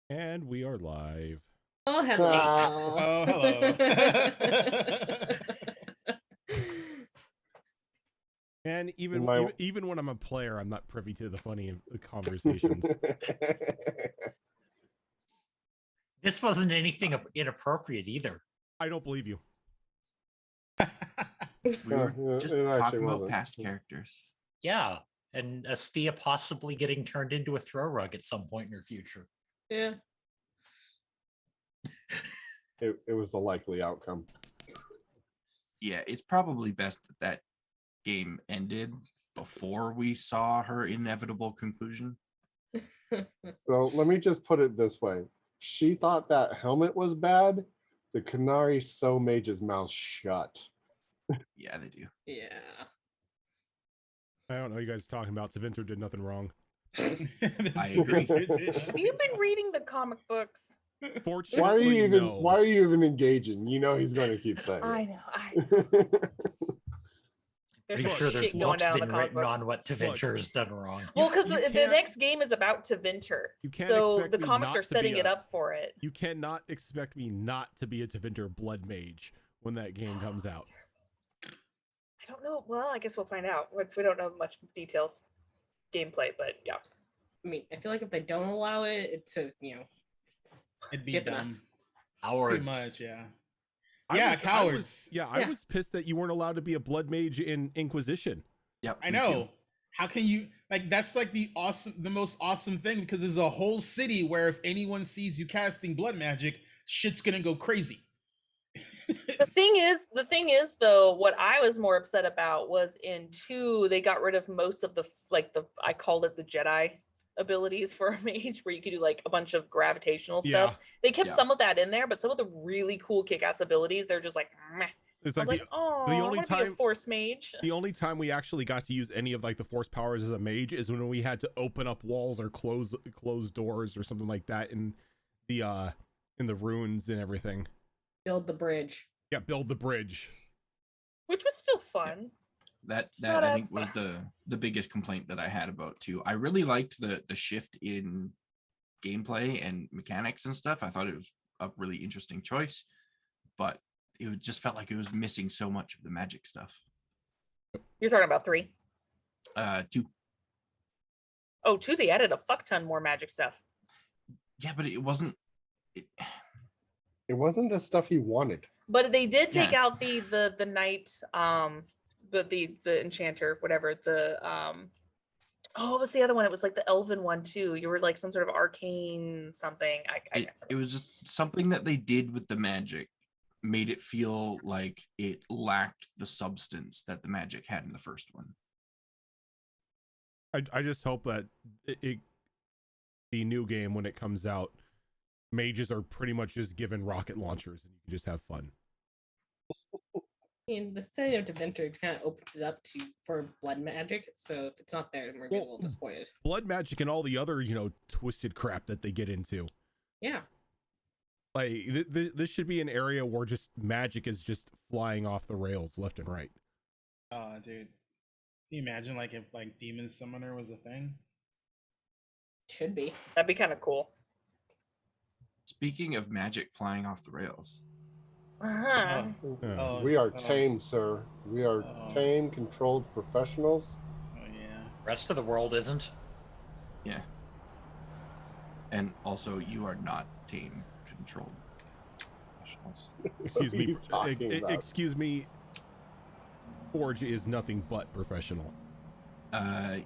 And we are live. Oh, hello. Oh, hello. And even when I'm a player, I'm not privy to the funny conversations. This wasn't anything inappropriate either. I don't believe you. We were just talking about past characters. Yeah, and Asthea possibly getting turned into a throw rug at some point in her future. Yeah. It was the likely outcome. Yeah, it's probably best that game ended before we saw her inevitable conclusion. So let me just put it this way. She thought that helmet was bad. The Canary sew Mage's mouth shut. Yeah, they do. Yeah. I don't know what you guys are talking about. Tevinter did nothing wrong. I agree. Have you been reading the comic books? Fortunately, why are you even engaging? You know he's going to keep saying I it. know. Are There's you a lot sure of there's shit going books down in been the comic written books. on what Tevinter has done wrong? Well, because You the can't- next game is about Tevinter, You can't so expect the me comics not are to be setting it up for it. You cannot expect me not to be a Tevinter blood mage when that game comes out. I don't know. Well, I guess we'll find out. We don't know much details, gameplay, but yeah. I mean, I feel like if they don't allow it, it says, It'd be Get dumb. us. Cowards. Pretty much, yeah. I Cowards. I was pissed that you weren't allowed to be a blood mage in Inquisition. Yep. I me know. too. How can you that's like the most awesome thing, because there's a whole city where if anyone sees you casting blood magic, shit's gonna go crazy. The thing is though, what I was more upset about was in 2, they got rid of most of the I called it the Jedi abilities for a mage, where you could do like a bunch of gravitational stuff. They kept Yeah. some of that in there, but some of the really cool kick-ass abilities, they're just like, meh. It's I was like, oh, the I only want to be a time force mage. the only time we actually got to use any of like the force powers as a mage is when we had to open up walls or close doors or something like that in the ruins and everything. build the bridge. Yeah, build the bridge. Which was still fun. That not I as think was the biggest complaint that I had about too. I really liked the shift in gameplay and mechanics and stuff. I thought it was a really interesting choice, but it just felt like it was missing so much of the magic stuff. You're talking about 3. 2. Oh, 2, they added a fuck ton more magic stuff. Yeah, but it wasn't. It wasn't the stuff you wanted. But they did take Yeah. out the knight, the enchanter, whatever, what was the other one? It was like the elven one too. You were like some sort of arcane something. It was just something that they did with the magic made it feel like it lacked the substance that the magic had in the first one. I just hope that the new game, when it comes out, mages are pretty much just given rocket launchers and you can just have fun. And the setting of Tevinter kind of opens it up for blood magic. So if it's not there, then we're getting a little disappointed. Blood magic and all the other, twisted crap that they get into. Yeah. Like this should be an area where just magic is just flying off the rails left and right. Dude. Can you imagine if Demon Summoner was a thing? Should be. That'd be kind of cool. Speaking of magic flying off the rails, Uh-huh. We are tame, sir. We are tame, controlled professionals. Oh yeah. Rest of the world isn't. yeah. And also, you are not tame, controlled professionals. Excuse What are me. you talking about? Excuse me. Forge is nothing but professional.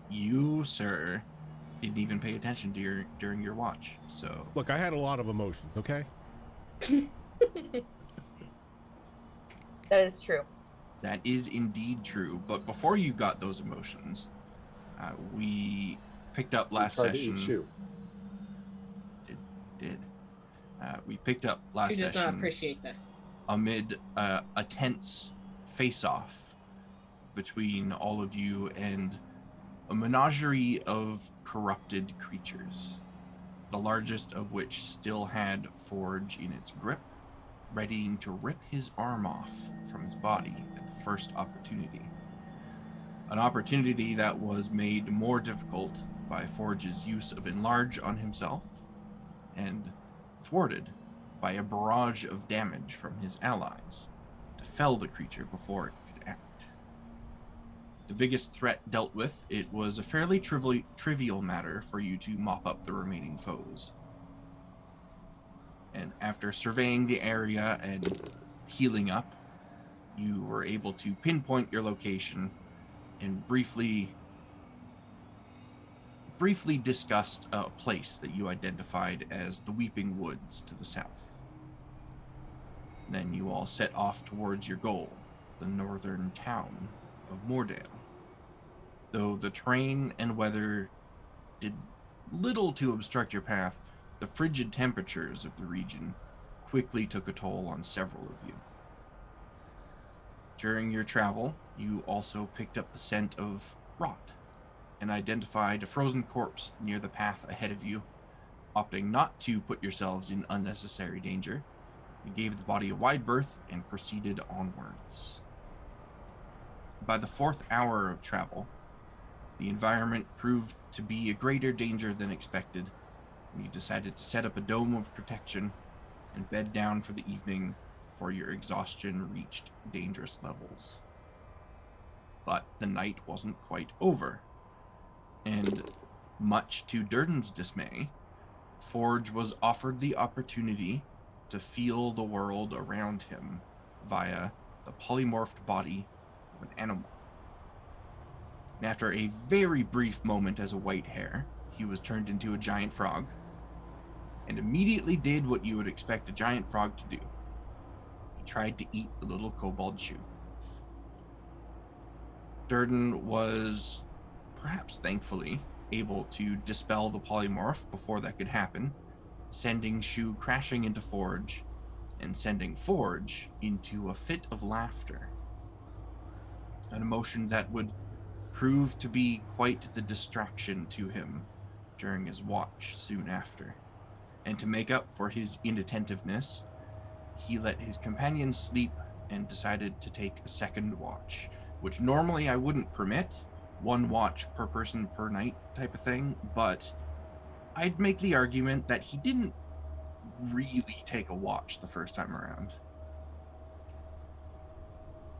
You, sir, didn't even pay attention to during your watch. So Look, I had a lot of emotions, okay? That is true. that is indeed true. But before you got those emotions, we picked up last Tried to eat session. you. Did. We picked up last She does not session appreciate this. amid a tense face-off between all of you and a menagerie of corrupted creatures, the largest of which still had Forge in its grip, readying to rip his arm off from his body at the first opportunity. An opportunity that was made more difficult by Forge's use of Enlarge on himself, and thwarted by a barrage of damage from his allies to fell the creature before it could act. The biggest threat dealt with, it was a fairly trivial matter for you to mop up the remaining foes. And after surveying the area and healing up, you were able to pinpoint your location and briefly discussed a place that you identified as the Weeping Woods to the south. Then you all set off towards your goal, the northern town of Moordale. Though the terrain and weather did little to obstruct your path, the frigid temperatures of the region quickly took a toll on several of you. During your travel, you also picked up the scent of rot and identified a frozen corpse near the path ahead of you. Opting not to put yourselves in unnecessary danger, you gave the body a wide berth and proceeded onwards. By the 4th hour of travel, the environment proved to be a greater danger than expected, and you decided to set up a dome of protection and bed down for the evening before your exhaustion reached dangerous levels. But the night wasn't quite over, and much to Durden's dismay, Forge was offered the opportunity to feel the world around him via the polymorphed body of an animal. And after a very brief moment as a white hare, he was turned into a giant frog and immediately did what you would expect a giant frog to do. He tried to eat the little kobold shoe. Durden was, perhaps thankfully, able to dispel the polymorph before that could happen, sending Shu crashing into Forge and sending Forge into a fit of laughter. An emotion that would prove to be quite the distraction to him during his watch soon after. And to make up for his inattentiveness, he let his companions sleep and decided to take a second watch, which normally I wouldn't permit, 1 watch per person per night type of thing, but I'd make the argument that he didn't really take a watch the first time around.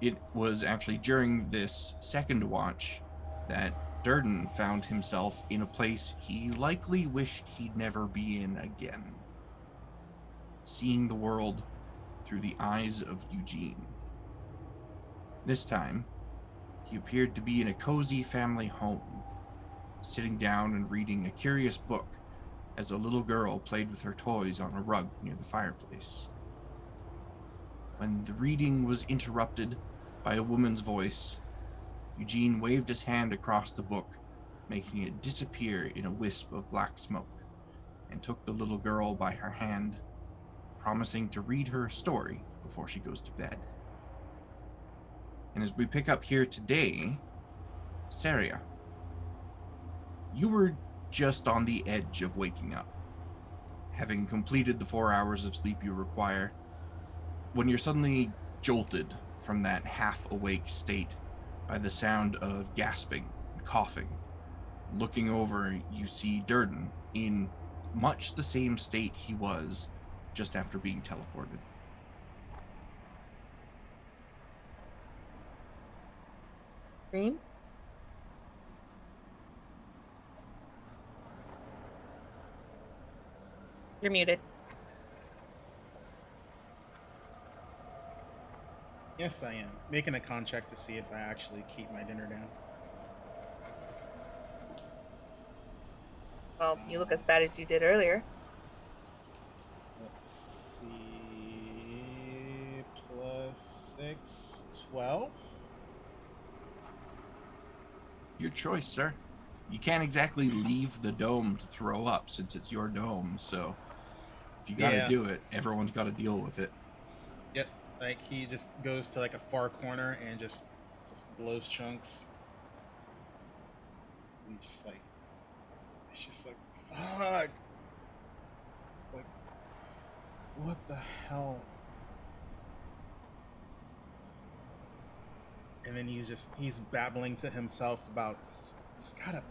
It was actually during this second watch that Durden found himself in a place he likely wished he'd never be in again. Seeing the world through the eyes of Eugene. This time, he appeared to be in a cozy family home, sitting down and reading a curious book as a little girl played with her toys on a rug near the fireplace. When the reading was interrupted by a woman's voice, Eugene waved his hand across the book, making it disappear in a wisp of black smoke, and took the little girl by her hand, promising to read her a story before she goes to bed. And as we pick up here today, Saria, you were just on the edge of waking up, having completed the 4 hours of sleep you require, when you're suddenly jolted from that half-awake state by the sound of gasping and coughing. Looking over, you see Durden in much the same state he was just after being teleported. Green? You're muted. Yes, I am. Making a con check to see if I actually keep my dinner down. Well, you look as bad as you did earlier. Let's see. Plus 6, 12. Your choice, sir. You can't exactly leave the dome to throw up since it's your dome, so if you gotta do it, everyone's gotta deal with it. Yep. Like he just goes to like a far corner and just blows chunks. And just like, it's just like, fuck. Like, what the hell? And then he's babbling to himself about, it's got a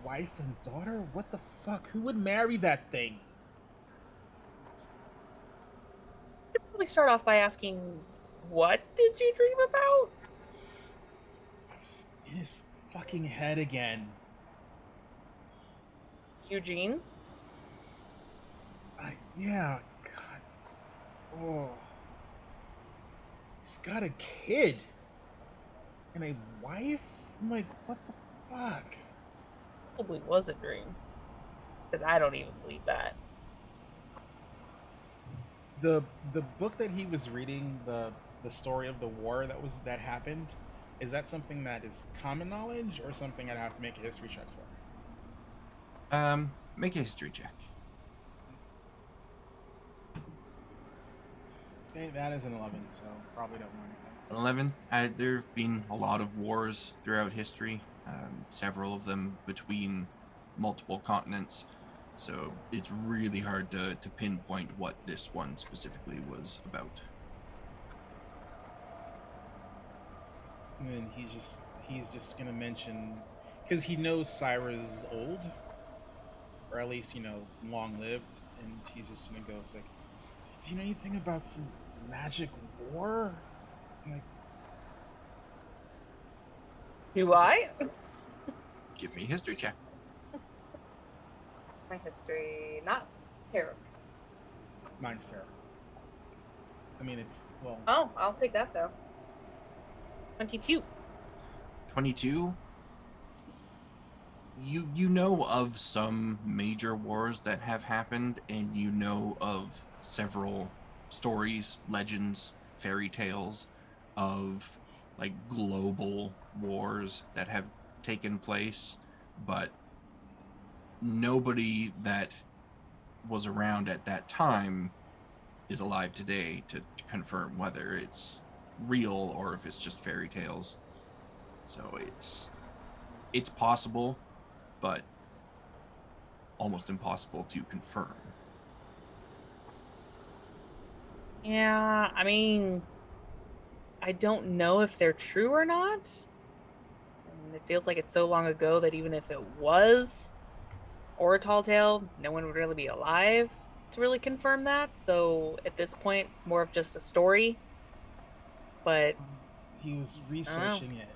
wife and daughter? What the fuck? Who would marry that thing? We start off by asking, what did you dream about? I was in his fucking head again. Eugene's? Yeah, God. Oh. He's got a kid. And a wife? I'm like, what the fuck? Probably was a dream. Because I don't even believe that. The book that he was reading, the story of the war that happened, is that something that is common knowledge or something I'd have to make a history check for? Make a history check. Okay, that is an 11, so probably don't know anything. 11. There have been a lot of wars throughout history, several of them between multiple continents. So it's really hard to pinpoint what this one specifically was about. And he's just gonna mention, because he knows Syra's old, or at least long lived, and he's just gonna go, it's like, do you know anything about some magic war? Like, Do I? Give me a history check. My history, not terrible. mine's terrible. I mean, it's, well, Oh, I'll take that though. 22. 22. You know of some major wars that have happened, and you know of several stories, legends, fairy tales of like global wars that have taken place, but nobody that was around at that time is alive today to confirm whether it's real or if it's just fairy tales. So it's possible, but almost impossible to confirm. Yeah, I mean, I don't know if they're true or not. And it feels like it's so long ago that even if it was or a tall tale, no one would really be alive to really confirm that. So at this point, it's more of just a story. But he was researching it.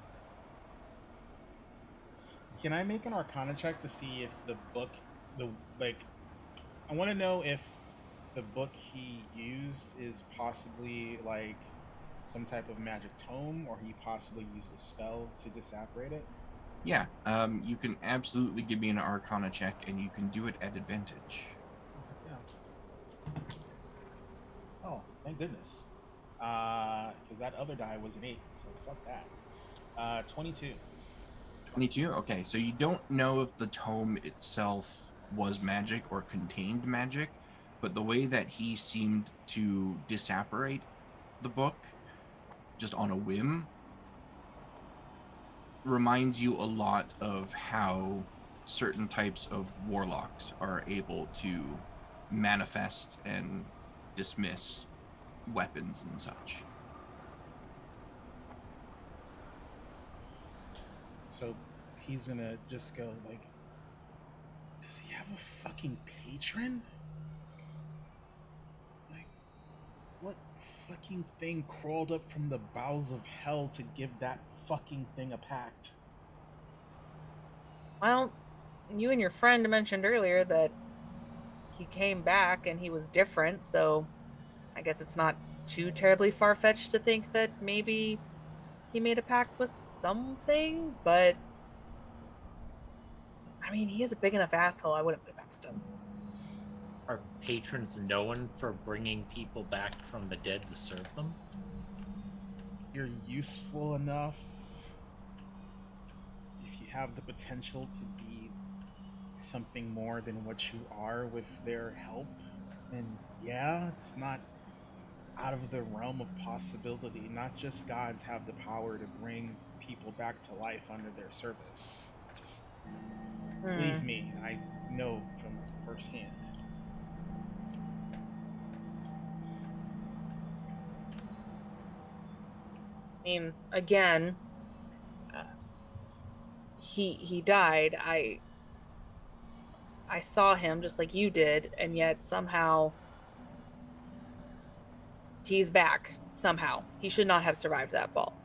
Can I make an Arcana check to see if the book, I want to know if the book he used is possibly like some type of magic tome, or he possibly used a spell to disapparate it? Yeah, you can absolutely give me an Arcana check, and you can do it at advantage. Yeah. Oh, thank goodness. Because that other die was an 8, so fuck that. 22. 22? Okay, so you don't know if the tome itself was magic or contained magic, but the way that he seemed to disapparate the book, just on a whim, reminds you a lot of how certain types of warlocks are able to manifest and dismiss weapons and such. So he's gonna just go like, does he have a fucking patron? Like, what fucking thing crawled up from the bowels of hell to give that fucking thing a pact? well, you and your friend mentioned earlier that he came back and he was different, so I guess it's not too terribly far-fetched to think that maybe he made a pact with something, but I mean, he is a big enough asshole. I wouldn't put it past him. Are patrons known for bringing people back from the dead to serve them? You're useful enough. If you have the potential to be something more than what you are with their help, then yeah, it's not out of the realm of possibility. Not just gods have the power to bring people back to life under their service. Just believe me, I know from firsthand. I mean, again, he died. I saw him just like you did, and yet somehow he's back. Somehow. He should not have survived that fall.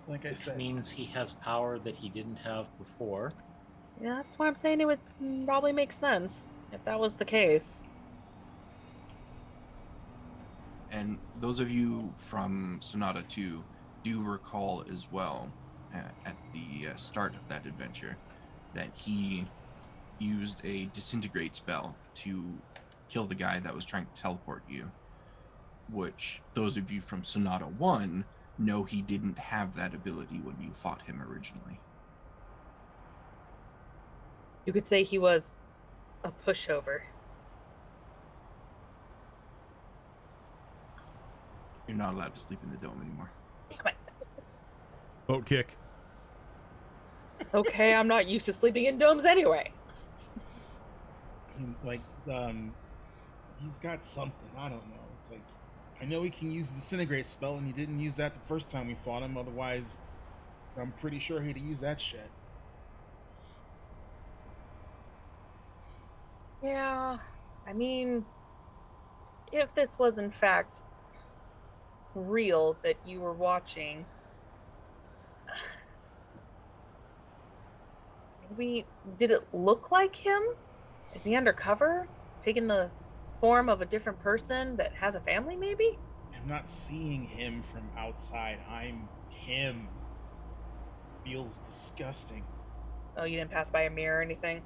Like I Which said, means he has power that he didn't have before. Yeah, that's why I'm saying it would probably make sense if that was the case. And those of you from Sonata 2 do recall as well, at the start of that adventure, that he used a disintegrate spell to kill the guy that was trying to teleport you, which those of you from Sonata 1 know he didn't have that ability when you fought him originally. You could say he was a pushover. You're not allowed to sleep in the dome anymore. Damn it. Boat kick. Okay, I'm not used to sleeping in domes anyway. like, he's got something. I don't know. It's like, I know he can use the disintegrate spell, and he didn't use that the first time we fought him. Otherwise, I'm pretty sure he'd use that shit. Yeah, I mean, if this was in fact real that you were watching, maybe, did it look like him? Is he undercover, taking the form of a different person that has a family, maybe? I'm not seeing him from outside. I'm him. It feels disgusting. Oh, you didn't pass by a mirror or anything?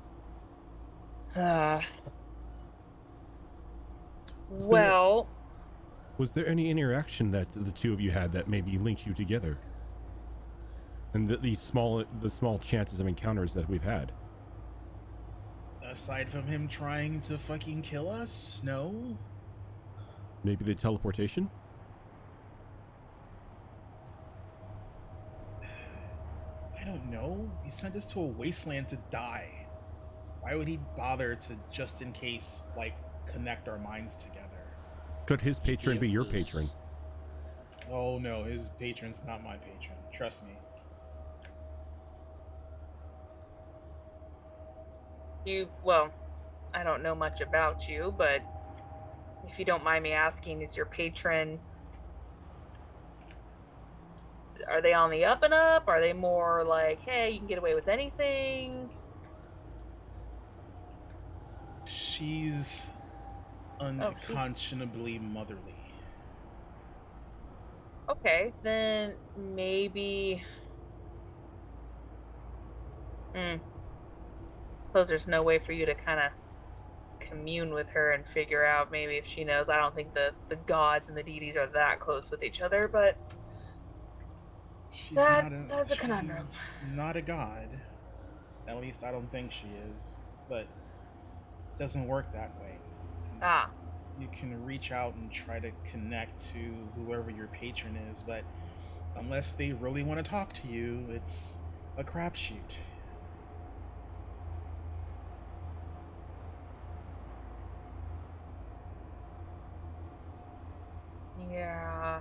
Well, Was there any interaction that the two of you had that maybe linked you together? And the small chances of encounters that we've had. Aside from him trying to fucking kill us, no. Maybe the teleportation? I don't know. He sent us to a wasteland to die. Why would he bother to, just in case, like, connect our minds together? Could his patron It be your was- patron? Oh no, his patron's not my patron. Trust me. well, I don't know much about you, but if you don't mind me asking, is your patron, are they on the up and up? Are they more like, hey, you can get away with anything? She's unconscionably motherly. Okay, then maybe. Suppose there's no way for you to kind of commune with her and figure out maybe if she knows. I don't think the gods and the deities are that close with each other, but She's that's a conundrum. she's not a god. At least I don't think she is. But it doesn't work that way. You can reach out and try to connect to whoever your patron is, but unless they really want to talk to you, it's a crapshoot. Yeah.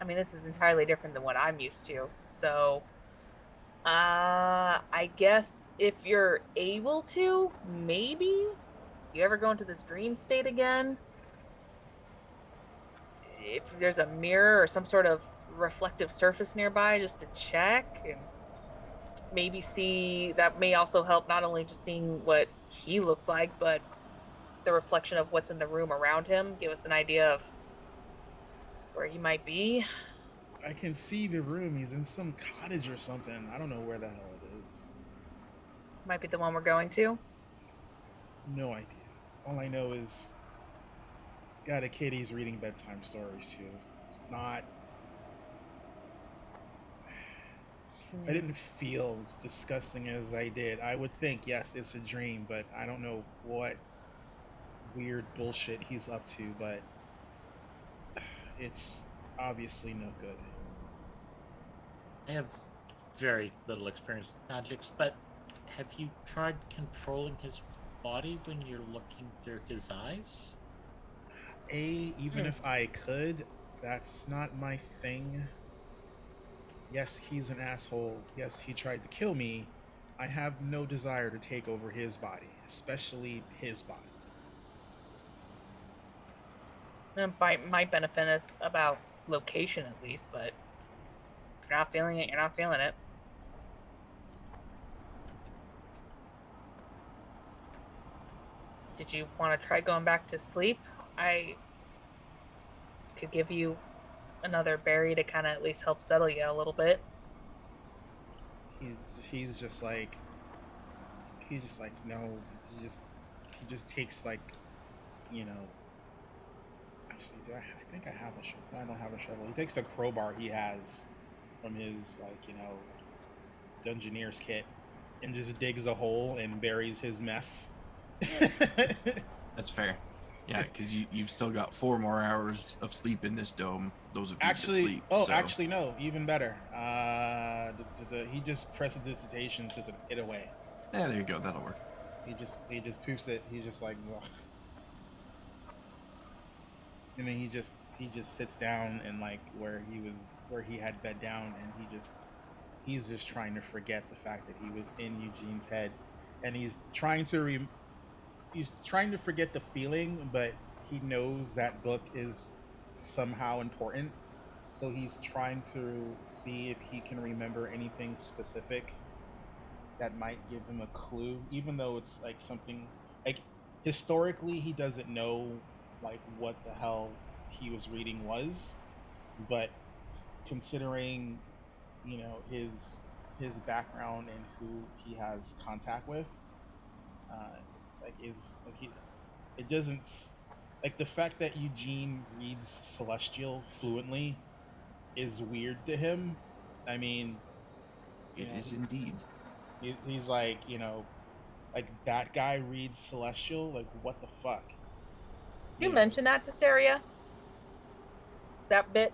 I mean, this is entirely different than what I'm used to. So, I guess if you're able to, maybe you ever go into this dream state again, if there's a mirror or some sort of reflective surface nearby, just to check and maybe see. That may also help, not only just seeing what he looks like, but the reflection of what's in the room around him. Give us an idea of where he might be. I can see the room. He's in some cottage or something. I don't know where the hell it is. Might be the one we're going to. No idea. All I know is it's got a kid he's reading bedtime stories to. It's not. I didn't feel as disgusting as I did. I would think, yes, it's a dream, but I don't know what weird bullshit he's up to, but it's obviously no good. I have very little experience with magics, but have you tried controlling his body when you're looking through his eyes? Even if I could, that's not my thing. Yes, he's an asshole. Yes, he tried to kill me. I have no desire to take over his body, especially his body. It might benefit us about location at least, but if you're not feeling it, you're not feeling it. Did you want to try going back to sleep? I could give you another berry to kind of at least help settle you a little bit. He's just like no. He just takes like, you know. Actually, I think I have a shovel. I don't have a shovel. He takes the crowbar he has from his Dungeoneer's kit and just digs a hole and buries his mess. That's fair. Yeah, because you've still got 4 more hours of sleep in this dome. Those of you that sleep. Actually, no, even better. He just presses his citation and says it away. Yeah, there you go. That'll work. He just poofs it. He's just like, ugh. And then he just sits down and like where he had bed down, and he's just trying to forget the fact that he was in Eugene's head, and he's trying to forget the feeling, but he knows that book is somehow important, so he's trying to see if he can remember anything specific that might give him a clue, even though it's like something like historically he doesn't know like what the hell he was reading was, but considering his background and who he has contact with, it doesn't like the fact that Eugene reads Celestial fluently is weird to him. I mean, It is indeed. He's like, like that guy reads Celestial. Like, what the fuck? You mentioned that to Saria? That bit?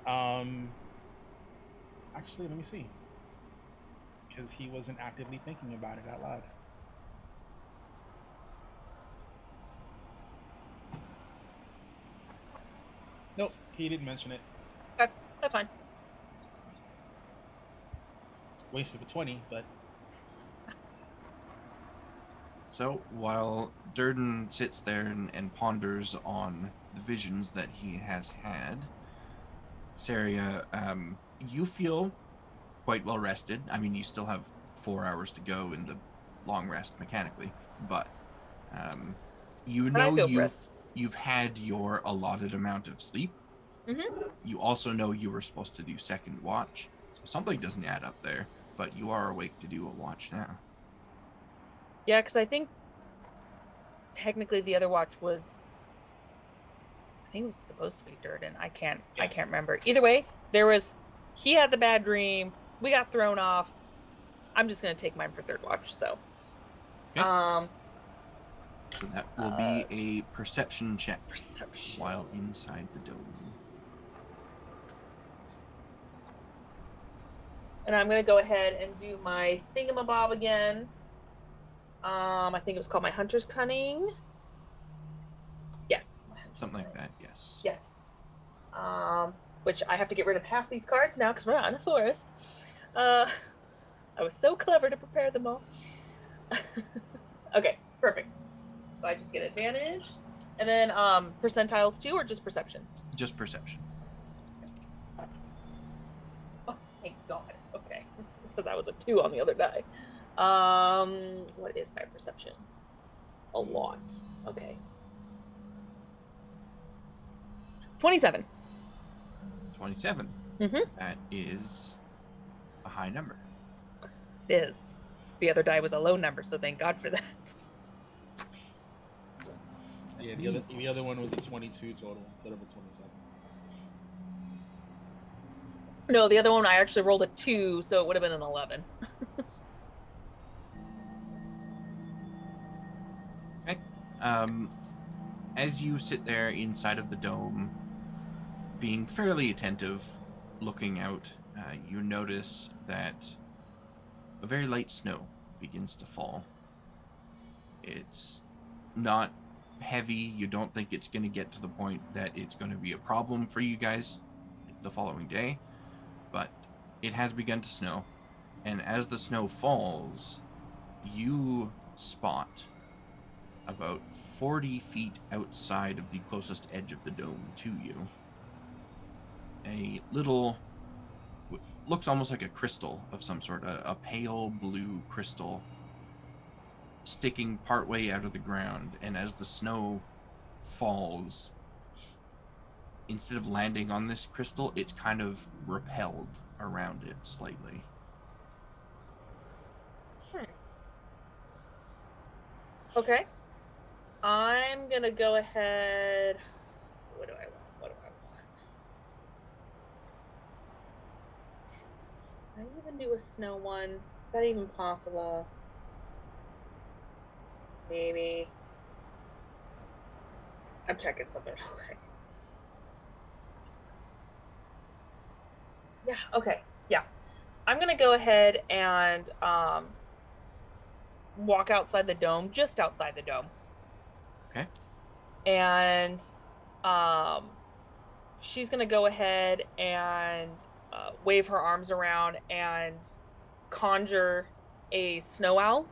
Actually, let me see. Because he wasn't actively thinking about it out loud. Nope, he didn't mention it. Okay, that's fine. Wasted for 20, but... So while Durden sits there and ponders on the visions that he has had, Saria, you feel quite well rested. I mean, you still have 4 hours to go in the long rest mechanically, but you've had your allotted amount of sleep. Mm-hmm. You also know you were supposed to do second watch, so something doesn't add up there, but you are awake to do a watch now. Yeah, because I think technically the other watch was, I think it was supposed to be Durden. I can't remember. Either way, he had the bad dream. We got thrown off. I'm just gonna take mine for third watch. So, okay. So that will be a perception check. Perception. While inside the dome. And I'm gonna go ahead and do my thingamabob again. I think it was called my Hunter's Cunning. Yes. Something like that, yes. Yes. Which I have to get rid of half these cards now because we're not in a forest. I was so clever to prepare them all. Okay, perfect. So I just get advantage. And then percentiles too, or just perception? Just perception. Oh, thank God. Okay. Because that was a 2 on the other die. What is my perception? A lot. Okay. 27. 27. Mm-hmm. That is a high number. It is. The other die was a low number, so thank God for that. Yeah, the other one was a 22 total instead of a 27. No, the other one I actually rolled a 2, so it would have been an 11. Okay. As you sit there inside of the dome, being fairly attentive, looking out, you notice that a very light snow begins to fall. It's not heavy. You don't think it's going to get to the point that it's going to be a problem for you guys the following day, but it has begun to snow, and as the snow falls, you spot about 40 feet outside of the closest edge of the dome to you a little, looks almost like a crystal of some sort, a pale blue crystal sticking partway out of the ground. And as the snow falls, instead of landing on this crystal, it's kind of repelled around it slightly. Okay. I'm gonna go ahead. What do I want? Can I even do a snow one? Is that even possible? Maybe. I'm checking something. Okay. Yeah, okay. Yeah. I'm gonna go ahead and walk outside the dome, just outside the dome. Okay. And she's gonna go ahead and wave her arms around and conjure a snow owl.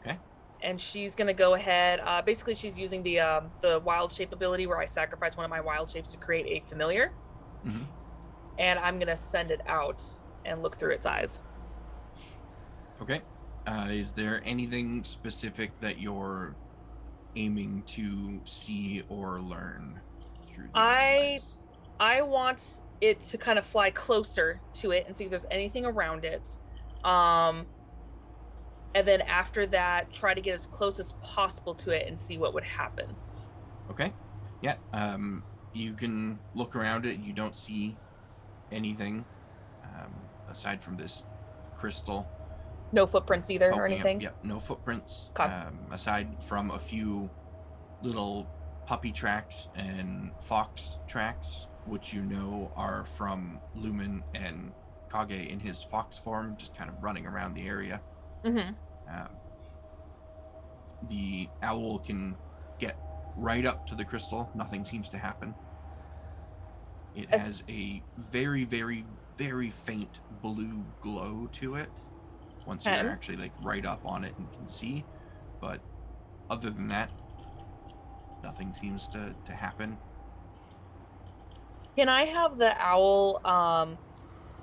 Okay. And she's gonna go ahead. Basically, she's using the wild shape ability where I sacrifice one of my wild shapes to create a familiar. Mm-hmm. And I'm gonna send it out and look through its eyes. Okay. Is there anything specific that you're aiming to see or learn through the eyes? I want it to kind of fly closer to it and see if there's anything around it. And then after that, try to get as close as possible to it and see what would happen. Okay. Yeah. You can look around it. You don't see anything aside from this crystal. No footprints either or anything? Yep, no footprints. Okay. Aside from a few little puppy tracks and fox tracks, which you know are from Lumen and Kage in his fox form, just kind of running around the area. Mm-hmm. The owl can get right up to the crystal. Nothing seems to happen. It has a very, very, very faint blue glow to it once you're actually like right up on it and can see. But other than that, nothing seems to happen. Can I have the owl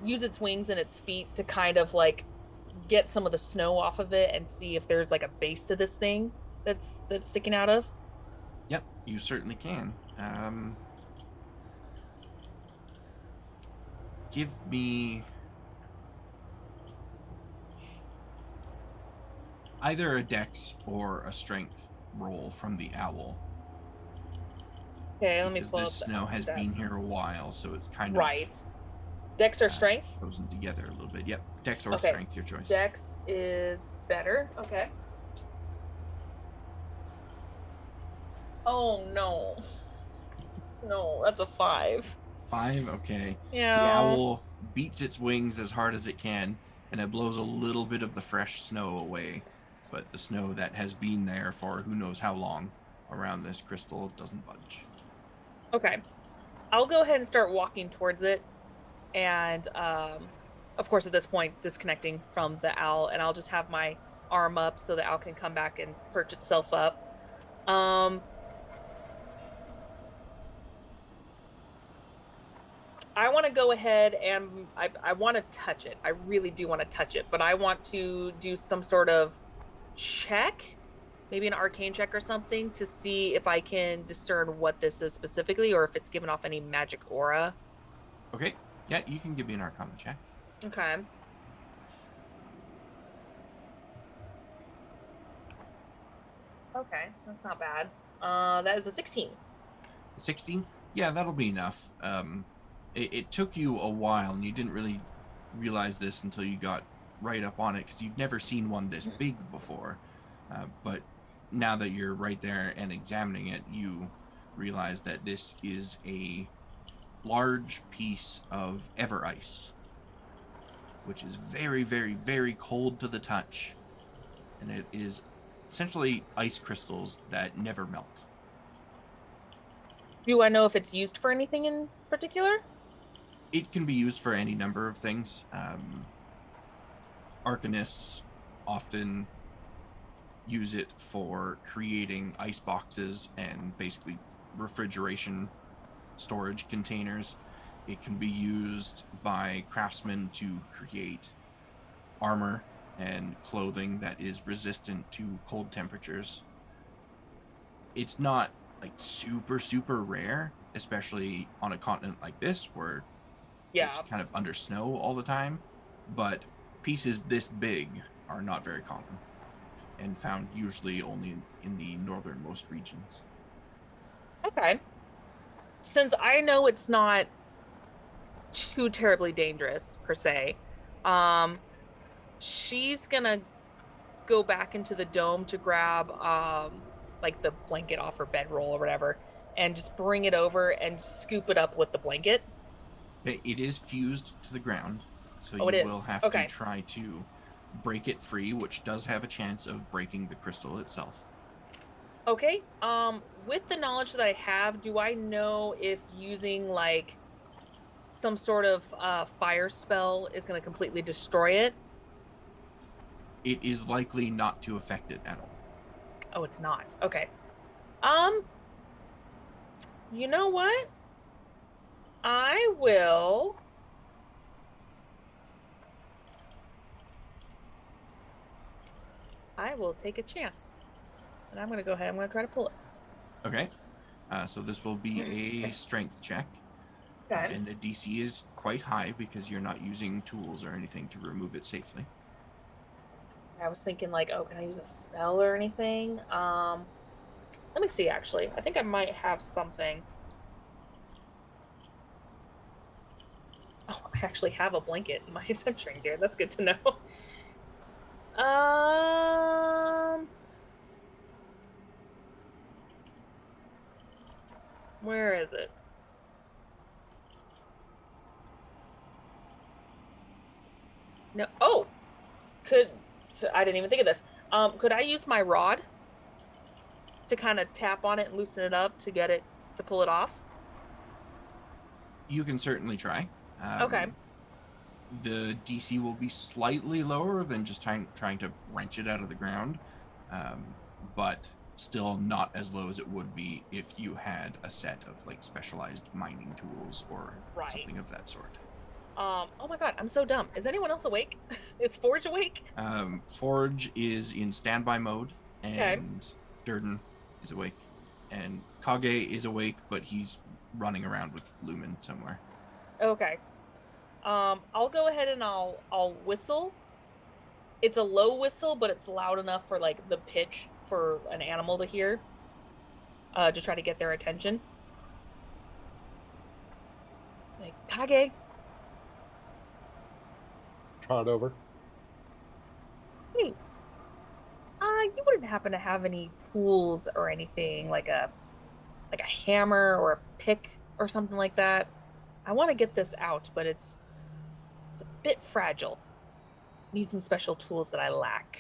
use its wings and its feet to kind of like get some of the snow off of it and see if there's like a base to this thing that's sticking out of? Yep, you certainly can. Give me either a dex or a strength roll from the owl. Okay, let me because pull this up the snow has been stats. here a while, so it's kind Right. of Dex or strength? frozen together a little bit. Yep, dex or Okay. strength, your choice. Dex is better. Okay. Oh no. No, that's a 5. 5, okay. Yeah. The owl beats its wings as hard as it can, and it blows a little bit of the fresh snow away. But the snow that has been there for who knows how long around this crystal doesn't budge. Okay. I'll go ahead and start walking towards it. And, of course, at this point, disconnecting from the owl. And I'll just have my arm up so the owl can come back and perch itself up. I want to go ahead and I want to touch it. I really do want to touch it. But I want to do some sort of check, maybe an arcane check or something, to see if I can discern what this is specifically or if it's giving off any magic aura. Okay. Yeah, you can give me an Arcana check. Okay. Okay, that's not bad. That is a 16. 16? Yeah, that'll be enough. It took you a while, and you didn't really realize this until you got right up on it, because you've never seen one this big before. But now that you're right there and examining it, you realize that this is a large piece of ever ice, which is very, very, very cold to the touch. And it is essentially ice crystals that never melt. Do I know if it's used for anything in particular? It can be used for any number of things. Arcanists often use it for creating ice boxes and basically refrigeration storage containers. It can be used by craftsmen to create armor and clothing that is resistant to cold temperatures. It's not like super rare, especially on a continent like this where it's kind of under snow all the time, but pieces this big are not very common and found usually only in the northernmost regions. Okay. Since I know it's not too terribly dangerous per se, she's gonna go back into the dome to grab like the blanket off her bedroll or whatever, and just bring it over and scoop it up with the blanket. It is fused to the ground, so Oh, it you is. will have Okay. to try to break it free, which does have a chance of breaking the crystal itself. Okay. With the knowledge that I have, do I know if using like some sort of fire spell is going to completely destroy it? It is likely not to affect it at all. Oh, it's not. Okay. You know what? I will take a chance. And I'm going to go ahead. I'm going to try to pull it. Okay. So this will be a strength check. Okay. And the DC is quite high because you're not using tools or anything to remove it safely. I was thinking like, oh, can I use a spell or anything? Let me see, actually. I think I might have something. Oh, I actually have a blanket in my adventuring gear. That's good to know. Where is it? No. Oh, I didn't even think of this. Could I use my rod to kind of tap on it and loosen it up to get it to pull it off? You can certainly try. Okay. The DC will be slightly lower than just trying to wrench it out of the ground, but still not as low as it would be if you had a set of like specialized mining tools or something of that sort. Oh my god, I'm so dumb. Is anyone else awake? Is Forge awake? Forge is in standby mode, and Durden is awake, and Kage is awake, but he's running around with Lumen somewhere. Okay. I'll go ahead and I'll whistle. It's a low whistle, but it's loud enough for like the pitch for an animal to hear. To try to get their attention. Like, Kage. Trot over. Hey, you wouldn't happen to have any tools or anything like a hammer or a pick or something like that? I want to get this out, but it's a bit fragile. Need some special tools that I lack.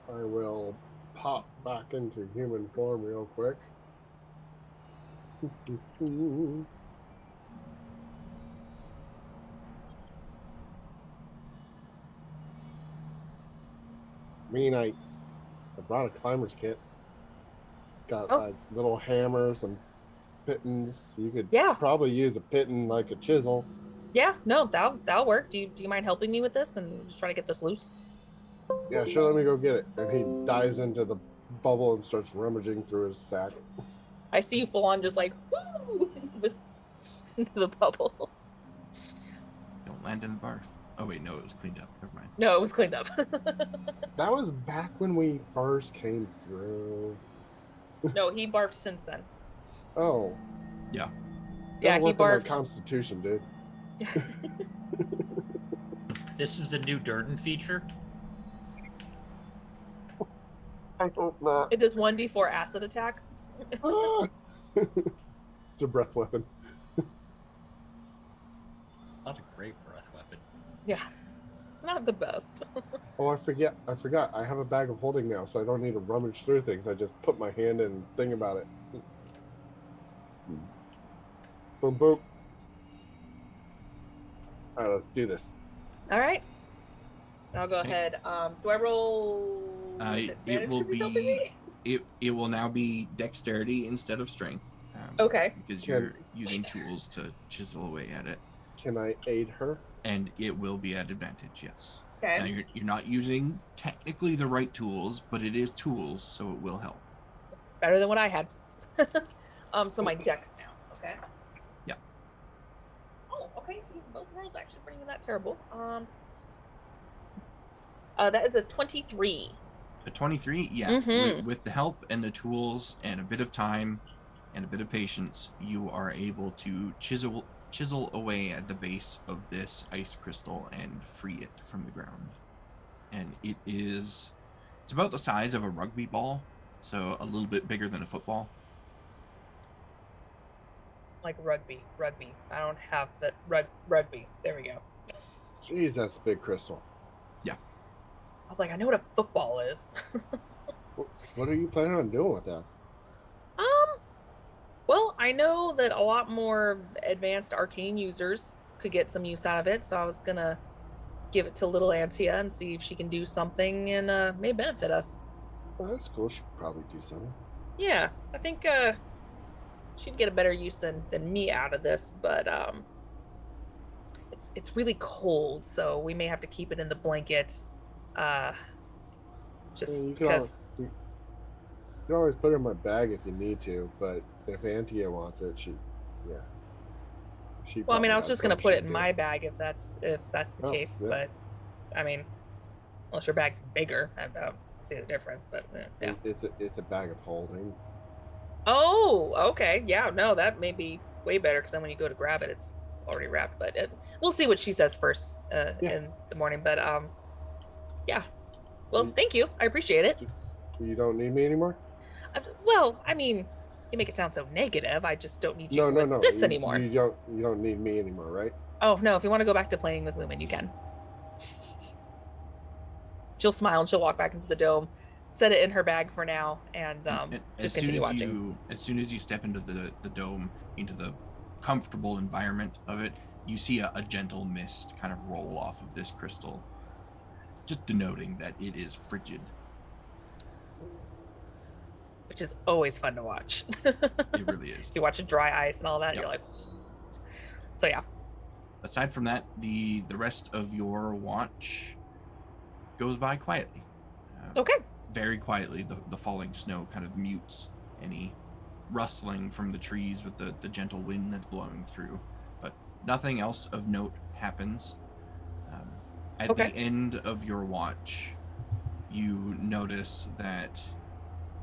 I will pop back into human form real quick. I brought a climber's kit. It's got like little hammers and pittons. You could probably use a pitton like a chisel. Yeah, no, that'll work. Do you mind helping me with this and just try to get this loose? Yeah, sure, let me go get it. And he dives into the bubble and starts rummaging through his sack. I see you full on just like woo into the bubble. Don't land in the barf. Oh wait, no, it was cleaned up. Never mind. No, it was cleaned up. That was back when we first came through. No, he barfed since then. Oh. Yeah. Yeah, he barfed. Constitution, dude. This is the new Durden feature. I hope not. It does 1d4 acid attack. It's a breath weapon. It's not a great breath weapon. Yeah, it's not the best. Oh, I forgot. I have a bag of holding now, so I don't need to rummage through things. I just put my hand in and think about it. Boom, boom. All right, let's do this. All right. I'll go Okay. ahead. Do I roll? It advantage will 'cause he's helping be me? it will now be dexterity instead of strength. Okay. Because you're using tools to chisel away at it. Can I aid her? And it will be at advantage, yes. Okay. Now you're not using technically the right tools, but it is tools, so it will help. Better than what I had. So my dex now. Okay. Yeah. Oh, okay. Both rolls actually weren't even that terrible. That is a 23. A 23, yeah. Mhm. With the help and the tools and a bit of time and a bit of patience, you are able to chisel away at the base of this ice crystal and free it from the ground. And it's about the size of a rugby ball, so a little bit bigger than a football. Like rugby. I don't have that rugby. There we go. Jeez, that's a big crystal. Yeah. I was like, I know what a football is. What are you planning on doing with that? Well, I know that a lot more advanced arcane users could get some use out of it, so I was gonna give it to little Antia and see if she can do something and may benefit us. Oh, that's cool. She could probably do something. Yeah, I think she'd get a better use than me out of this, but it's really cold, so we may have to keep it in the blanket. Just because. You can always put it in my bag if you need to, but if Antia wants it, she. Well, I mean, I was probably just gonna has put what it in she my bag if that's the Oh, case, yeah. but I mean, unless your bag's bigger, I don't see the difference. But yeah. It's a bag of holding. Oh, okay, yeah, no, that may be way better because then when you go to grab it, it's already wrapped. But we'll see what she says first in the morning. But yeah. Well, thank you. I appreciate it. You don't need me anymore? Well, I mean, you make it sound so negative. I just don't need you No, with this anymore. You don't need me anymore, right? Oh no! If you want to go back to playing with Lumen, you can. She'll smile and she'll walk back into the dome, set it in her bag for now, and just continue watching. As soon as you step into the dome, into the comfortable environment of it, you see a gentle mist kind of roll off of this crystal, just denoting that it is frigid. Which is always fun to watch. It really is. You watch it dry ice and all that, Yep. You're like, so yeah. Aside from that, the rest of your watch goes by quietly. Okay. Very quietly. The falling snow kind of mutes any rustling from the trees with the gentle wind that's blowing through. But nothing else of note happens. At the end of your watch, you notice that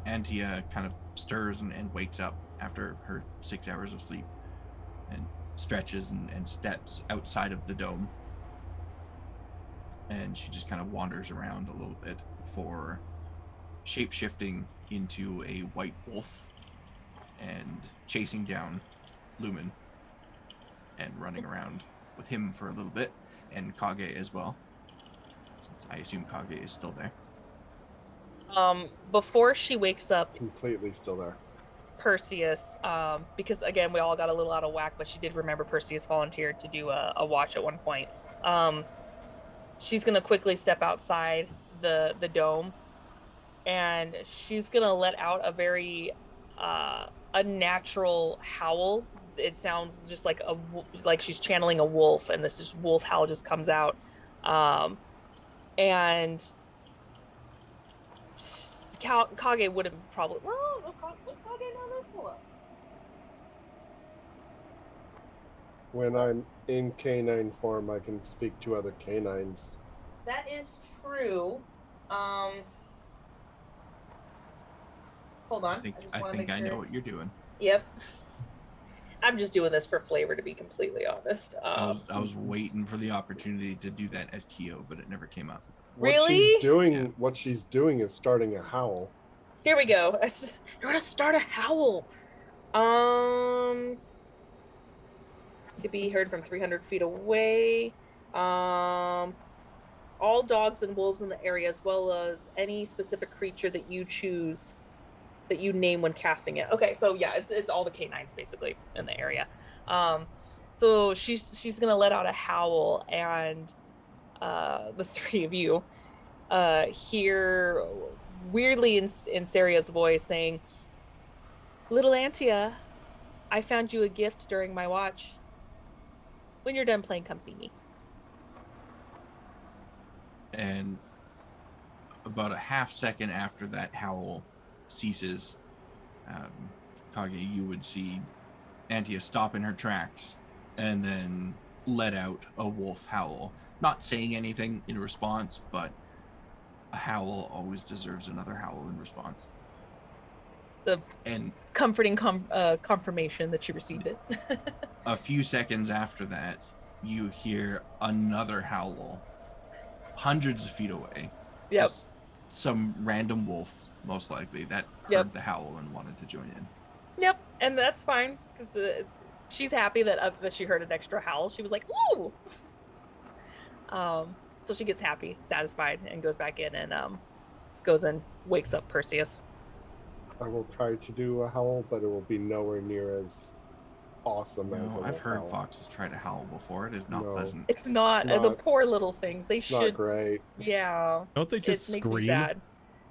Antia kind of stirs and wakes up after her 6 hours of sleep and stretches and steps outside of the dome. And she just kind of wanders around a little bit before shape-shifting into a white wolf and chasing down Lumen and running around with him for a little bit, and Kage as well, since I assume Kage is still there. Before she wakes up, Completely still there. Perseus, because again we all got a little out of whack, but she did remember Perseus volunteered to do a watch at one point. She's gonna quickly step outside the dome, and she's gonna let out a very unnatural howl. It sounds just like she's channeling a wolf, and this just wolf howl just comes out, and Kage would have probably. Well, would Kage know this one? When I'm in canine form, I can speak to other canines. That is true. Hold on. I think I know what you're doing. Yep. I'm just doing this for flavor, to be completely honest. I was waiting for the opportunity to do that as Kyo, but it never came up. Really? What she's doing is starting a howl. Here we go. You're gonna start a howl. Could be heard from 300 feet away. All dogs and wolves in the area, as well as any specific creature that you choose, that you name when casting it. Okay, so yeah, it's all the canines basically in the area. So she's gonna let out a howl, and the three of you hear weirdly in Saria's voice saying, "Little Antia, I found you a gift during my watch. When you're done playing, come see me." And about a half second after that howl ceases, Kage, you would see Antia stop in her tracks and then let out a wolf howl. Not saying anything in response, but a howl always deserves another howl in response. The And comforting confirmation that she received it. a few seconds after that, you hear another howl hundreds of feet away. Yep. Just some random wolf, most likely, that Yep. heard the howl and wanted to join in. Yep, and that's fine. She's happy that she heard an extra howl. She was like, "Woo!" So she gets happy, satisfied, and goes back in and goes and wakes up Perseus. I will try to do a howl, but it will be nowhere near as awesome as a No, I've wolf heard howl. foxes try to howl before. It is not No. pleasant. It's not, It's the not- poor little things. They It's should. not great. Yeah. Don't they just It makes me scream? sad.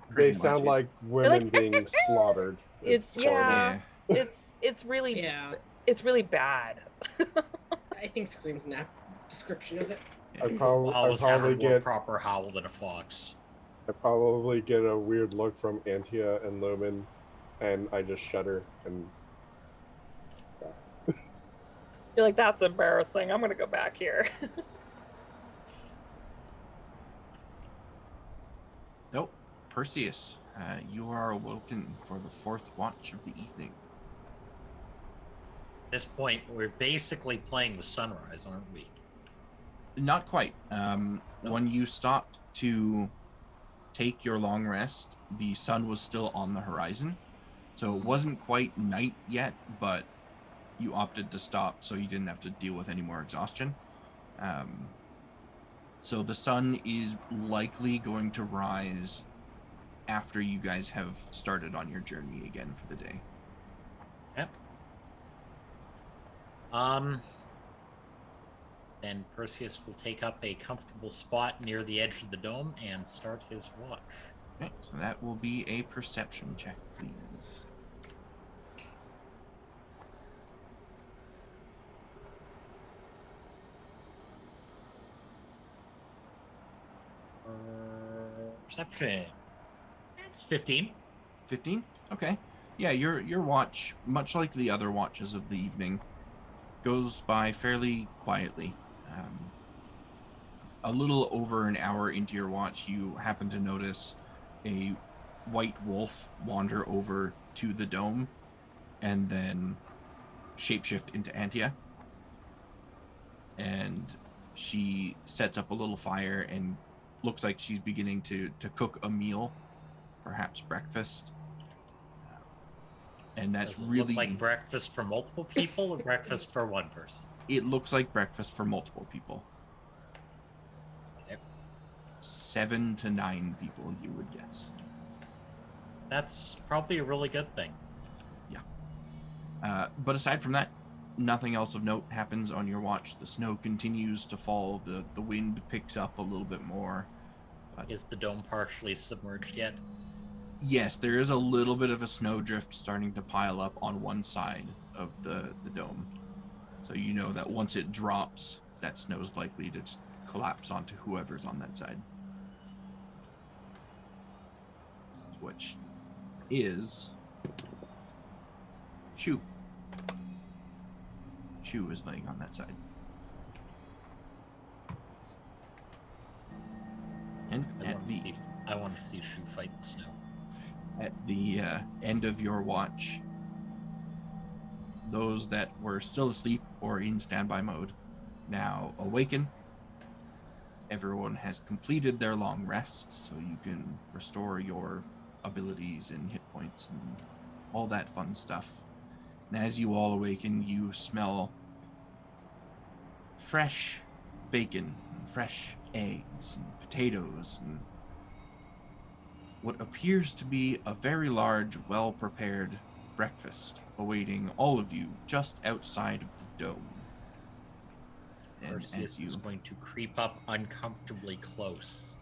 They Pretty sound much. like women being slaughtered. It's horrible. yeah. Yeah. It's really Yeah, it's really bad. I think scream's an apt description of it. I I'll probably always have a more get proper howl than a fox. I probably get a weird look from Antia and Lumen, and I just shudder and You're like, that's embarrassing. I'm gonna go back here. Nope. Perseus, you are awoken for the fourth watch of the evening. At this point, we're basically playing with sunrise, aren't we? Not quite. When you stopped to take your long rest, the sun was still on the horizon. So it wasn't quite night yet, but you opted to stop so you didn't have to deal with any more exhaustion. So the sun is likely going to rise after you guys have started on your journey again for the day. Yep. Then Perseus will take up a comfortable spot near the edge of the dome and start his watch. Okay, so that will be a perception check, please. Perception. That's 15. 15? Okay. Yeah, your watch, much like the other watches of the evening, goes by fairly quietly. A little over an hour into your watch, you happen to notice a white wolf wander over to the dome and then shapeshift into Antia. And she sets up a little fire and looks like she's beginning to cook a meal, perhaps breakfast. And that's Does it really look like breakfast for multiple people or breakfast for one person? It looks like breakfast for multiple people. Okay. 7 to 9 people, you would guess. That's probably a really good thing. But aside from that, nothing else of note happens on your watch. The snow continues to fall. The wind picks up a little bit more. Is the dome partially submerged yet? Yes, there is a little bit of a snowdrift starting to pile up on one side of the dome. So you know that once it drops, that snow's likely to just collapse onto whoever's on that side. Which is Shu. Shu is laying on that side. And I want to see Shu fight the snow. At the end of your watch, those that were still asleep or in standby mode now awaken. Everyone has completed their long rest, so you can restore your abilities and hit points and all that fun stuff. And as you all awaken, you smell fresh bacon, and fresh eggs, and potatoes, and what appears to be a very large, well-prepared breakfast awaiting all of you just outside of the dome. And Perseus is going to creep up uncomfortably close.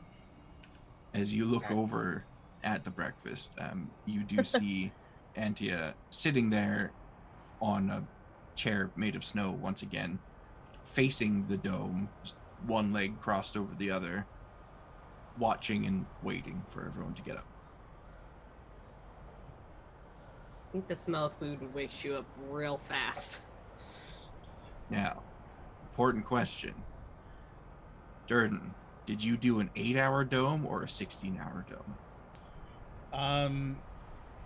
as you look over at the breakfast, you do see Antia sitting there on a chair made of snow once again, facing the dome, just one leg crossed over the other, watching and waiting for everyone to get up. I think the smell of food would wake you up real fast. Now, important question. Durden, did you do an 8-hour dome or a 16-hour dome?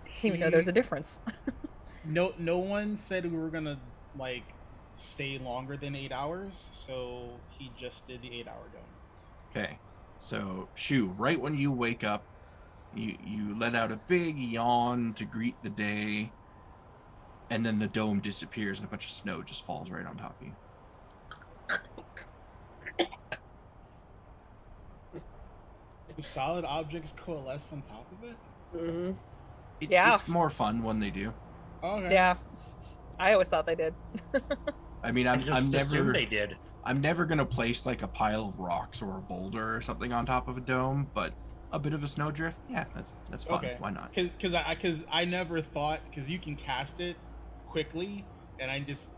Didn't even know there's a difference. No one said we were gonna like stay longer than 8 hours, so he just did the 8-hour dome. Okay, so Shu, right when you wake up, you let out a big yawn to greet the day, and then the dome disappears and a bunch of snow just falls right on top of you. Do solid objects coalesce on top of it? Mm-hmm. It's more fun when they do. Okay. Yeah, I always thought they did. I mean, I'm never they did. I'm never gonna place like a pile of rocks or a boulder or something on top of a dome, but a bit of a snowdrift, yeah, that's fun. Okay. Why not? Because I never thought, because you can cast it quickly, and I just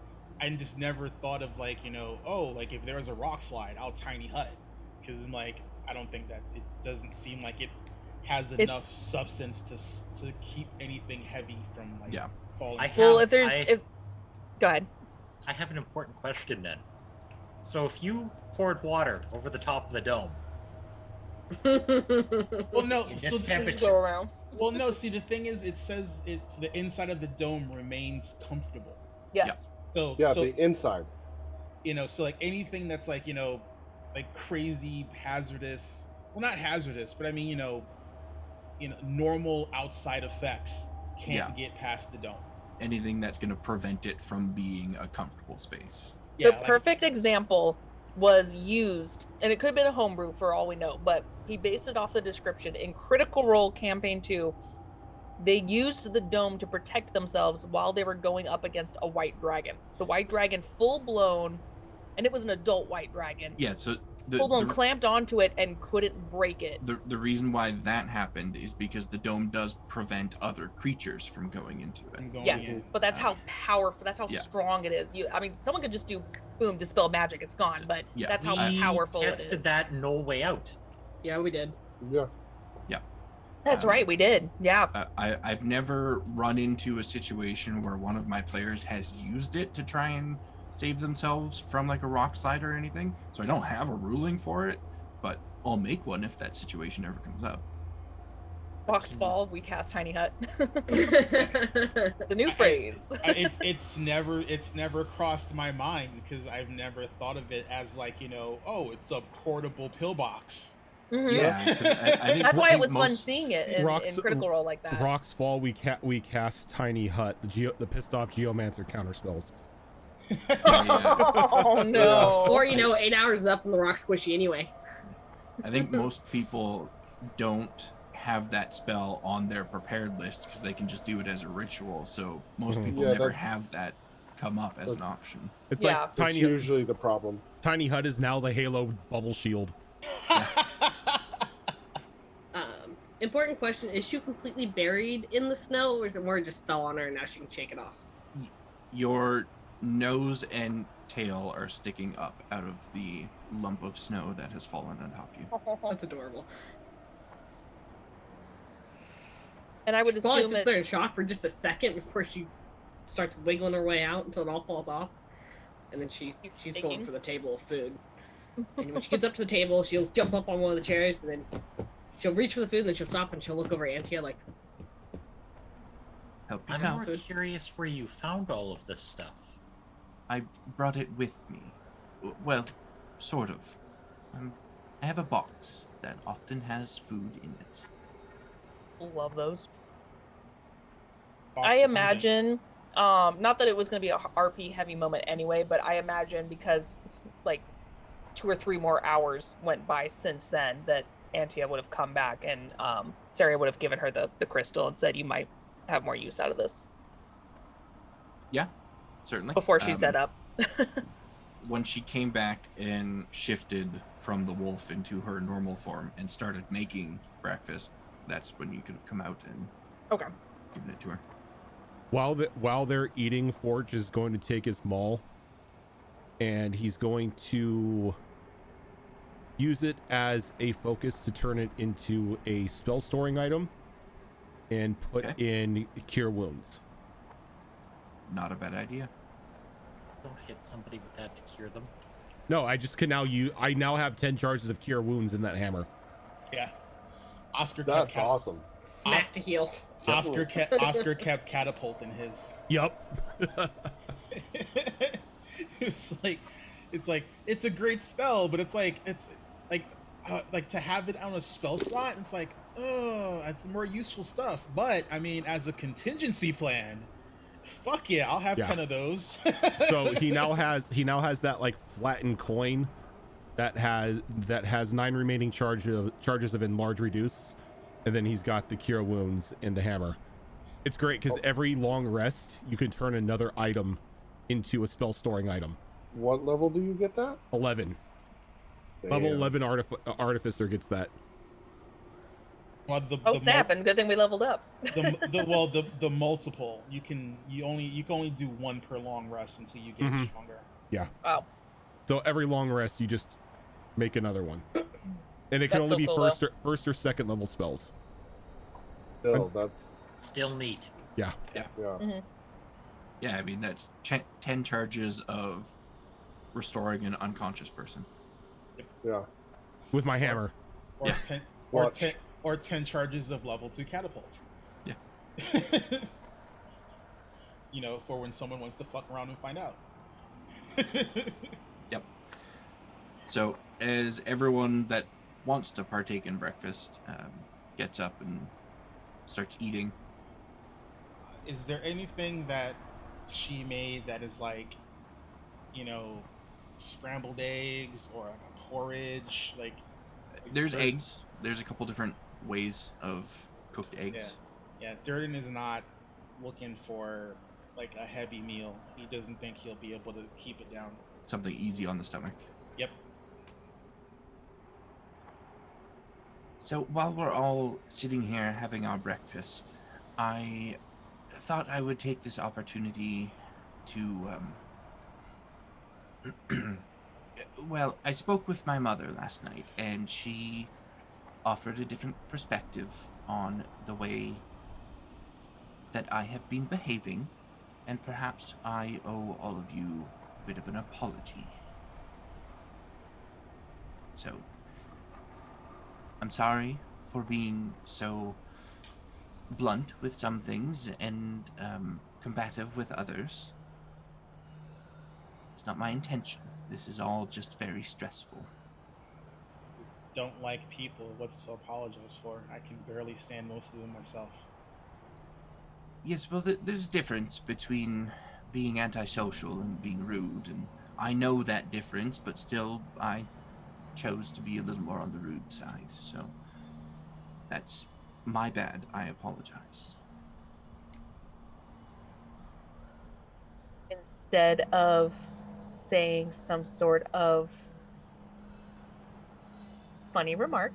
never thought of like, you know, oh, like if there was a rock slide, I'll tiny hut, because I'm like, I don't think that it doesn't seem like it has enough substance to keep anything heavy from like falling. Go ahead. I have an important question then. So if you poured water over the top of the dome, well, no, in so this temperature, Go around. well, no. See, the thing is, it says the inside of the dome remains comfortable. Yes. So Yeah, so, the inside. you know, so like anything that's like, you know, like crazy hazardous, well, not hazardous, but I mean, you know, normal outside effects can't get past the dome. Anything that's going to prevent it from being a comfortable space. The perfect example was used, and it could have been a homebrew for all we know, but he based it off the description. In Critical Role Campaign 2, they used the dome to protect themselves while they were going up against a white dragon. The white dragon, full blown, and it was an adult white dragon. Yeah, so full blown clamped onto it and couldn't break it. The reason why that happened is because the dome does prevent other creatures from going into it. Yes, but that's how powerful, that's how strong it is. I mean, someone could just do, boom, Dispel Magic, it's gone, but that's how powerful it is. We tested that No Way Out. Yeah, we did. Yeah. Yeah. That's right, we did. Yeah. I've never run into a situation where one of my players has used it to try and save themselves from like a rock slide or anything, so I don't have a ruling for it, but I'll make one if that situation ever comes up. Rocks fall, we cast tiny hut. The new phrase. It's never crossed my mind, because I've never thought of it as like, you know, oh, it's a portable pillbox. Mm-hmm. Yeah, I think that's why it was fun seeing it in Critical Role like that. Rocks fall, we cast tiny hut, the pissed off geomancer counter spells. Oh no. Or 8 hours up and the rock's squishy anyway. I think most people don't have that spell on their prepared list because they can just do it as a ritual, so most people never have that come up as an option. It's like tiny. That's usually the problem. Tiny hut is now the Halo bubble shield. Important question: is she completely buried in the snow, or is it more just fell on her and now she can shake it off? Your nose and tail are sticking up out of the lump of snow that has fallen on top of you. That's adorable. And I would she probably assume sits there in shock for just a second before she starts wiggling her way out until it all falls off, and then she's going for the table of food. And when she gets up to the table, she'll jump up on one of the chairs, and then she'll reach for the food, and then she'll stop and she'll look over at Antia like, help I'm yourself. more curious where you found all of this stuff. I brought it with me. Well, sort of. I have a box that often has food in it. Love those. I imagine, not that it was going to be a RP heavy moment anyway, but I imagine because like 2 or 3 more hours went by since then that Antia would have come back and Sarah would have given her the crystal and said, you might have more use out of this. Yeah, certainly. Before she set up. when she came back and shifted from the wolf into her normal form and started making breakfast, that's when you could have come out and given it to her. While they're eating, Forge is going to take his maul, and he's going to use it as a focus to turn it into a spell storing item and put in Cure Wounds. Not a bad idea. Don't hit somebody with that to cure them. No, I just can now I now have 10 charges of Cure Wounds in that hammer. Yeah. Oscar That's awesome. Smack to heal. Oscar kept catapulting his. Yup. It's a great spell, but it's like to have it on a spell slot, it's like, oh, that's more useful stuff. But I mean, as a contingency plan, fuck yeah, I'll have 10 of those. So he now has that like flattened coin that has 9 remaining charges of enlarge reduce, and then he's got the Cure Wounds in the hammer. It's great because every long rest you can turn another item into a spell storing item. What level do you get that? 11. Damn. Level 11 artificer gets that. Well, snap! And good thing we leveled up. the multiple you can only do 1 per long rest until you get stronger. Yeah. Wow. So every long rest you just make another one, and it can only be first or second level spells. Still, that's still neat. Yeah. Yeah. Yeah. Mm-hmm. Yeah, I mean that's 10 charges of restoring an unconscious person. Yeah. With my hammer. Or 10 charges of level 2 catapult. Yeah. You know, for when someone wants to fuck around and find out. Yep. So as everyone that wants to partake in breakfast gets up and starts eating. Is there anything that she made that is like, you know, scrambled eggs or like a porridge? Like, there's eggs. There's a couple different ways of cooked eggs. Yeah, Durden is not looking for like a heavy meal. He doesn't think he'll be able to keep it down. Something easy on the stomach. Yep. So while we're all sitting here having our breakfast, I thought I would take this opportunity to well, I spoke with my mother last night, and she offered a different perspective on the way that I have been behaving, and perhaps I owe all of you a bit of an apology. So, I'm sorry for being so blunt with some things and combative with others. It's not my intention. This is all just very stressful. Don't like people. What's to apologize for? I can barely stand most of them myself. Yes, well, there's a difference between being antisocial and being rude, and I know that difference, but still, I chose to be a little more on the rude side, so that's my bad. I apologize. Instead of saying some sort of funny remark,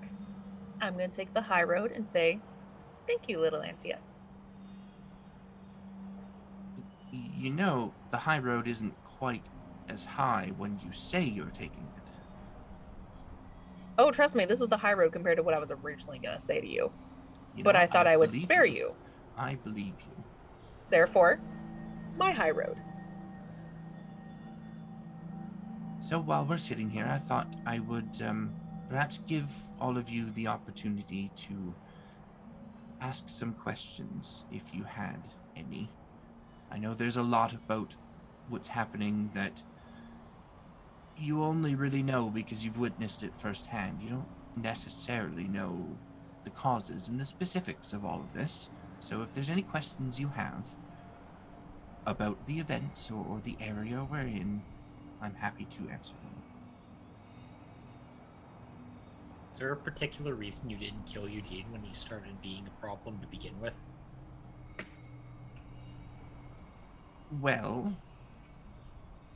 I'm going to take the high road and say, thank you, little Antia. You know, the high road isn't quite as high when you say you're taking it. Oh, trust me, this is the high road compared to what I was originally going to say to you. But know, I thought I would believe spare you. I believe you. Therefore, my high road. So while we're sitting here, I thought I would perhaps give all of you the opportunity to ask some questions, if you had any. I know there's a lot about what's happening that you only really know because you've witnessed it firsthand. You don't necessarily know the causes and the specifics of all of this. So if there's any questions you have about the events or the area we're in, I'm happy to answer them. Is there a particular reason you didn't kill Eugene when he started being a problem to begin with? Well,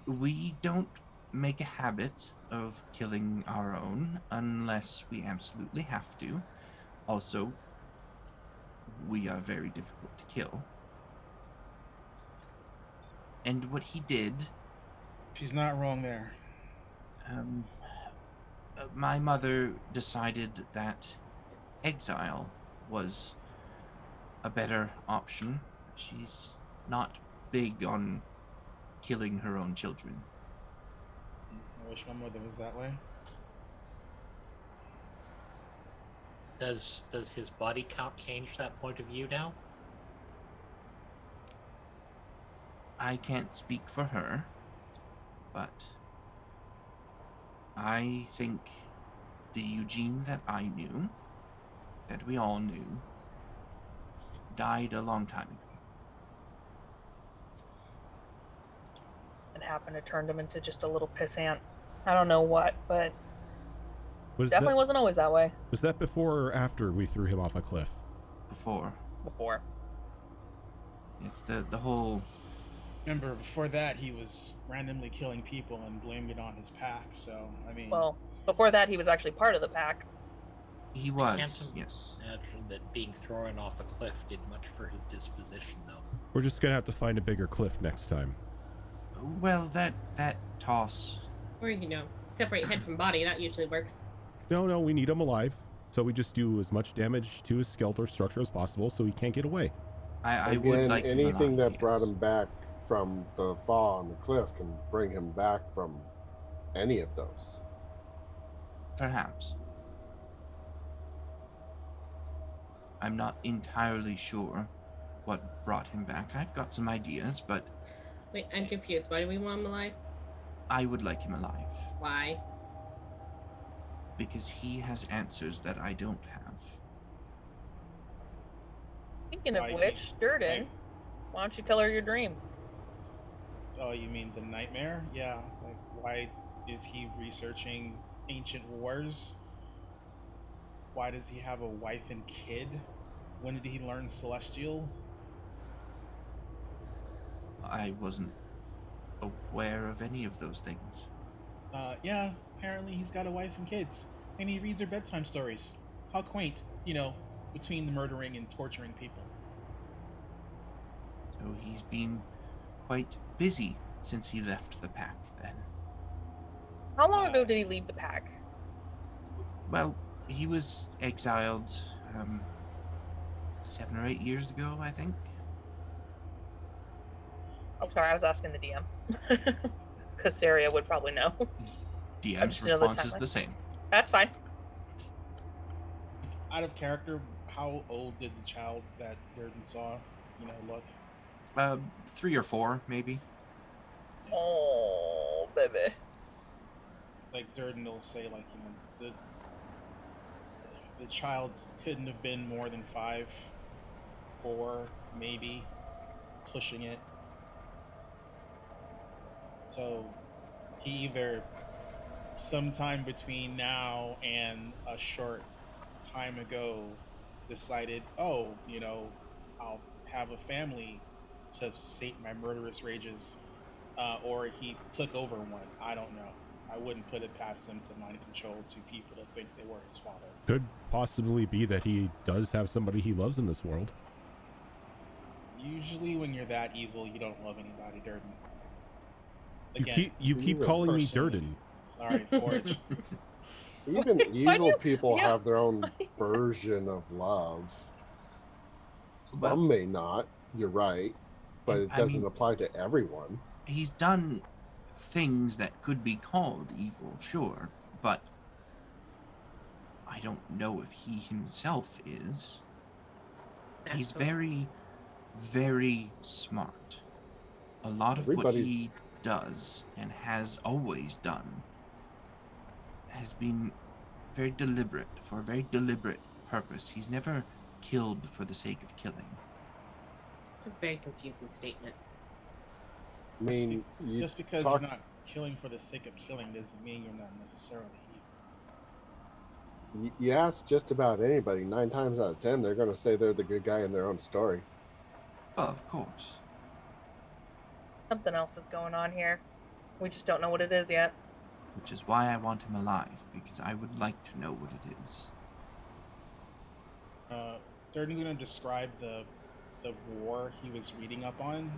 we don't make a habit of killing our own unless we absolutely have to. Also, we are very difficult to kill. And what he did... She's not wrong there. My mother decided that exile was a better option. She's not big on killing her own children. I wish my mother was that way. Does his body count change that point of view now? I can't speak for her, but I think the Eugene that I knew, that we all knew, died a long time ago. It happened to turn him into just a little pissant. I don't know what, but Was definitely that, wasn't always that way. was that before or after we threw him off a cliff? Before. It's the whole... Remember, before that, he was randomly killing people and blaming it on his pack. So, I mean, Well, before that, he was actually part of the pack. He I was, can't yes. imagine that being thrown off a cliff did much for his disposition, though. We're just gonna have to find a bigger cliff next time. Well, that toss... Or, separate head from body. That usually works. No, we need him alive. So we just do as much damage to his skeletal structure as possible so he can't get away. I would Again, like him anything alive, that brought yes. him back from the fall on the cliff can bring him back from any of those. Perhaps. I'm not entirely sure what brought him back. I've got some ideas, but Wait, I'm confused. Why do we want him alive? I would like him alive. Why? Because he has answers that I don't have. Speaking of Why- which, Durden, why- why don't you tell her your dream? oh, you mean the nightmare? Yeah. Like, why is he researching ancient wars? Why does he have a wife and kid? When did he learn Celestial? I wasn't aware of any of those things. Yeah, apparently he's got a wife and kids. And he reads her bedtime stories. How quaint, between the murdering and torturing people. So he's been quite busy since he left the pack then. How long ago did he leave the pack? Well, he was exiled 7 or 8 years ago, I think. I'm sorry, I was asking the DM. Because Saria would probably know. DM's just another response is timeline. the same. That's fine. Out of character, how old did the child that Durden saw, look? 3 or 4, maybe. Oh, baby. Like Durden will say, like, the child couldn't have been more than 5, 4, maybe, pushing it. So he either sometime between now and a short time ago decided, I'll have a family to sate my murderous rages, or he took over one. I don't know. I wouldn't put it past him to mind control to people to think they were his father. Could possibly be that he does have somebody he loves in this world. Usually when you're that evil, you don't love anybody, Durden. You keep calling me personally. Durden. Sorry, Forge. Even Why evil do you- people yeah. have their own version of love. But- Some may not, you're right, but it I doesn't mean- apply to everyone. He's done things that could be called evil, sure, but I don't know if he himself is. He's Absolutely. very, very smart. A lot of what Everybody- he does and has always done has been very deliberate, for a very deliberate purpose. He's never killed for the sake of killing. It's a very confusing statement. I mean, you Just because talk- you're not killing for the sake of killing doesn't mean you're not necessarily evil. you ask just about anybody, 9 times out of 10, they're going to say they're the good guy in their own story. Well, of course. Something else is going on here. We just don't know what it is yet. Which is why I want him alive, because I would like to know what it is. Durden's gonna describe the war he was reading up on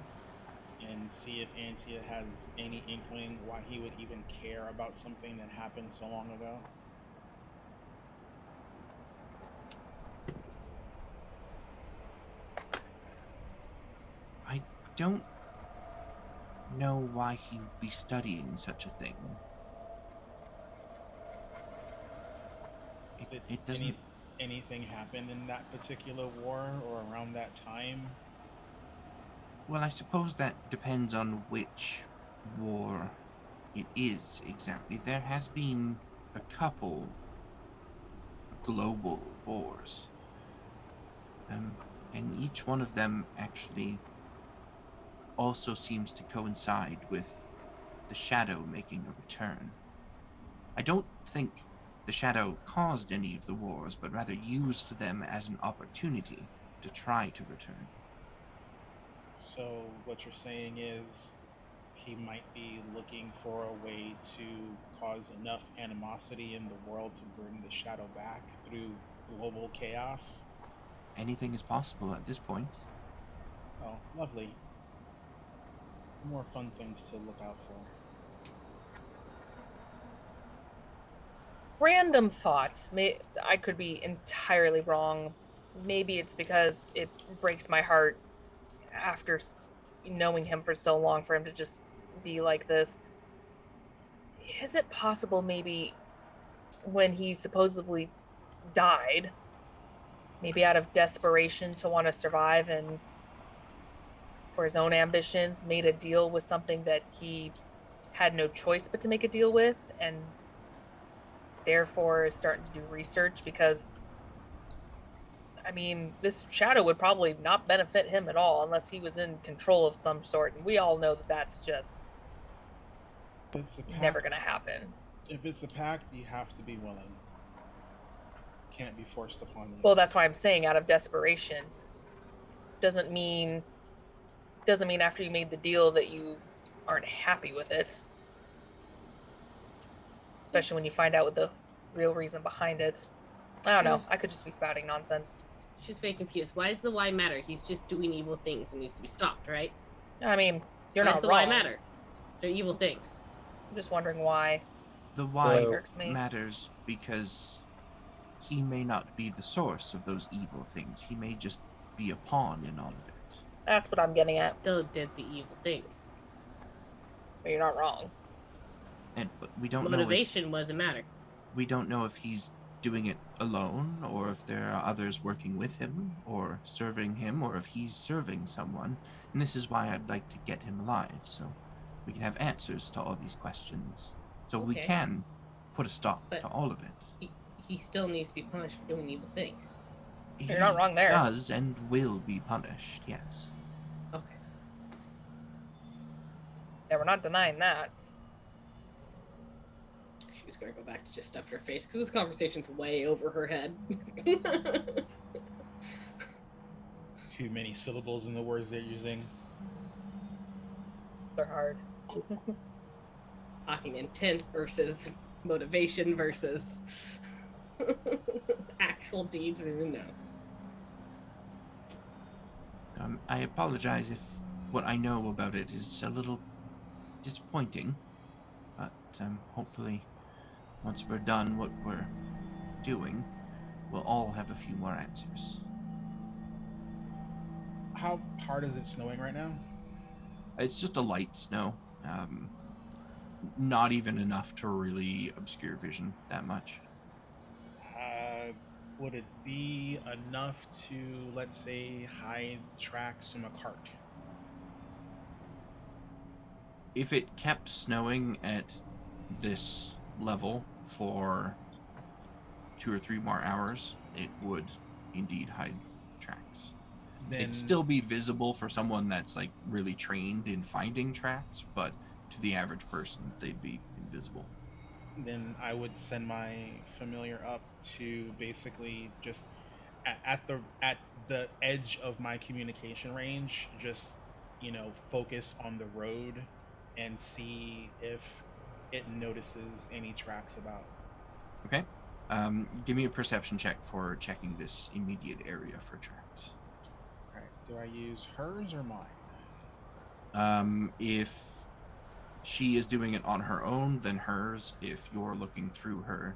and see if Antia has any inkling why he would even care about something that happened so long ago. I don't know why he would be studying such a thing. It doesn't... Anything happen in that particular war or around that time? Well, I suppose that depends on which war it is exactly. There has been a couple global wars. And each one of them actually also seems to coincide with the Shadow making a return. I don't think the Shadow caused any of the wars, but rather used them as an opportunity to try to return. So what you're saying is he might be looking for a way to cause enough animosity in the world to bring the Shadow back through global chaos? Anything is possible at this point. Oh, lovely. More fun things to look out for. Random thought. I could be entirely wrong. Maybe it's because it breaks my heart after knowing him for so long for him to just be like this. Is it possible maybe when he supposedly died, maybe out of desperation to want to survive and for his own ambitions, made a deal with something that he had no choice but to make a deal with, and therefore is starting to do research? Because I mean, this Shadow would probably not benefit him at all unless he was in control of some sort, and we all know that that's just never gonna happen. If it's a pact, you have to be willing. Can't be forced upon you. Well, that's why I'm saying out of desperation. Doesn't mean after you made the deal that you aren't happy with it. Especially when you find out what the real reason behind it. I don't know. I could just be spouting nonsense. She's very confused. Why does the why matter? He's just doing evil things and needs to be stopped, right? I mean, you're why not does the wrong. why matter? They're evil things. I'm just wondering why. The why irks me. matters because he may not be the source of those evil things. He may just be a pawn in all of it. That's what I'm getting at. Still did the evil things. But you're not wrong. But we don't Motivation doesn't matter. We don't know if he's doing it alone, or if there are others working with him, or serving him, or if he's serving someone. And this is why I'd like to get him alive, so we can have answers to all these questions. So we can put a stop to all of it. He still needs to be punished for doing evil things. You're not wrong there. He does and will be punished, yes. Okay. Yeah, we're not denying that. She's gonna go back to just stuff her face because this conversation's way over her head. Too many syllables in the words they're using. They're hard. Talking intent versus motivation versus actual deeds. No. I apologize if what I know about it is a little disappointing, but hopefully once we're done what we're doing, we'll all have a few more answers. How hard is it snowing right now? It's just a light snow. Not even enough to really obscure vision that much. Would it be enough to, let's say, hide tracks from a cart? If it kept snowing at this level for 2 or 3 more hours, it would indeed hide tracks. Then It'd still be visible for someone that's like really trained in finding tracks, but to the average person, they'd be invisible. Then I would send my familiar up to basically just at the edge of my communication range, just focus on the road and see if it notices any tracks about. Okay. Give me a perception check for checking this immediate area for tracks. All right. Do I use hers or mine? If she is doing it on her own, then hers. If you're looking through her,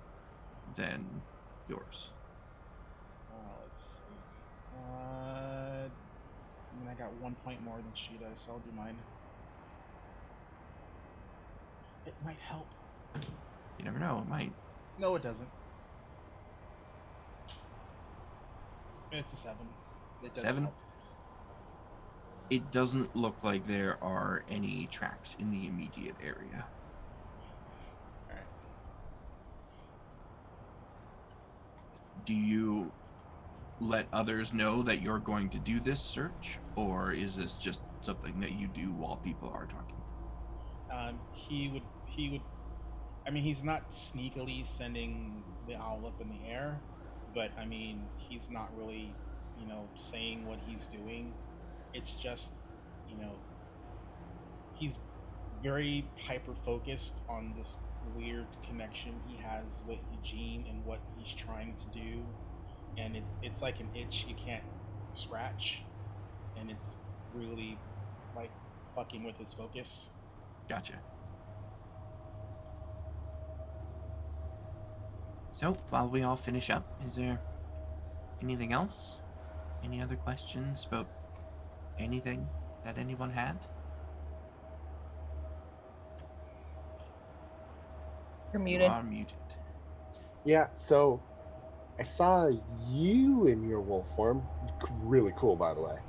then yours. Let's see. I mean, I got 1 point more than she does, so I'll do mine. It might help. You never know, it might. No, it doesn't. It's a 7. It doesn't 7? help. It doesn't look like there are any tracks in the immediate area. All right. Do you let others know that you're going to do this search, or is this just something that you do while people are talking? He would. I mean, he's not sneakily sending the owl up in the air, but I mean, he's not really, saying what he's doing. It's just, he's very hyper focused on this weird connection he has with Eugene and what he's trying to do, and it's like an itch you can't scratch, and it's really like fucking with his focus. Gotcha. So, while we all finish up, is there anything else? Any other questions about anything that anyone had? You're muted. You are muted. Yeah, so I saw you in your wolf form. Really cool, by the way.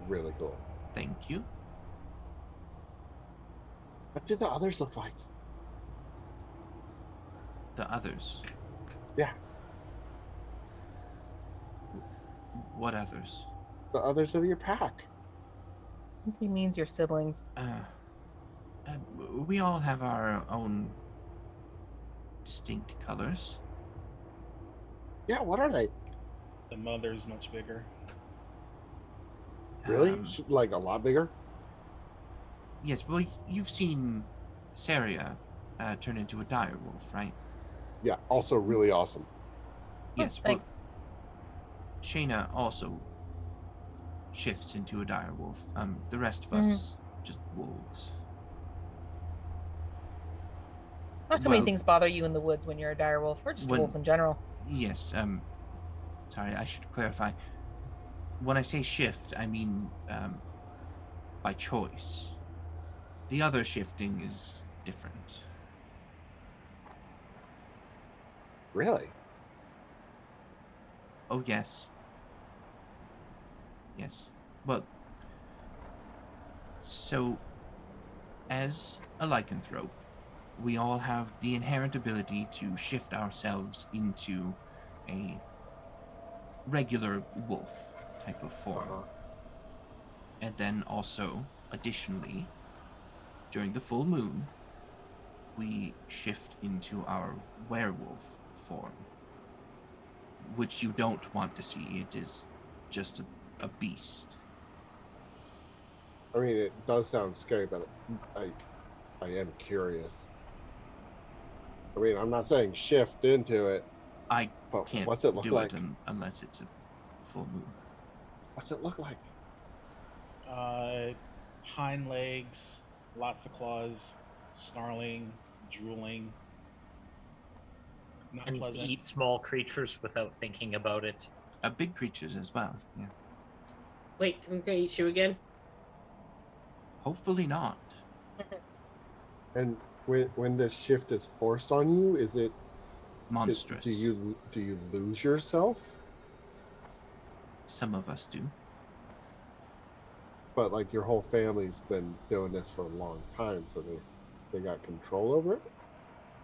Really cool. Thank you. What do the others look like? The others. Yeah, What others? the others of your pack. I think he means your siblings. We all have our own distinct colors. Yeah, what are they? The mother's much bigger. Really? Like a lot bigger? Yes, well, you've seen Saria turn into a dire wolf, right? Yeah, also really awesome. Yes, Thanks. well, Shayna also shifts into a dire wolf. The rest of us, just wolves. Not too many things bother you in the woods when you're a dire wolf, or just a wolf in general. Yes, sorry, I should clarify. When I say shift, I mean by choice. The other shifting is different. Really? Oh, yes. Yes. Well, so, as a lycanthrope, we all have the inherent ability to shift ourselves into a regular wolf type of form. And then also, additionally, during the full moon, we shift into our werewolf form, which you don't want to see. It is just a beast. I mean, it does sound scary, but I am curious. I mean, I'm not saying shift into it. I but can't what's it look do like? it unless it's a full moon. What's it look like? Hind legs, lots of claws, snarling, drooling. Not Tends to pleasant. eat small creatures without thinking about it. Big creatures as well. Yeah. Wait, someone's gonna eat you again? Hopefully not. And when this shift is forced on you, is it Monstrous. Do you lose yourself? Some of us do. But like your whole family's been doing this for a long time, so they got control over it?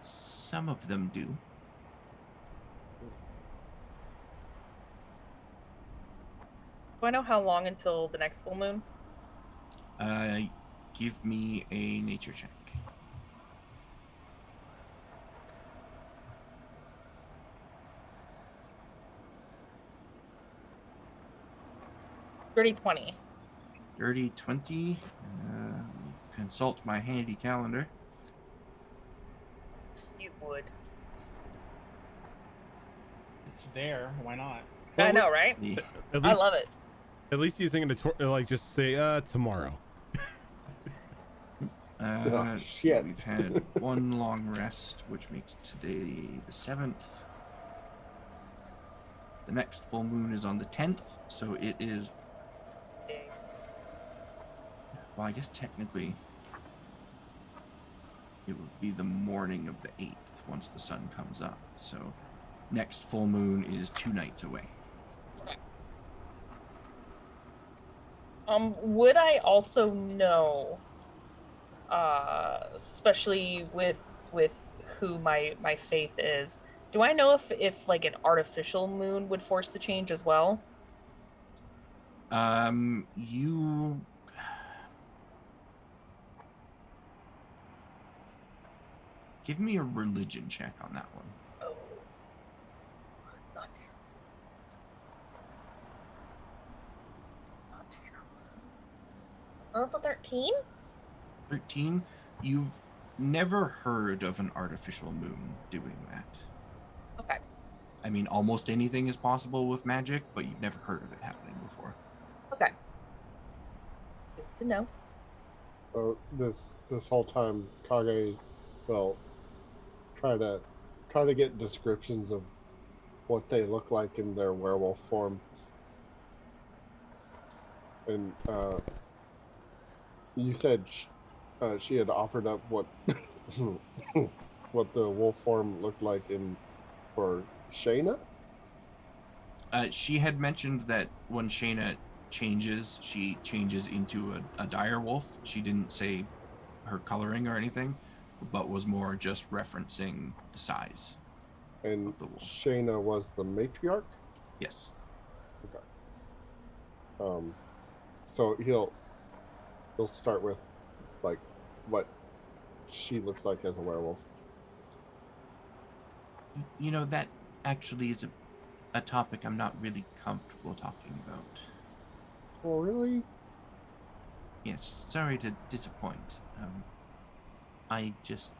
Some of them do. Do I know how long until the next full moon? Give me a nature check. Dirty 20. Dirty 20. consult my handy calendar. You would. It's there. Why not? I know, right? The, At least, I love it. At least he's going to like just say tomorrow. Shit. We've had one long rest, which makes today the 7th. The next full moon is on the 10th, so it is. Well, I guess technically it would be the morning of the 8th once the sun comes up. So next full moon is 2 nights away. Would I also know, especially with who my faith is, do I know if like an artificial moon would force the change as well? You give me a religion check on that one. Oh, that's not terrible. It's not terrible. Oh, that's a 13? 13. You've never heard of an artificial moon doing that. Okay. I mean, almost anything is possible with magic, but you've never heard of it happening before. Okay. Good to know. So this whole time, Kage will try to get descriptions of what they look like in their werewolf form. And you said she had offered up what what the wolf form looked like for Shayna? She had mentioned that when Shayna changes, she changes into a dire wolf. She didn't say her coloring or anything, but was more just referencing the size And of the wolf. Shayna was the matriarch? Yes. Okay. So he'll start with like what she looks like as a werewolf. You know, that actually is a topic I'm not really comfortable talking about. Oh, really? Yes, sorry to disappoint. I just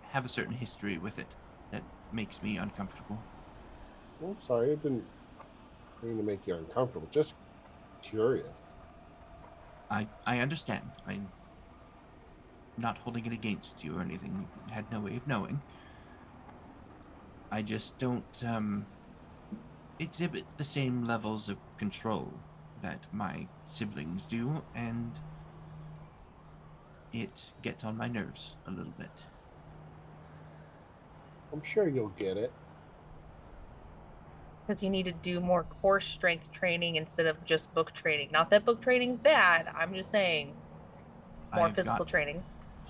have a certain history with it that makes me uncomfortable. I'm sorry, it didn't mean to make you uncomfortable. Just curious. I understand. I'm not holding it against you or anything. You had no way of knowing. I just don't exhibit the same levels of control that my siblings do, and it gets on my nerves a little bit. I'm sure you'll get it. Because you need to do more core strength training instead of just book training. Not that book training's bad. I'm just saying more I've physical got training.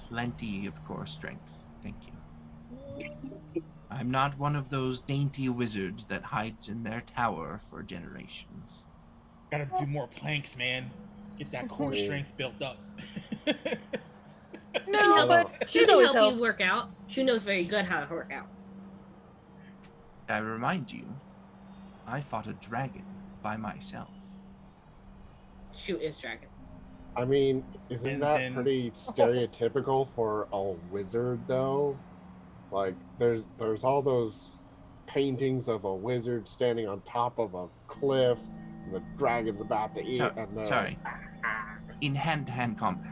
Plenty of core strength. Thank you. I'm not one of those dainty wizards that hides in their tower for generations. Gotta do more planks, man. Get that core strength built up. No, but She it can always help you helps. work out. She knows very good how to work out. I remind you, I fought a dragon by myself. Shoot is dragon. I mean, isn't And that then- pretty stereotypical for a wizard, though? Like, there's all those paintings of a wizard standing on top of a cliff, and the dragon's about to eat, and they're Sorry. In hand-to-hand combat.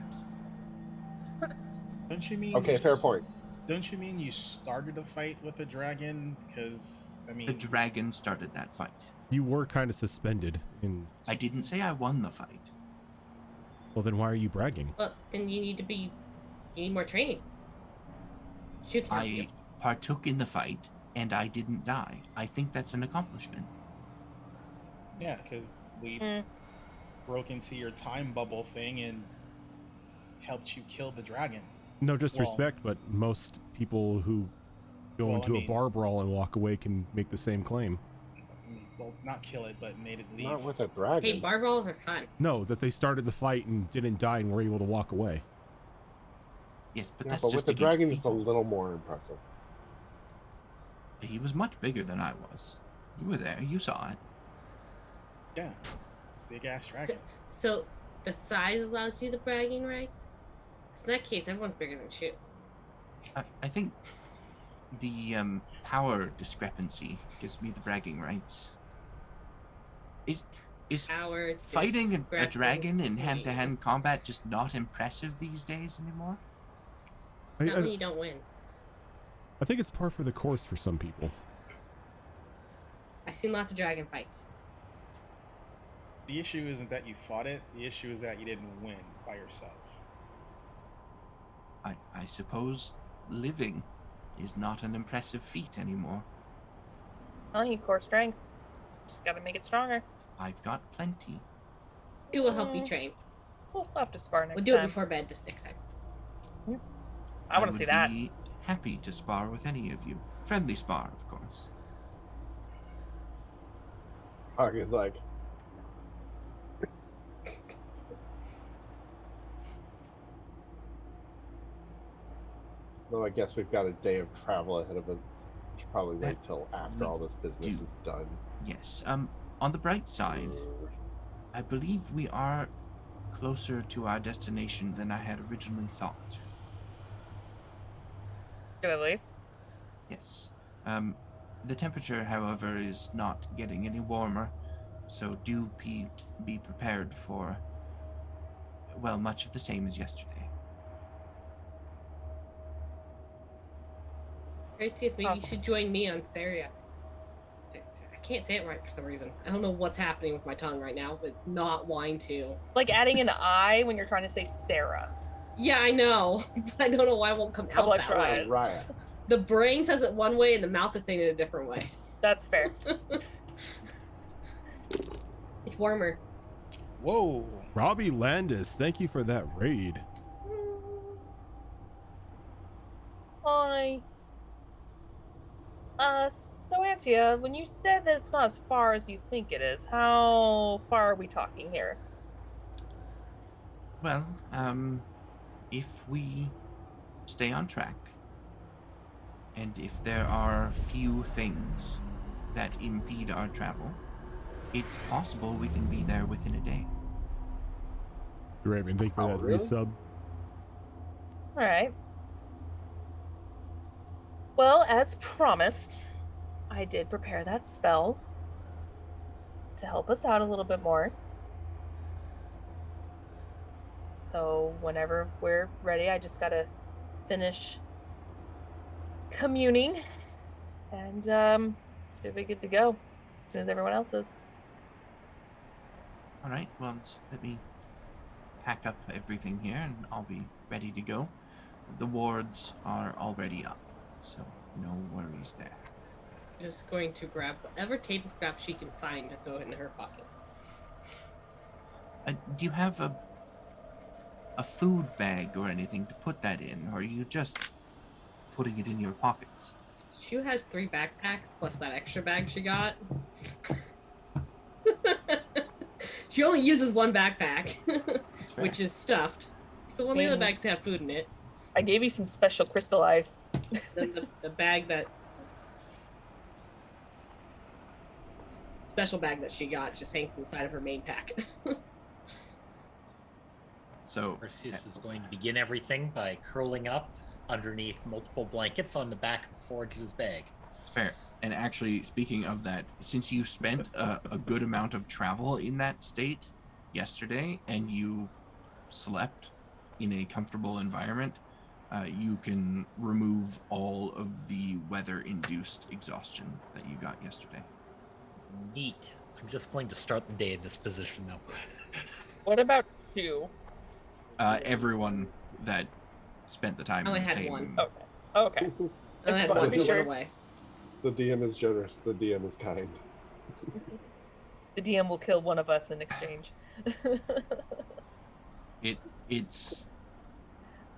Don't you mean? Okay, fair point. Don't you mean you started a fight with a dragon? Because I mean, The dragon started that fight. You were kind of suspended in. I didn't say I won the fight. Well, then why are you bragging? Well, then you need more training. She can help you. I partook in the fight, and I didn't die. I think that's an accomplishment. yeah, because we Mm. broke into your time bubble thing and helped you kill the dragon. No disrespect, but most people who go Well, I into a mean- bar brawl and walk away can make the same claim. Well, not kill it, but made it leave. Not with a dragon. Hey, bar brawls are fun. No, that they started the fight and didn't die and were able to walk away. Yes, but Yeah, that's but just with the against dragon, it's a people. little more impressive. He was much bigger than I was. You were there. You saw it. Yeah, big ass dragon. So, the size allows you the bragging rights? 'Cause in that case, everyone's bigger than you. I think the power discrepancy gives me the bragging rights. Is Power fighting a dragon in discrepancy. hand-to-hand combat just not impressive these days anymore? Not when you don't win. I think it's par for the course for some people. I've seen lots of dragon fights. The issue isn't that you fought it. The issue is that you didn't win by yourself. I suppose living is not an impressive feat anymore. I need core strength. Just gotta make it stronger. I've got plenty. It will help you train. We'll have to spar next We'll do it time. before bed this next time. I want to see that. would be happy to spar with any of you. Friendly spar, of course. Hawk is like, well, I guess we've got a day of travel ahead of us. Should probably wait till after all this business is done. Yes. On the bright side, I believe we are closer to our destination than I had originally thought. Good at least. Yes. The temperature, however, is not getting any warmer, so do be prepared for, well, much of the same as yesterday. Gracious, maybe you should join me on Saria. I can't say it right for some reason. I don't know what's happening with my tongue right now, but it's not wanting to. Like adding an I when you're trying to say Sarah. Yeah, I know. I don't know why it won't come out I'll that try way. it. Right. The brain says it one way and the mouth is saying it a different way. That's fair. It's warmer. Whoa. Robbie Landis, thank you for that raid. Hi. So Antia, when you said that it's not as far as you think it is, how far are we talking here? Well, if we stay on track, and if there are few things that impede our travel, it's possible we can be there within a day. Raven, thank you for that really? resub. All right. Well, as promised, I did prepare that spell to help us out a little bit more. So whenever we're ready, I just gotta finish communing, and should be good to go as soon as everyone else is. All right, well, let me pack up everything here, and I'll be ready to go. The wards are already up, so no worries there. Just going to grab whatever table scraps she can find and throw it in her pockets. Do you have a food bag or anything to put that in, or are you just putting it in your pockets? She has 3 backpacks plus that extra bag she got. She only uses 1 backpack, which is stuffed. So one of the other bags have food in it. I gave you some special crystal ice. Then the bag that special bag that she got just hangs on the side of her main pack. So Perseus is going to begin everything by curling up underneath multiple blankets on the back of Forge's bag. it's fair. And actually, speaking of that, since you spent a good amount of travel in that state yesterday, and you slept in a comfortable environment, you can remove all of the weather-induced exhaustion that you got yesterday. Neat. I'm just going to start the day in this position now. What about you? Everyone that spent the time I only in the had same. one. Okay. I Just had wanted one to be so sure. went away. The DM is generous. The DM is kind. The DM will kill one of us in exchange. It's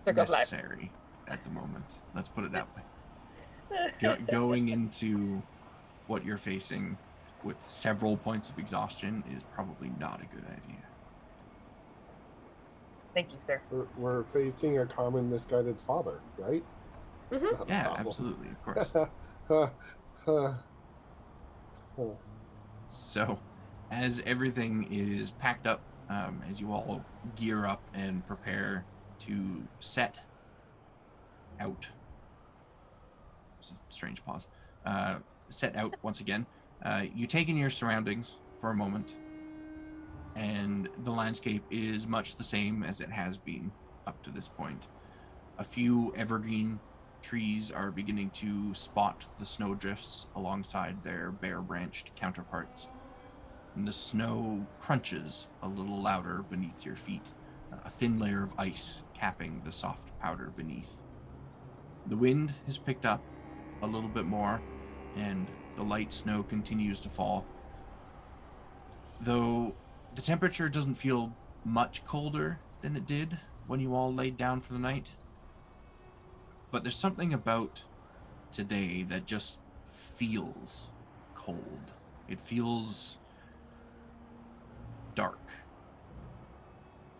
Circle of life. necessary at the moment. Let's put it that way. Going into what you're facing with several points of exhaustion is probably not a good idea. Thank you, sir. We're facing a common misguided father, right? Mhm. Not a Yeah, problem. absolutely, of course. So, as everything is packed up as you all gear up and prepare to set out. It's a strange pause. Set out once again. You take in your surroundings for a moment, and the landscape is much the same as it has been up to this point. A few evergreen trees are beginning to spot the snowdrifts alongside their bare-branched counterparts. And the snow crunches a little louder beneath your feet, a thin layer of ice capping the soft powder beneath. The wind has picked up a little bit more, and the light snow continues to fall. Though the temperature doesn't feel much colder than it did when you all laid down for the night. But there's something about today that just feels cold. It feels dark.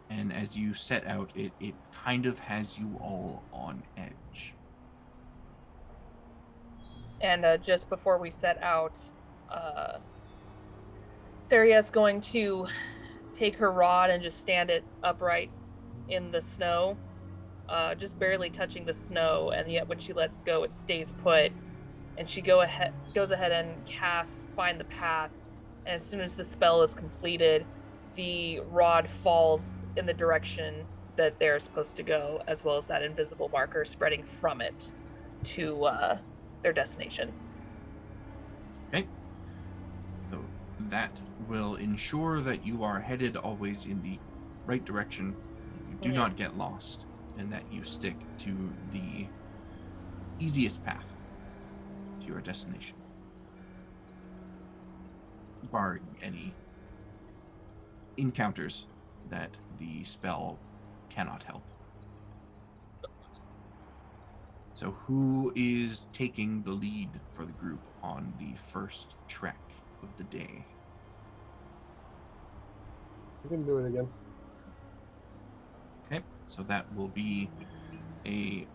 And as you set out, it kind of has you all on edge. And just before we set out, Saria's going to take her rod and just stand it upright in the snow, just barely touching the snow, and yet when she lets go, it stays put. And she goes ahead and casts Find the Path, and as soon as the spell is completed, the rod falls in the direction that they're supposed to go, as well as that invisible marker spreading from it to their destination. Okay. So that will ensure that you are headed always in the right direction, you do not get lost, and that you stick to the easiest path to your destination, barring any encounters that the spell cannot help. So who is taking the lead for the group on the first trek of the day? You can do it again. Okay, so that will be a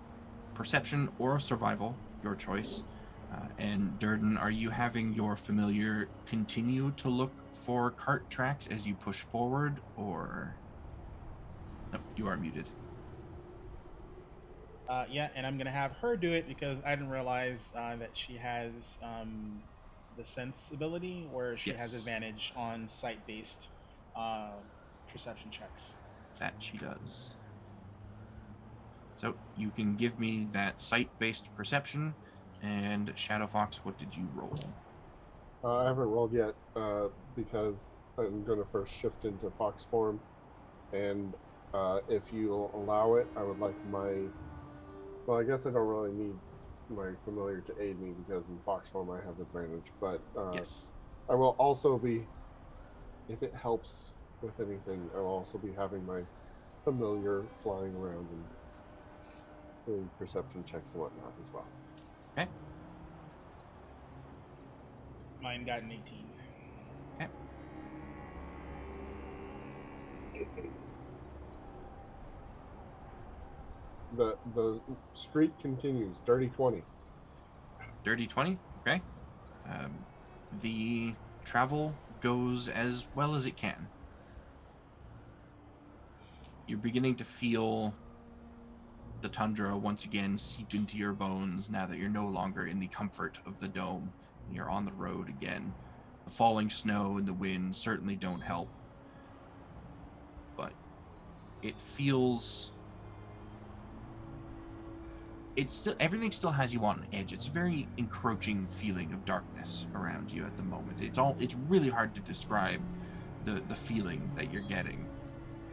perception or a survival, your choice. And Durden, are you having your familiar continue to look for cart tracks as you push forward, or... No, you are muted. Yeah, and I'm gonna have her do it because I didn't realize that she has the sense ability where she has Yes. advantage on sight-based perception checks. That she does. So you can give me that sight-based perception, and Shadow Fox, what did you roll? I haven't rolled yet because I'm going to first shift into fox form, and if you'll allow it, I would like my... Well, I guess I don't really need my familiar to aid me because in fox form I have advantage, but Yes. I will also be, if it helps with anything, I will also be having my familiar flying around and doing perception checks and whatnot as well. Okay. Mine got an 18. Okay. The streak continues. Dirty 20. Dirty 20, okay. The travel goes as well as it can. You're beginning to feel the tundra once again seep into your bones now that you're no longer in the comfort of the dome. You're on the road again. The falling snow and the wind certainly don't help. But it feels... It's still, everything still has you on edge. It's a very encroaching feeling of darkness around you at the moment. It's really hard to describe the feeling that you're getting.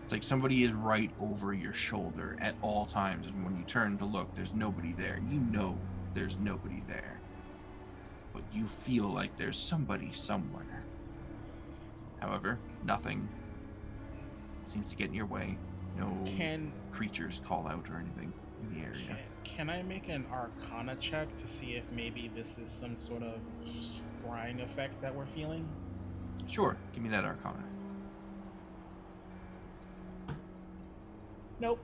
It's like somebody is right over your shoulder at all times, and when you turn to look, there's nobody there. You know there's nobody there, but you feel like there's somebody somewhere. However, nothing seems to get in your way. No creatures call out or anything in the area. Can I make an Arcana check to see if maybe this is some sort of scrying effect that we're feeling? Sure, give me that Arcana. Nope.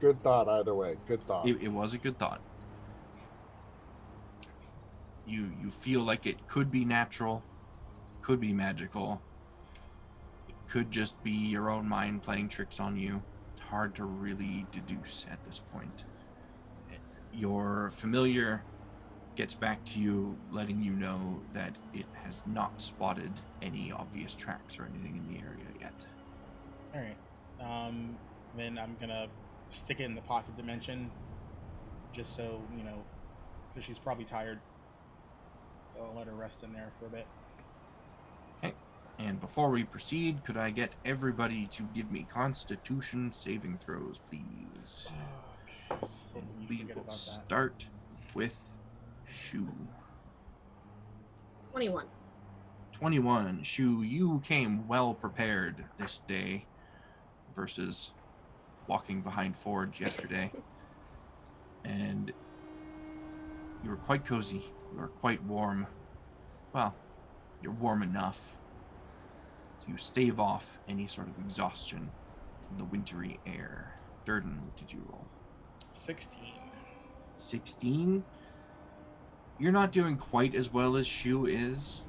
Good thought either way. Good thought. It was a good thought. You feel like it could be natural, could be magical. It could just be your own mind playing tricks on you. It's hard to really deduce at this point. Your familiar gets back to you, letting you know that it has not spotted any obvious tracks or anything in the area yet. All right. Then I'm gonna stick it in the pocket dimension, just so you know, because she's probably tired. So I'll let her rest in there for a bit. Okay. And before we proceed, could I get everybody to give me Constitution saving throws, please? We will start with Shu. 21. 21. Shu, you came well prepared this day versus walking behind Forge yesterday. And you were quite cozy. You were quite warm. Well, you're warm enough to stave off any sort of exhaustion from the wintry air. Durden, what did you roll? 16. 16? You're not doing quite as well as Shu is.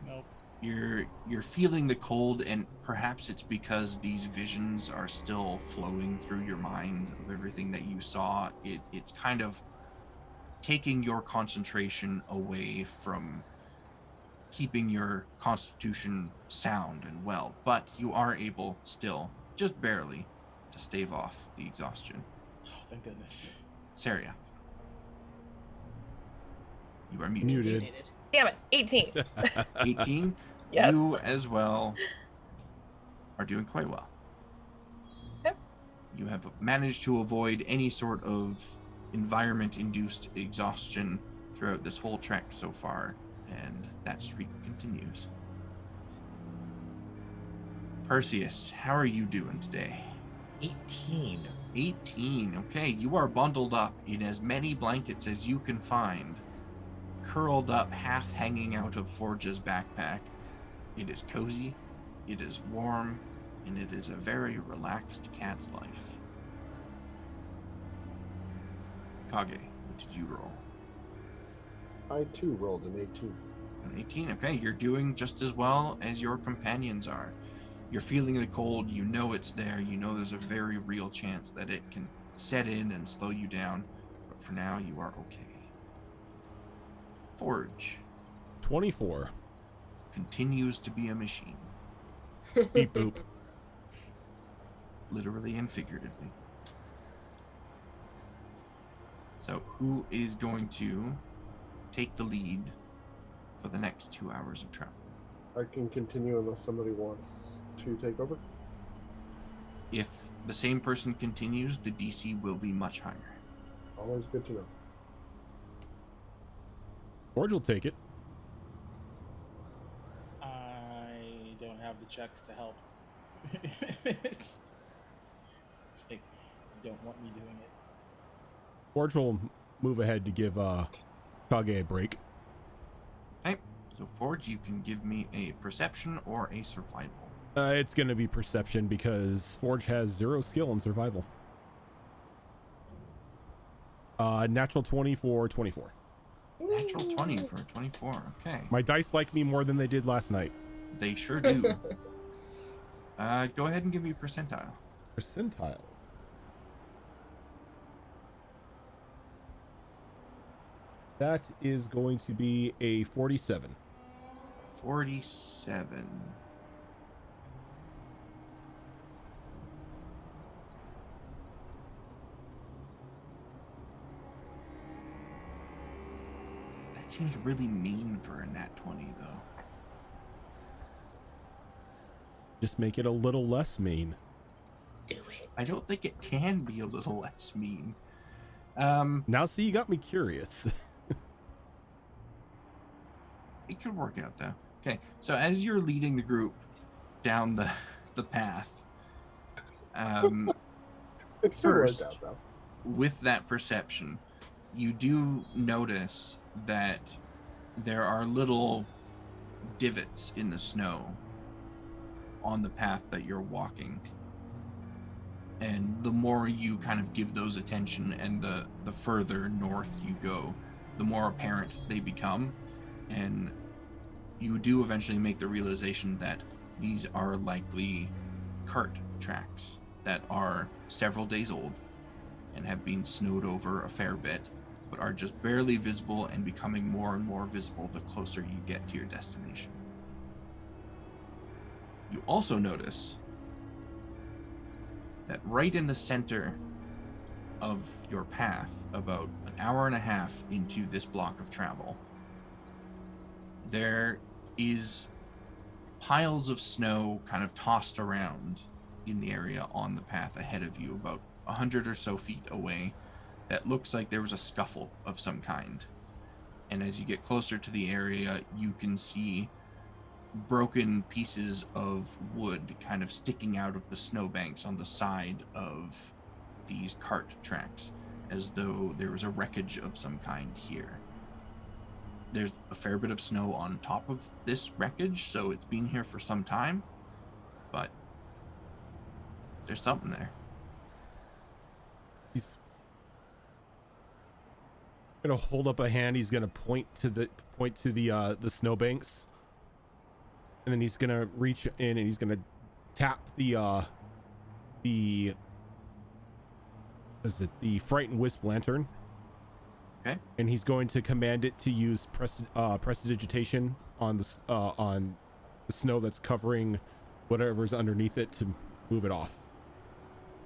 Nope. You're feeling the cold, and perhaps it's because these visions are still flowing through your mind of everything that you saw. It's kind of taking your concentration away from keeping your constitution sound and well, but you are able still, just barely, to stave off the exhaustion. Oh, thank goodness. Saria, you are muted. Muted. Damn it, 18. 18. Yes. You as well are doing quite well. Okay. You have managed to avoid any sort of environment-induced exhaustion throughout this whole trek so far, and that streak continues. Perseus, how are you doing today? 18. 18. Okay, you are bundled up in as many blankets as you can find, curled up, half hanging out of Forge's backpack. It is cozy, it is warm, and it is a very relaxed cat's life. Kage, what did you roll? I too rolled an 18. An 18. Okay, you're doing just as well as your companions are. You're feeling the cold, you know it's there, you know there's a very real chance that it can set in and slow you down, but for now you are okay. Forge 24. continues to be a machine, Beep boop. literally and figuratively. So who is going to take the lead for the next 2 hours of travel? I can continue unless somebody wants to take over. If the same person continues, the DC will be much higher. Always good to know. Forge will take it. I don't have the checks to help. it's like, you don't want me doing it. Forge will move ahead to give Kage a break. Okay, so Forge, you can give me a perception or a survival. It's going to be perception because Forge has 0 skill in survival. Natural 20 for 24. Natural 20 for 24. Okay. My dice like me more than they did last night. They sure do. Go ahead and give me percentile. Percentile. That is going to be a 47. 47. That seems really mean for a nat 20, though. Just make it a little less mean. Do it. I don't think it can be a little less mean. Now, see, you got me curious. It could work out, though. Okay, so as you're leading the group down the path, It still First. worked out though. with that perception, you do notice that there are little divots in the snow on the path that you're walking. And the more you kind of give those attention and the further north you go, the more apparent they become. And you do eventually make the realization that these are likely cart tracks that are several days old and have been snowed over a fair bit, but are just barely visible and becoming more and more visible the closer you get to your destination. You also notice that right in the center of your path, about an hour and a half into this block of travel, there is piles of snow kind of tossed around in the area on the path ahead of you, about 100 or so feet away, that looks like there was a scuffle of some kind. And as you get closer to the area, you can see broken pieces of wood kind of sticking out of the snowbanks on the side of these cart tracks, as though there was a wreckage of some kind here. There's a fair bit of snow on top of this wreckage, so it's been here for some time, but there's something there. He's gonna hold up a hand. He's gonna point to the snowbanks, and then he's gonna reach in and he's gonna tap the Frightened Wisp lantern. Okay. And he's going to command it to use prestidigitation on the snow that's covering whatever's underneath it to move it off.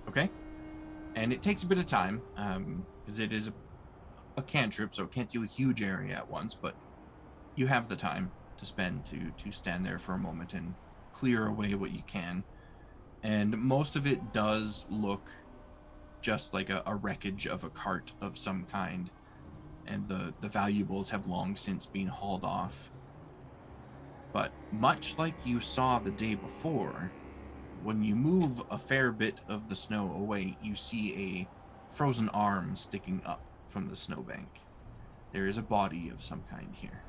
Okay. And it takes a bit of time, because it is a cantrip, so it can't do a huge area at once, but you have the time to spend to stand there for a moment and clear away what you can. And most of it does look just like a wreckage of a cart of some kind, and the valuables have long since been hauled off. But much like you saw the day before, when you move a fair bit of the snow away, you see a frozen arm sticking up from the snowbank. There is a body of some kind here.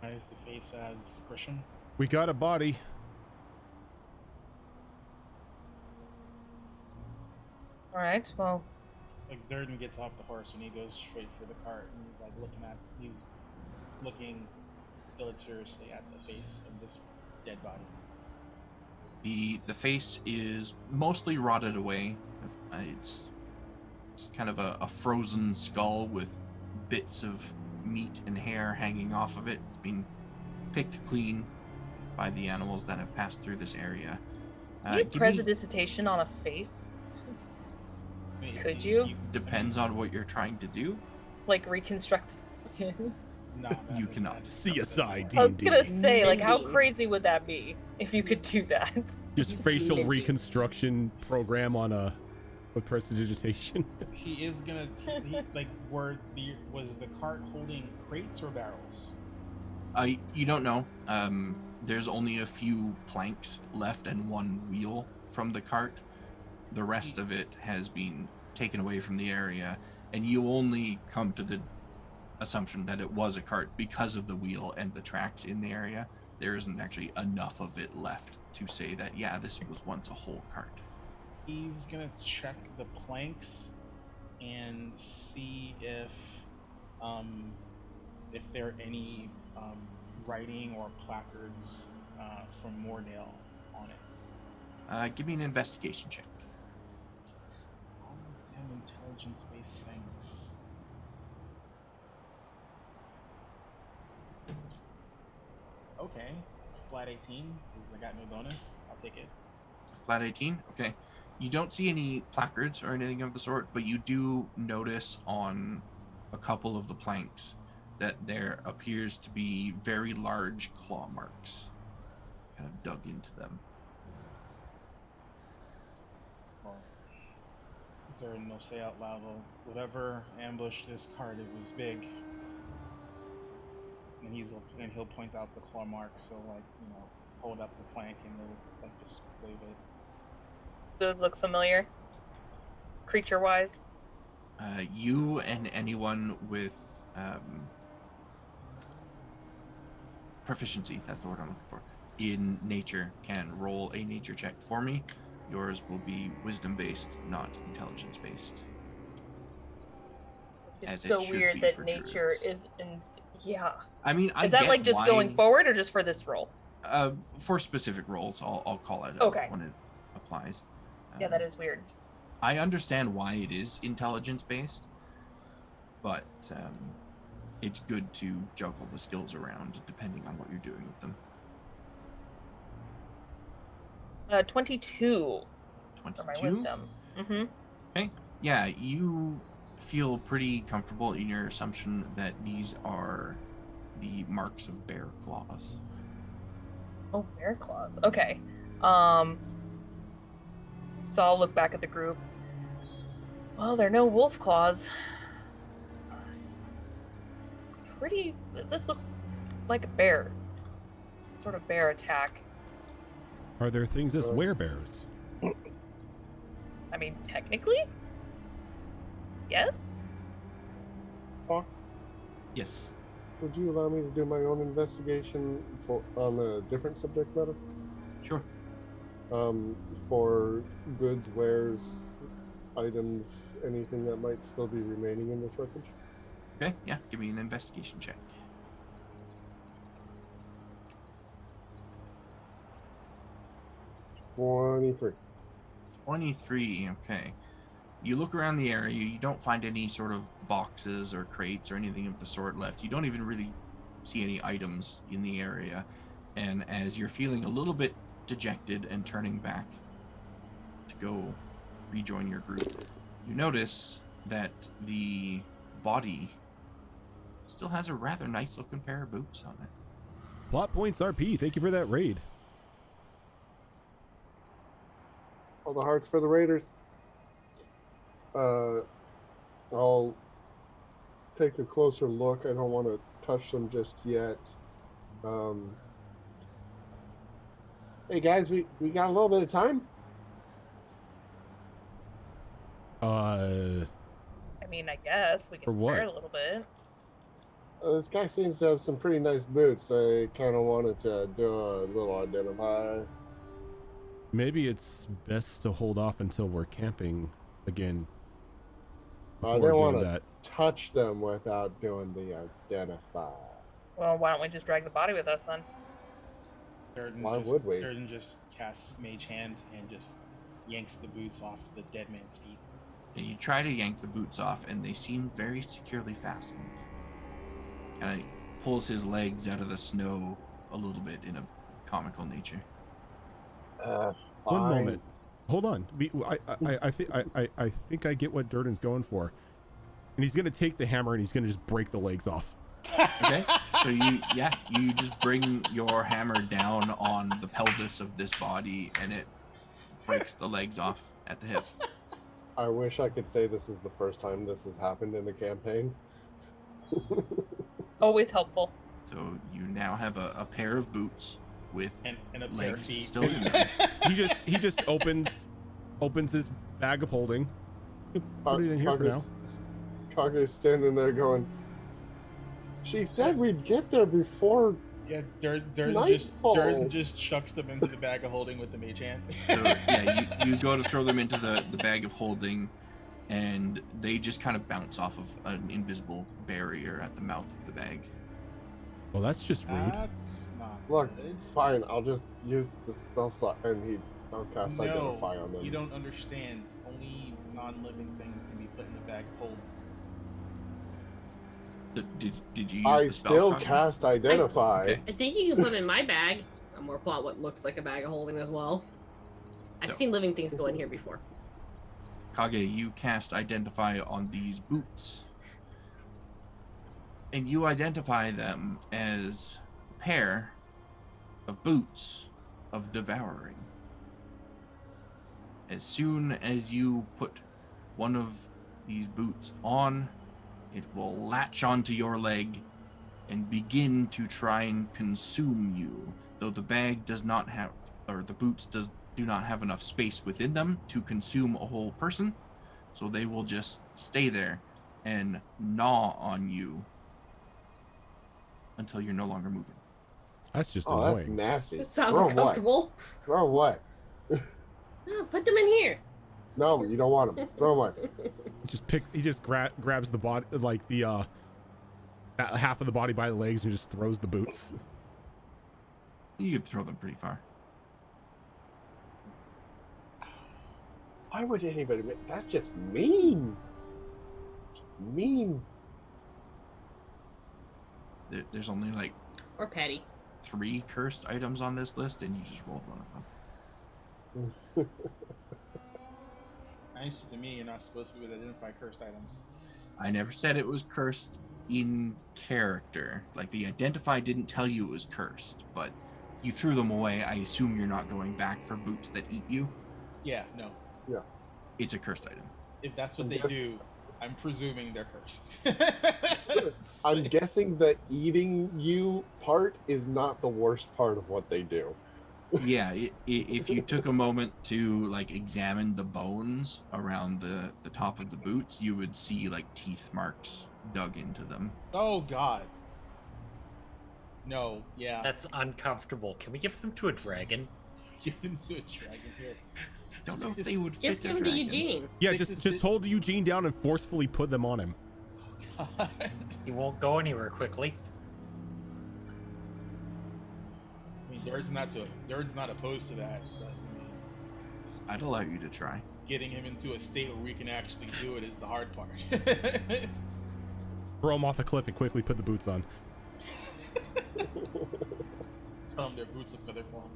Is the face as Grisham? We got a body. All right. Well, Like Durden gets off the horse and he goes straight for the cart, and he's looking deleteriously at the face of this dead body. The face is mostly rotted away. It's kind of a frozen skull with bits of meat and hair hanging off of it. It's been picked clean by the animals that have passed through this area. you prestidigitation on a face? Could you? Depends on what you're trying to do. Like reconstruct the skin? No, You cannot. CSI I was D&D. gonna say, like, how Mindy. crazy would that be if you could do that? Just facial Mindy. reconstruction program with prestidigitation. He is gonna was the cart holding crates or barrels? You don't know. There's only a few planks left and one wheel from the cart. The rest of it has been taken away from the area, and you only come to the assumption that it was a cart because of the wheel and the tracks in the area. There isn't actually enough of it left to say that, yeah, this was once a whole cart. He's gonna check the planks and see if there are any writing or placards from Moordale on it. Give me an investigation check. All these damn intelligence-based things. Okay, flat 18 because I got no bonus. I'll take it. Flat 18? Okay. You don't see any placards or anything of the sort, but you do notice on a couple of the planks that there appears to be very large claw marks kind of dug into them. Well, Durden will say out loud, well, whatever ambushed this cart, it was big. And he'll point out the claw marks, so hold up the plank and they'll just wave it. Those look familiar, creature-wise. You and anyone with proficiency, that's the word I'm looking for, in nature can roll a nature check for me. Yours will be wisdom-based, not intelligence-based. It's As it so should weird be that for nature druids. is in. Yeah. I mean, I Is that get like just why, going forward or just for this role? for specific roles, I'll call it out Okay. when it applies. Yeah, that is weird. I understand why it is intelligence based, but it's good to juggle the skills around depending on what you're doing with them. 22 for my 22? wisdom. Mm-hmm. Okay. Yeah, you feel pretty comfortable in your assumption that these are the marks of bear claws. Oh, bear claws. Okay. So I'll look back at the group. Well, there are no wolf claws. This looks like a bear. Some sort of bear attack. Are there things as werebears? I mean, technically? Yes? Fox, Yes. would you allow me to do my own investigation on a different subject matter? Sure. For goods, wares, items, anything that might still be remaining in this wreckage? Okay, yeah, give me an investigation check. 23. 23, okay. You look around the area, you don't find any sort of boxes or crates or anything of the sort left. You don't even really see any items in the area. And as you're feeling a little bit dejected and turning back to go rejoin your group, you notice that the body still has a rather nice looking pair of boots on it. Plot points RP. Thank you for that raid. All the hearts for the Raiders. I'll take a closer look. I don't want to touch them just yet. Hey guys, we got a little bit of time. I mean, I guess we can For what? spare a little bit. This guy seems to have some pretty nice boots. I kind of wanted to do a little identify. Maybe it's best to hold off until we're camping again. I before don't doing want to that. touch them without doing the identify. Well, why don't we just drag the body with us then? Why would we? Durden just casts Mage Hand and just yanks the boots off the dead man's feet. And you try to yank the boots off, and they seem very securely fastened. Kind of pulls his legs out of the snow a little bit in a comical nature. One Fine. moment. Hold on. I think I get what Durden's going for. And he's gonna take the hammer and he's gonna just break the legs off. Okay, so you just bring your hammer down on the pelvis of this body, and it breaks the legs off at the hip. I wish I could say this is the first time this has happened in a campaign. Always helpful. So you now have a pair of boots with And a pair of legs feet. still in them. He just opens his bag of holding. Put it in here for now. Kage's standing there going, she said we'd get there before. Yeah, Durden Nightfall. just chucks them into the bag of holding with the Mage Hand. So yeah, you go to throw them into the bag of holding, and they just kind of bounce off of an invisible barrier at the mouth of the bag. Well, that's just rude. That's not Look, good. it's fine. I'll just use the spell slot and I'll cast No, identify on them. you don't understand. Only non-living things can be put in the bag of holding. Did you use I the spell? still Kage? cast identify. Okay. I think you can put them in my bag. I'm more plot what looks like a bag of holding as well. I've No. seen living things go in here before. Kage, you cast identify on these boots. And you identify them as a pair of boots of devouring. As soon as you put one of these boots on, it will latch onto your leg and begin to try and consume you. Though the bag does not have, or the boots do not have enough space within them to consume a whole person. So they will just stay there and gnaw on you until you're no longer moving. That's just Oh, that's annoying. nasty. It sounds Throw 'em what? uncomfortable. Throw 'em what? No, put them in here. No, you don't want them. Throw 'em what? He just grabs the body, like the half of the body by the legs and just throws the boots. You could throw them pretty far. Why would anybody make that's just mean? Mean. There's only like Or petty. 3 cursed items on this list, and you just rolled one of them. Nice to me, you're not supposed to be able to identify cursed items. I never said it was cursed in character. Like, the identify didn't tell you it was cursed, but you threw them away. I assume you're not going back for boots that eat you. Yeah, no. It's a cursed item. If that's what they do, I'm presuming they're cursed. I'm guessing the eating you part is not the worst part of what they do. Yeah, if you took a moment to like examine the bones around the top of the boots, you would see like teeth marks dug into them. Oh God. No, yeah. That's uncomfortable. Can we give them to a dragon? Give them to a dragon here. Don't know if they would fit Just the give him to dragon. Eugene. Yeah, just hold Eugene down and forcefully put them on him. Oh God. He won't go anywhere quickly. I mean, Durd's not opposed to that. But, I mean, just I'd allow you to try. getting him into a state where we can actually do it is the hard part. Throw him off a cliff and quickly put the boots on. Tell them their boots are feather fall.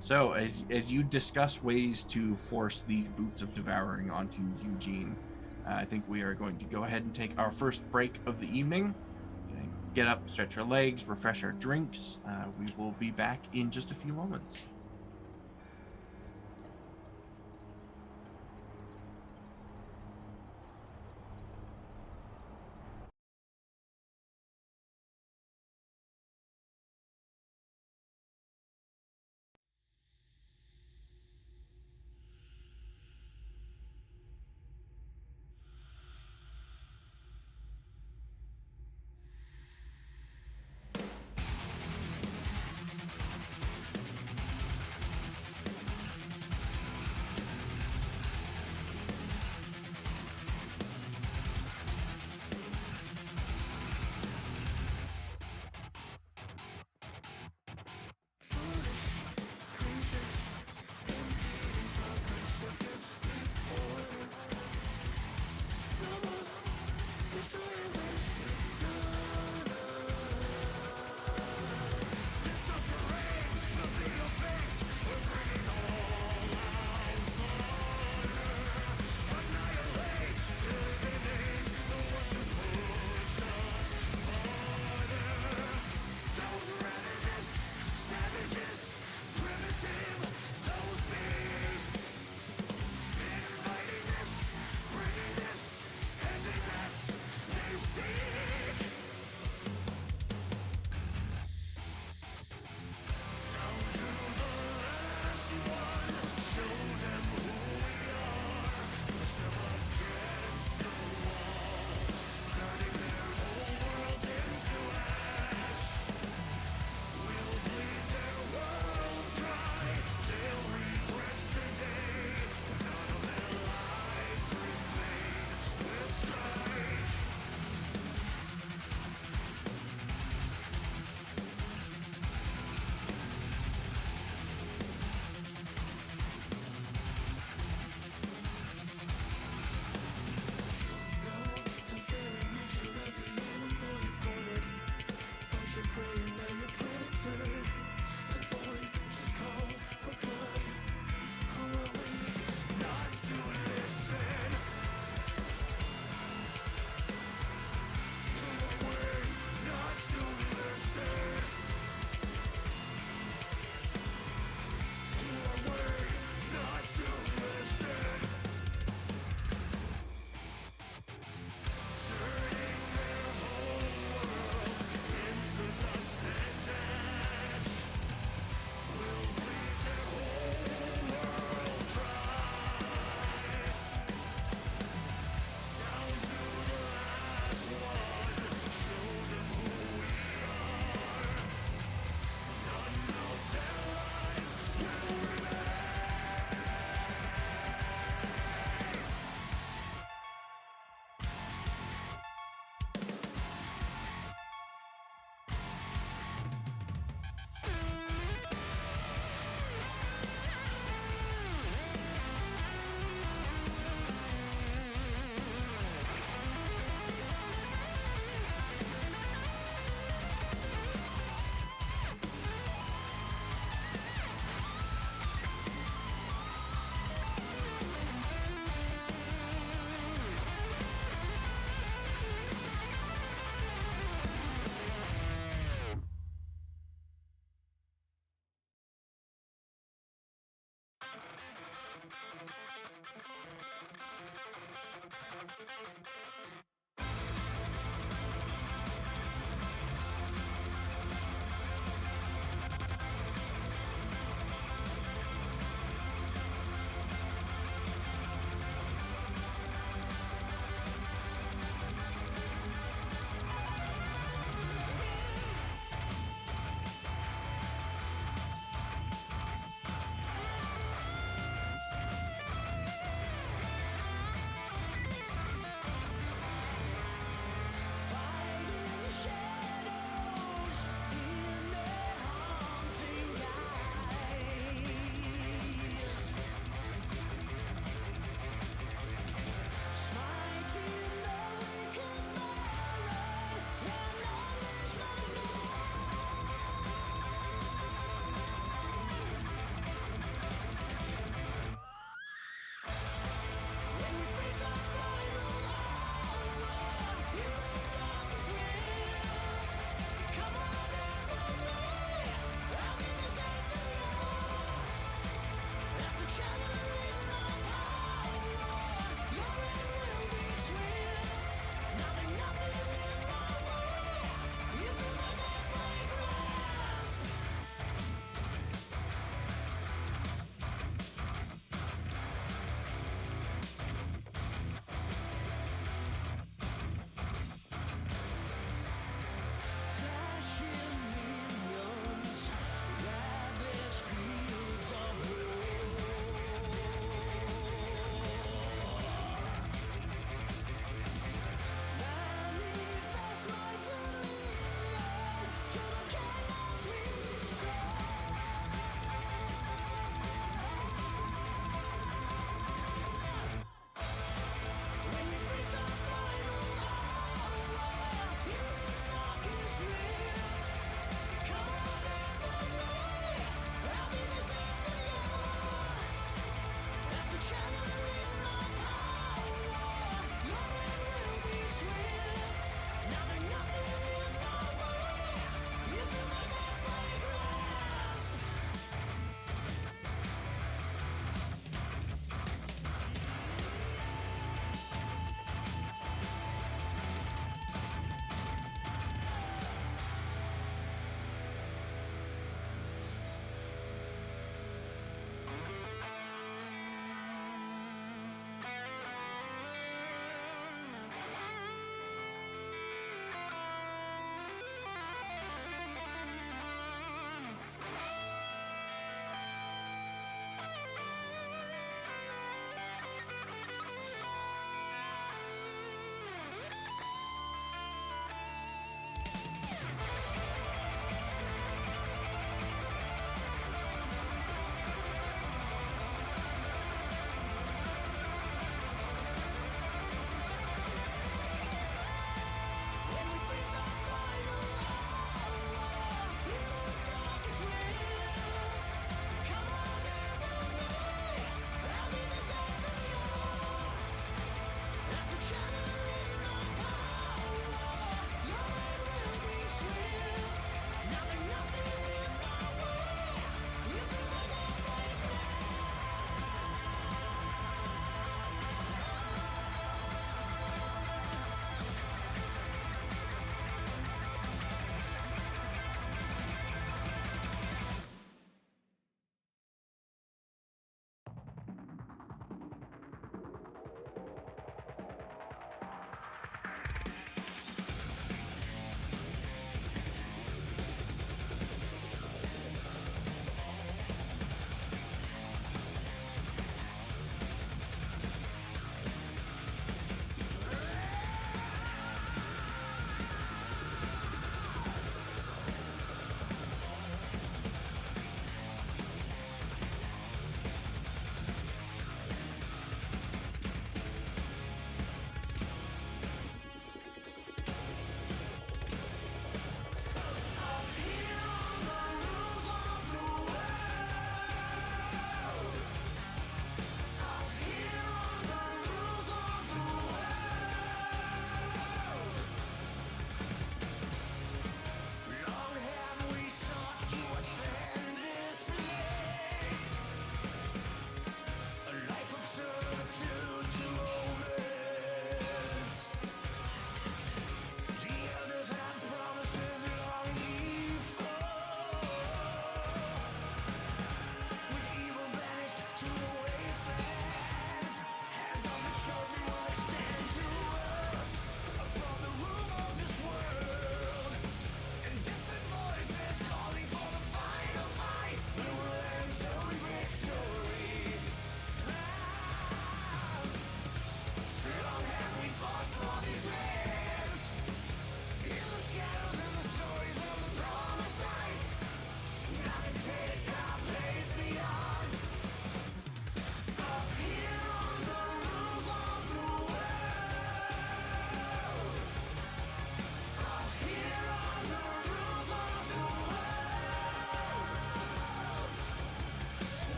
So as you discuss ways to force these boots of devouring onto Eugene, I think we are going to go ahead and take our first break of the evening. Get up, stretch our legs, refresh our drinks. We will be back in just a few moments.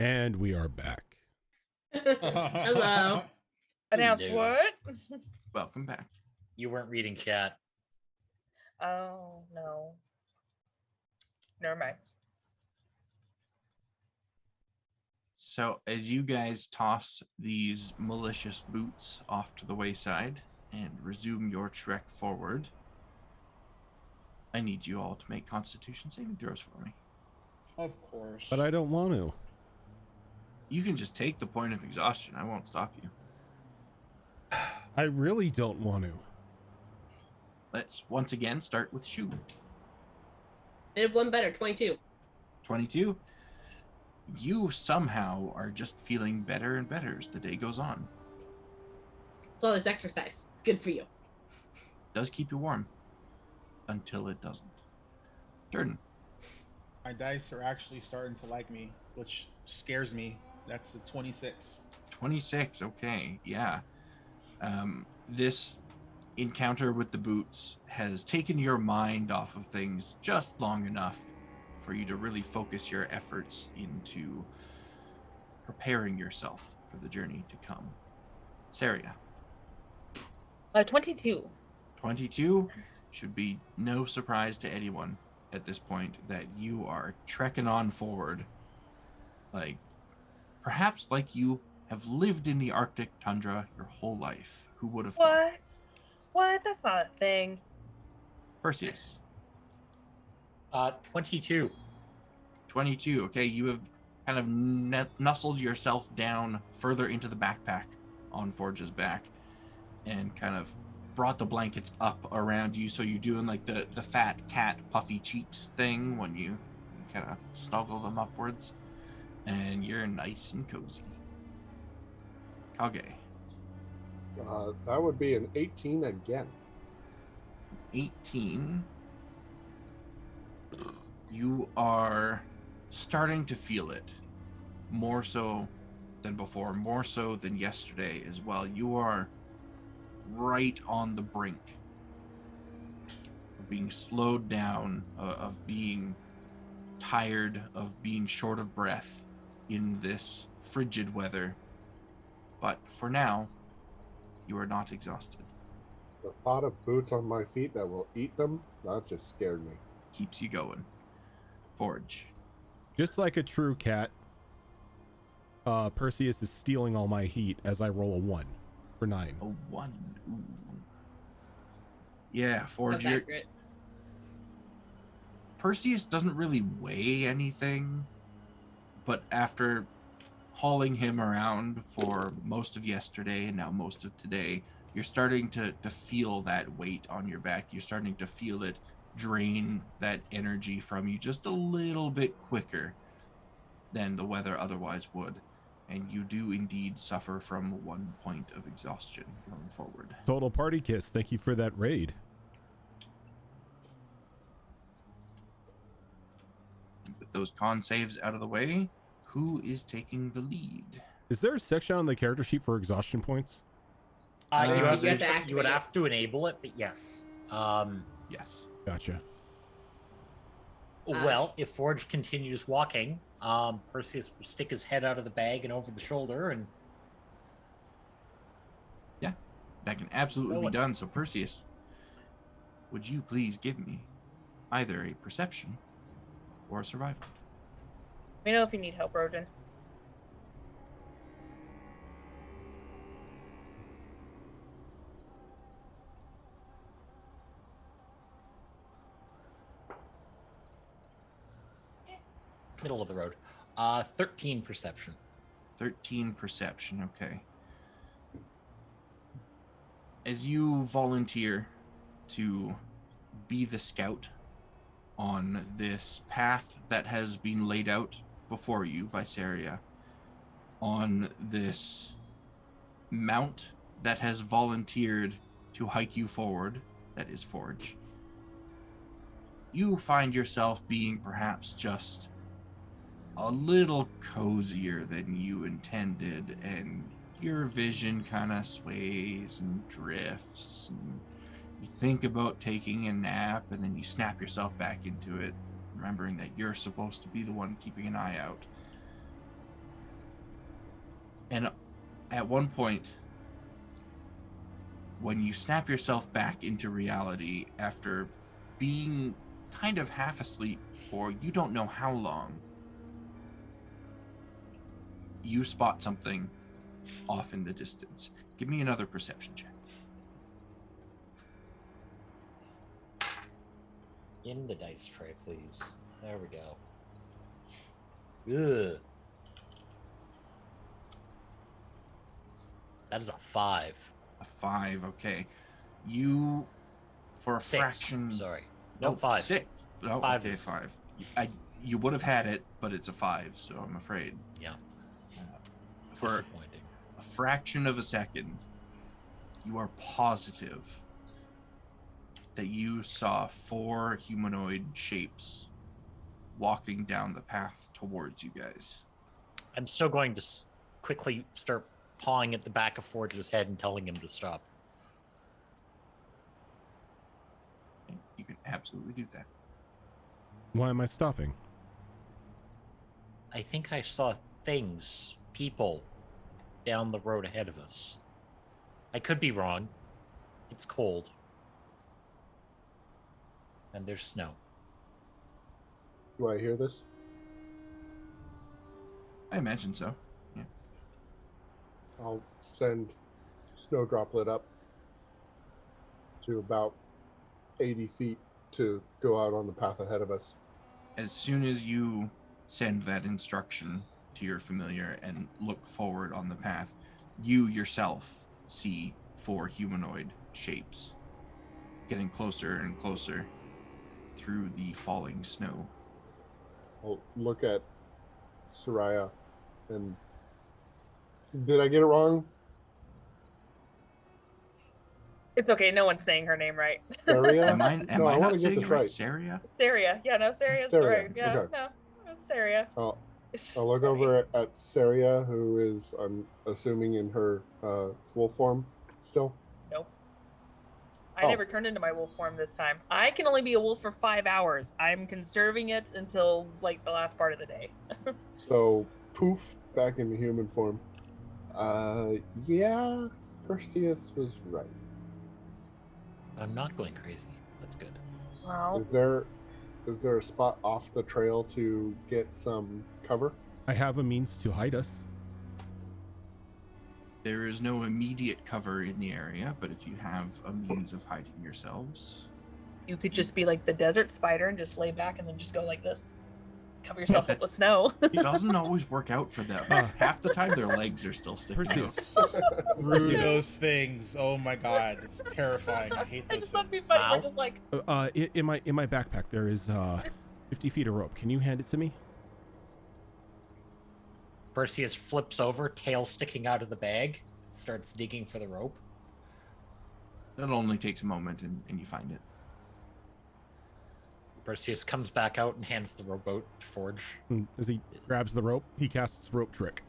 And we are back. Hello. Announce Hello. what? Welcome back. You weren't reading chat. Oh no. Never mind. So as you guys toss these malicious boots off to the wayside and resume your trek forward, I need you all to make Constitution saving throws for me. Of course. But I don't want to. You can just take the point of exhaustion. I won't stop you. I really don't want to. Let's once again start with Shu. Did one better, 22. 22. You somehow are just feeling better and better as the day goes on. So this exercise. It's good for you. Does keep you warm. Until it doesn't. Jordan. My dice are actually starting to like me, which scares me. That's a 26. 26, okay, yeah. This encounter with the boots has taken your mind off of things just long enough for you to really focus your efforts into preparing yourself for the journey to come. Saria. 22. 22 should be no surprise to anyone at this point that you are trekking on forward. Like, perhaps like you have lived in the Arctic tundra your whole life. Who would have thought? What? That's not a thing. Perseus. 22. 22. Okay, you have kind of nuzzled yourself down further into the backpack on Forge's back and kind of brought the blankets up around you, so you're doing like the fat cat puffy cheeks thing when you kind of snuggle them upwards, and you're nice and cozy. Kage. That would be an 18 again. 18. You are starting to feel it more so than before, more so than yesterday as well. You are right on the brink of being slowed down, of being tired, of being short of breath in this frigid weather. But for now, you are not exhausted. The thought of boots on my feet that will eat them, that just scared me. Keeps you going. Forge. Just like a true cat, Perseus is stealing all my heat as I roll a 1 for 9. A 1. Ooh. Yeah, Forge. That's accurate. Perseus doesn't really weigh anything, but after hauling him around for most of yesterday and now most of today, you're starting to feel that weight on your back. You're starting to feel it drain that energy from you just a little bit quicker than the weather otherwise would. And you do indeed suffer from 1 point of exhaustion going forward. Total party kiss. Thank you for that raid. With those con saves out of the way, who is taking the lead? Is there a section on the character sheet for exhaustion points? You, You have have to to, you activate would it. have to enable it, but yes. Yes. Gotcha. Well, if Forge continues walking, Perseus will stick his head out of the bag and over the shoulder, and That can absolutely be Going. done. So Perseus, would you please give me either a perception or a survival? Let me know if you need help, Roden. middle of the road. 13 perception. 13 perception, okay. As you volunteer to be the scout on this path that has been laid out before you by Saria, on this mount that has volunteered to hike you forward, that is Forge, you find yourself being perhaps just a little cozier than you intended, and your vision kind of sways and drifts, and you think about taking a nap, and then you snap yourself back into it, remembering that you're supposed to be the one keeping an eye out. And at one point, when you snap yourself back into reality after being kind of half asleep for you don't know how long, you spot something off in the distance. Give me another perception check. In the dice tray, please. There we go. Ugh. That is a 5. A 5, okay. You, for a 6. fraction... Sorry. No, 5. 6. Oh, 5 okay, is- 5. You would have had it, but it's a 5, so I'm afraid. Yeah. For Disappointing. a fraction of a second, you are positive that you saw 4 humanoid shapes walking down the path towards you guys. I'm still going to quickly start pawing at the back of Forge's head and telling him to stop. You can absolutely do that. Why am I stopping? I think I saw things, people, down the road ahead of us. I could be wrong. It's cold. And there's snow. Do I hear this? I imagine so. Yeah. I'll send Snow Droplet up to about 80 feet to go out on the path ahead of us. As soon as you send that instruction to your familiar and look forward on the path, you yourself see 4 humanoid shapes getting closer and closer through the falling snow. I'll look at Soraya and... Did I get it wrong? It's okay. No one's saying her name right. Saria? Am I No, I not wanna get saying this it right? right. Saria? Saria. Yeah, no, Saria's Saria, right. Yeah, okay. no, it's Saria. I'll look over at Saria, who is, I'm assuming, in her wolf form still. Nope. I Oh. never turned into my wolf form this time. I can only be a wolf for 5 hours. I'm conserving it until like the last part of the day. So, poof, back into human form. Yeah, Perseus was right. I'm not going crazy. That's good. Well, Is there a spot off the trail to get some cover? I have a means to hide us. There is no immediate cover in the area, but if you have a means of hiding yourselves, you could just be like the desert spider and just lay back and then just go like this. Cover yourself up with snow. it doesn't always work out for them. Half the time their legs are still sticking out. Perseus. Through those things. Oh my god, it's terrifying. I hate I those just love me things. funny. Ow. We're just like, In my backpack there is 50 feet of rope. Can you hand it to me? Perseus flips over, tail sticking out of the bag, starts digging for the rope. That only takes a moment and you find it. Perseus comes back out and hands the rope out to Forge. And as he grabs the rope, he casts rope trick.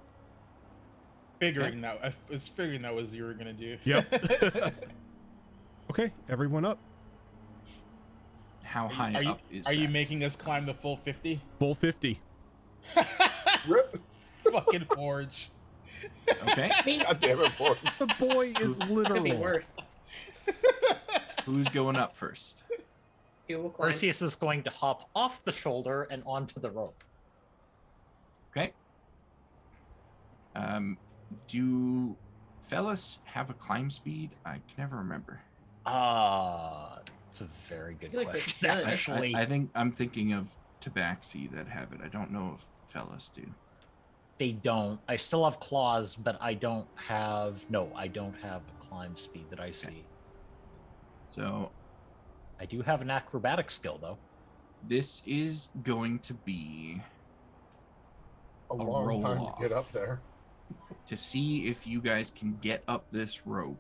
Figuring that, I was figuring that was what you were gonna do. Yep. Okay, everyone up. How high up is Are you that? making us climb the full 50? Full 50. Rip. Fucking Forge. Okay. God damn it, boy. The boy is Could be literal. worse. Who's going up first? You will climb. Perseus is going to hop off the shoulder and onto the rope. Okay. Do fellas have a climb speed? I can never remember. It's a very good feel like they question, should. actually. I think I'm thinking of Tabaxi that have it. I don't know if fellas do. They don't. I still have claws, but I don't have a climb speed that I see. So I do have an acrobatic skill, though. this is going to be A long time to roll-off. get up there. to see if you guys can get up this rope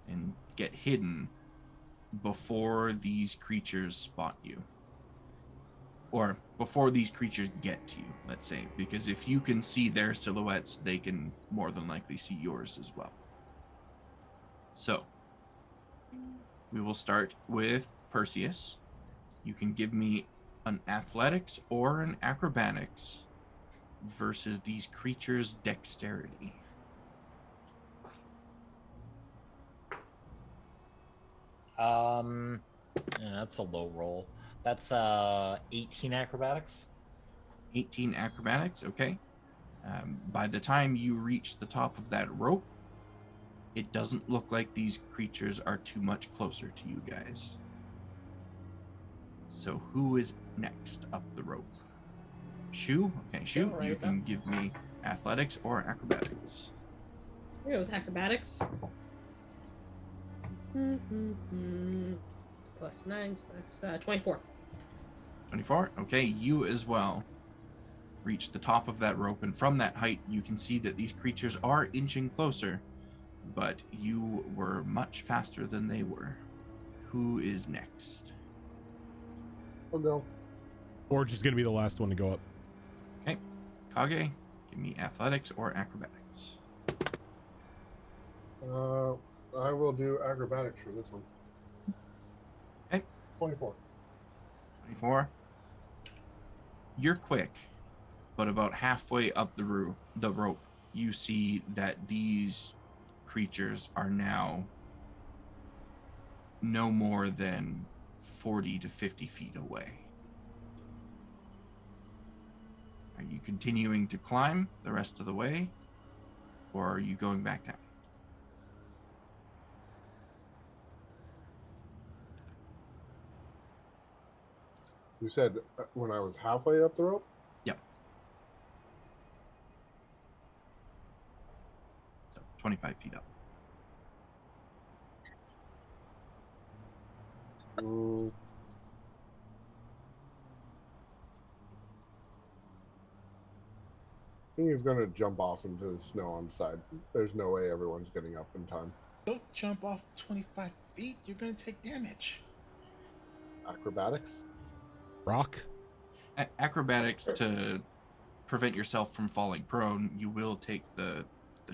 and get hidden before these creatures spot you. Or before these creatures get to you, let's say. Because if you can see their silhouettes, they can more than likely see yours as well. So, we will start with Perseus. You can give me an athletics or an acrobatics versus these creatures' dexterity. Yeah, that's a low roll. That's 18 acrobatics. 18 acrobatics, okay. By the time you reach the top of that rope, it doesn't look like these creatures are too much closer to you guys. So who is next up the rope? Shu? Okay, Shu, Sure, you rise can up. give me athletics or acrobatics. We go with acrobatics. Plus 9, so that's 24. 24. Okay, you as well reach the top of that rope, and from that height, you can see that these creatures are inching closer, but you were much faster than they were. Who is next? I'll go. Forge is going to be the last one to go up. Okay, Kage, give me athletics or acrobatics. I will do acrobatics for this one. Okay. 24. 24. You're quick, but about halfway up the rope, you see that these creatures are now no more than 40 to 50 feet away. Are you continuing to climb the rest of the way, or are you going back down? You said when I was halfway up the rope? Yep. So 25 feet up. Mm. I think he's going to jump off into the snow on the side. There's no way everyone's getting up in time. Don't jump off 25 feet. You're going to take damage. Acrobatics? Rock? Acrobatics to prevent yourself from falling prone. You will take the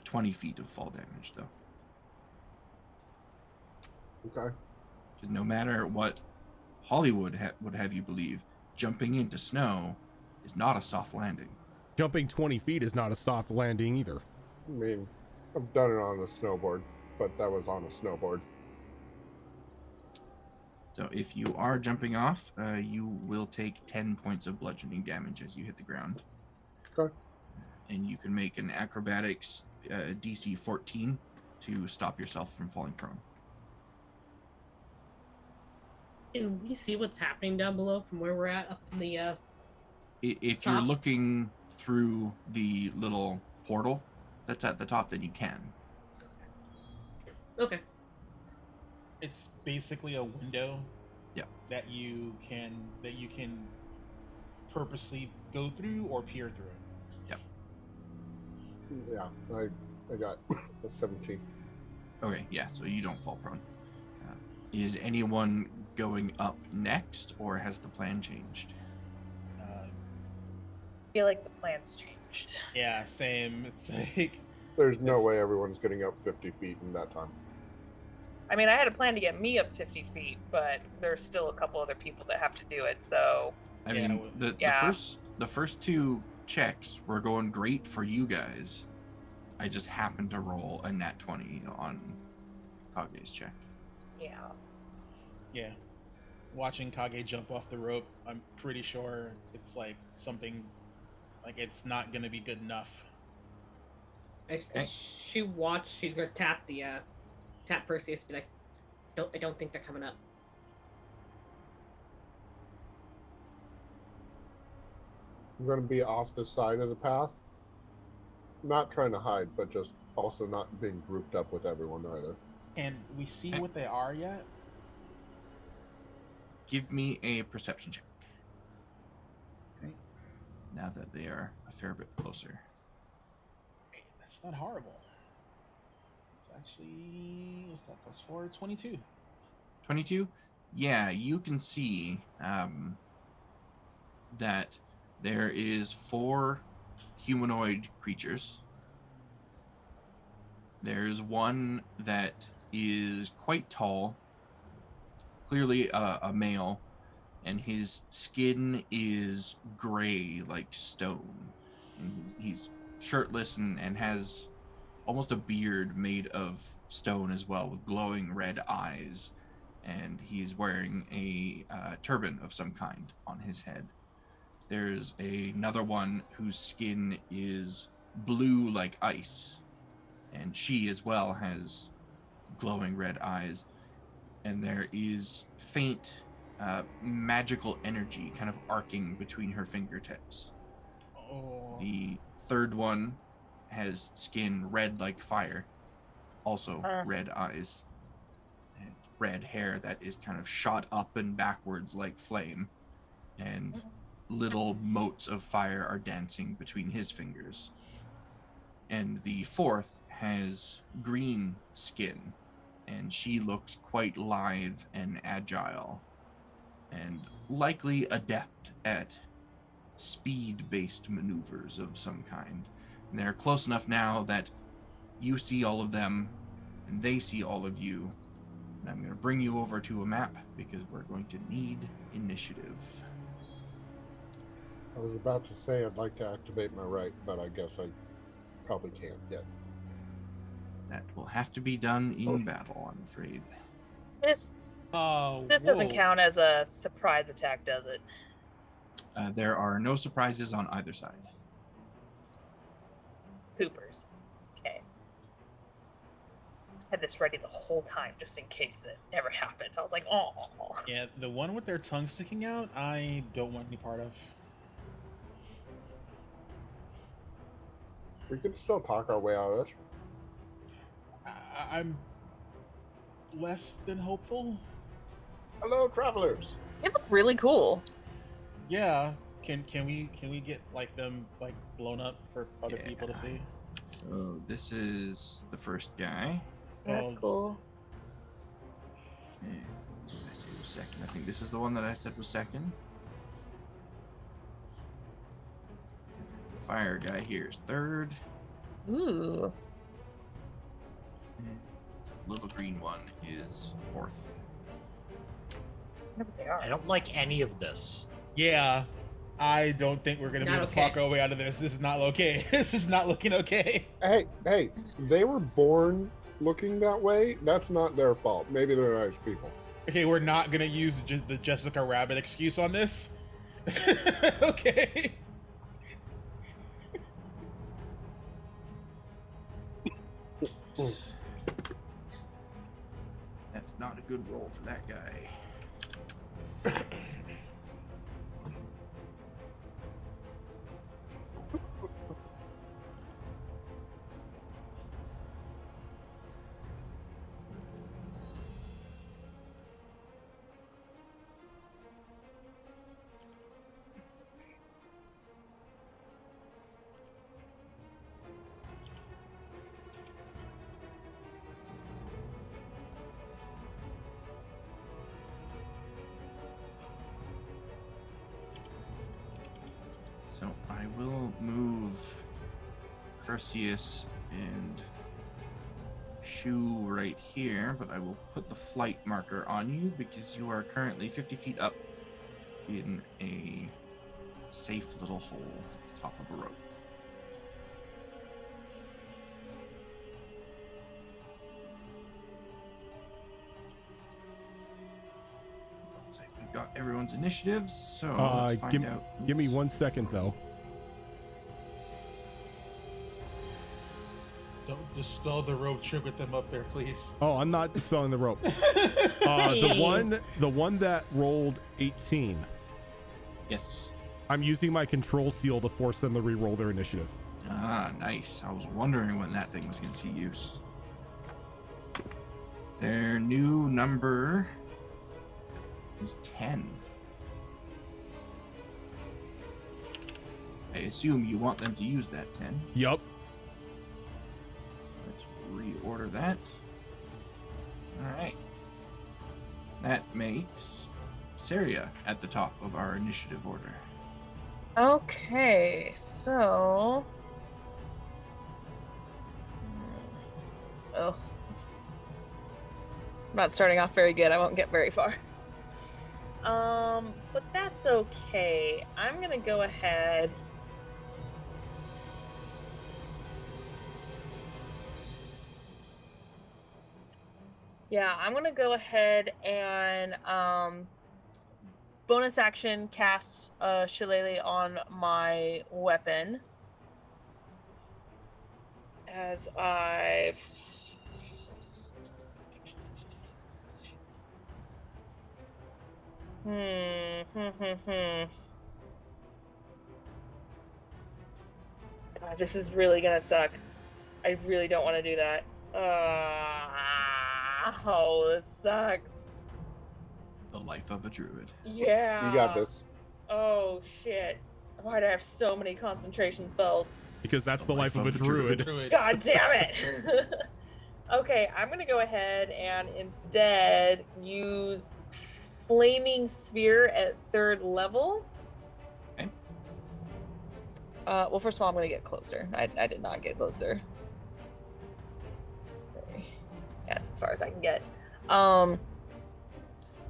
20 feet of fall damage, though. Okay. Because no matter what Hollywood would have you believe, jumping into snow is not a soft landing. Jumping 20 feet is not a soft landing either. I mean, I've done it on a snowboard, but that was on a snowboard. So if you are jumping off, you will take 10 points of bludgeoning damage as you hit the ground. Okay. And you can make an acrobatics DC 14 to stop yourself from falling prone. Can we see what's happening down below from where we're at up in the If you're top? looking through the little portal that's at the top, then you can. Okay. It's basically a window. Yeah. That you can purposely go through or peer through. Yeah, I got a 17. Okay, yeah, so you don't fall prone. Is anyone going up next, or has the plan changed? I feel like the plan's changed. Yeah, same. It's like There's no way everyone's getting up 50 feet in that time. I mean, I had a plan to get me up 50 feet, but there's still a couple other people that have to do it. So I Yeah, mean, well, the first two checks were going great for you guys. I just happened to roll a nat 20 on Kage's check. yeah. Watching Kage jump off the rope, I'm pretty sure it's like something like it's not gonna be good enough. As Okay. she watched, she's gonna tap the tap Perseus, be like, I don't think they're coming up. I'm going to be off the side of the path. Not trying to hide, but just also not being grouped up with everyone either. Can we see Okay. what they are yet? Give me a perception check. Okay. Now that they are a fair bit closer. Hey, that's not horrible. It's actually, what's that, plus 4? 22. 22? Yeah, you can see that there is 4 humanoid creatures. There's one that is quite tall, clearly a male, and his skin is gray like stone. And he's shirtless and has almost a beard made of stone as well, with glowing red eyes. and he's wearing a turban of some kind on his head. There's another one whose skin is blue like ice, and she as well has glowing red eyes. And there is faint magical energy kind of arcing between her fingertips. Oh. The third one has skin red like fire, also red eyes, and red hair that is kind of shot up and backwards like flame, and little motes of fire are dancing between his fingers. And the fourth has green skin, and she looks quite lithe and agile, and likely adept at speed-based maneuvers of some kind. And they're close enough now that you see all of them, and they see all of you. And I'm going to bring you over to a map, because we're going to need initiative. I was about to say I'd like to activate my right, but I guess I probably can't yet. That will have to be done in battle, I'm afraid. This Oh, doesn't count as a surprise attack, does it? There are no surprises on either side. Poopers. Okay. Had this ready the whole time just in case it never happened. I was like, oh. Yeah, the one with their tongue sticking out, I don't want any part of. We can still talk our way out of this. I'm less than hopeful. Hello, travelers. They look really cool. Yeah, can we get like them like blown up for other people to see? So this is the first guy. That's cool. Okay. What did I say was second? I think this is the one that I said was second. The fire guy here is third. Ooh. And the little green one is fourth. I wonder what they are. I don't like any of this. Yeah, I don't think we're gonna be Not able to okay. talk our way out of this. This is not okay. This is not looking okay. Hey, they were born looking that way. That's not their fault. Maybe they're nice people. Okay, we're not gonna use just the Jessica Rabbit excuse on this. Okay. That's not a good roll for that guy. So I will move Perseus and Shu right here, but I will put the flight marker on you because you are currently 50 feet up in a safe little hole at the top of a rope. Looks like we've got everyone's initiatives, so let's find out. Give me 1 second though. Don't dispel the rope trick with them up there, please. Oh, I'm not dispelling the rope. The one that rolled 18. Yes. I'm using my control seal to force them to re-roll their initiative. Ah, nice. I was wondering when that thing was going to see use. Their new number is 10. I assume you want them to use that 10. Yup. Let's reorder that. Alright. That makes Saria at the top of our initiative order. Okay, so. Oh. I'm not starting off very good. I won't get very far. But that's okay. I'm gonna go ahead. Yeah, I'm gonna go ahead and bonus action cast Shillelagh on my weapon. As I God, this is really gonna suck. I really don't want to do that. Oh, it sucks. The life of a druid. Yeah. You got this. Oh shit. Why do I have so many concentration spells? Because that's the life of a druid. God damn it. Okay, I'm gonna go ahead and instead use Flaming Sphere at 3rd level. Okay. Well, first of all, I'm gonna get closer. I did not get closer. Okay. Yeah, that's as far as I can get.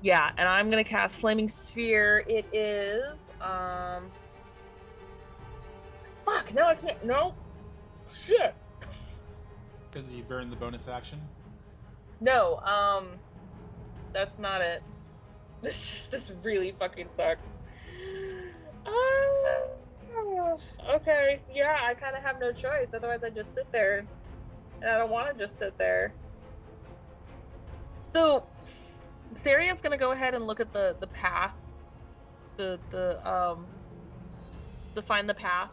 Yeah, and I'm gonna cast Flaming Sphere. It is fuck, no I can't. No. Shit. Because you burned the bonus action? No, that's not it. This really fucking sucks. Okay, yeah, I kind of have no choice. Otherwise, I just sit there, and I don't want to just sit there. So, Theria's gonna go ahead and look at the path, the find the path,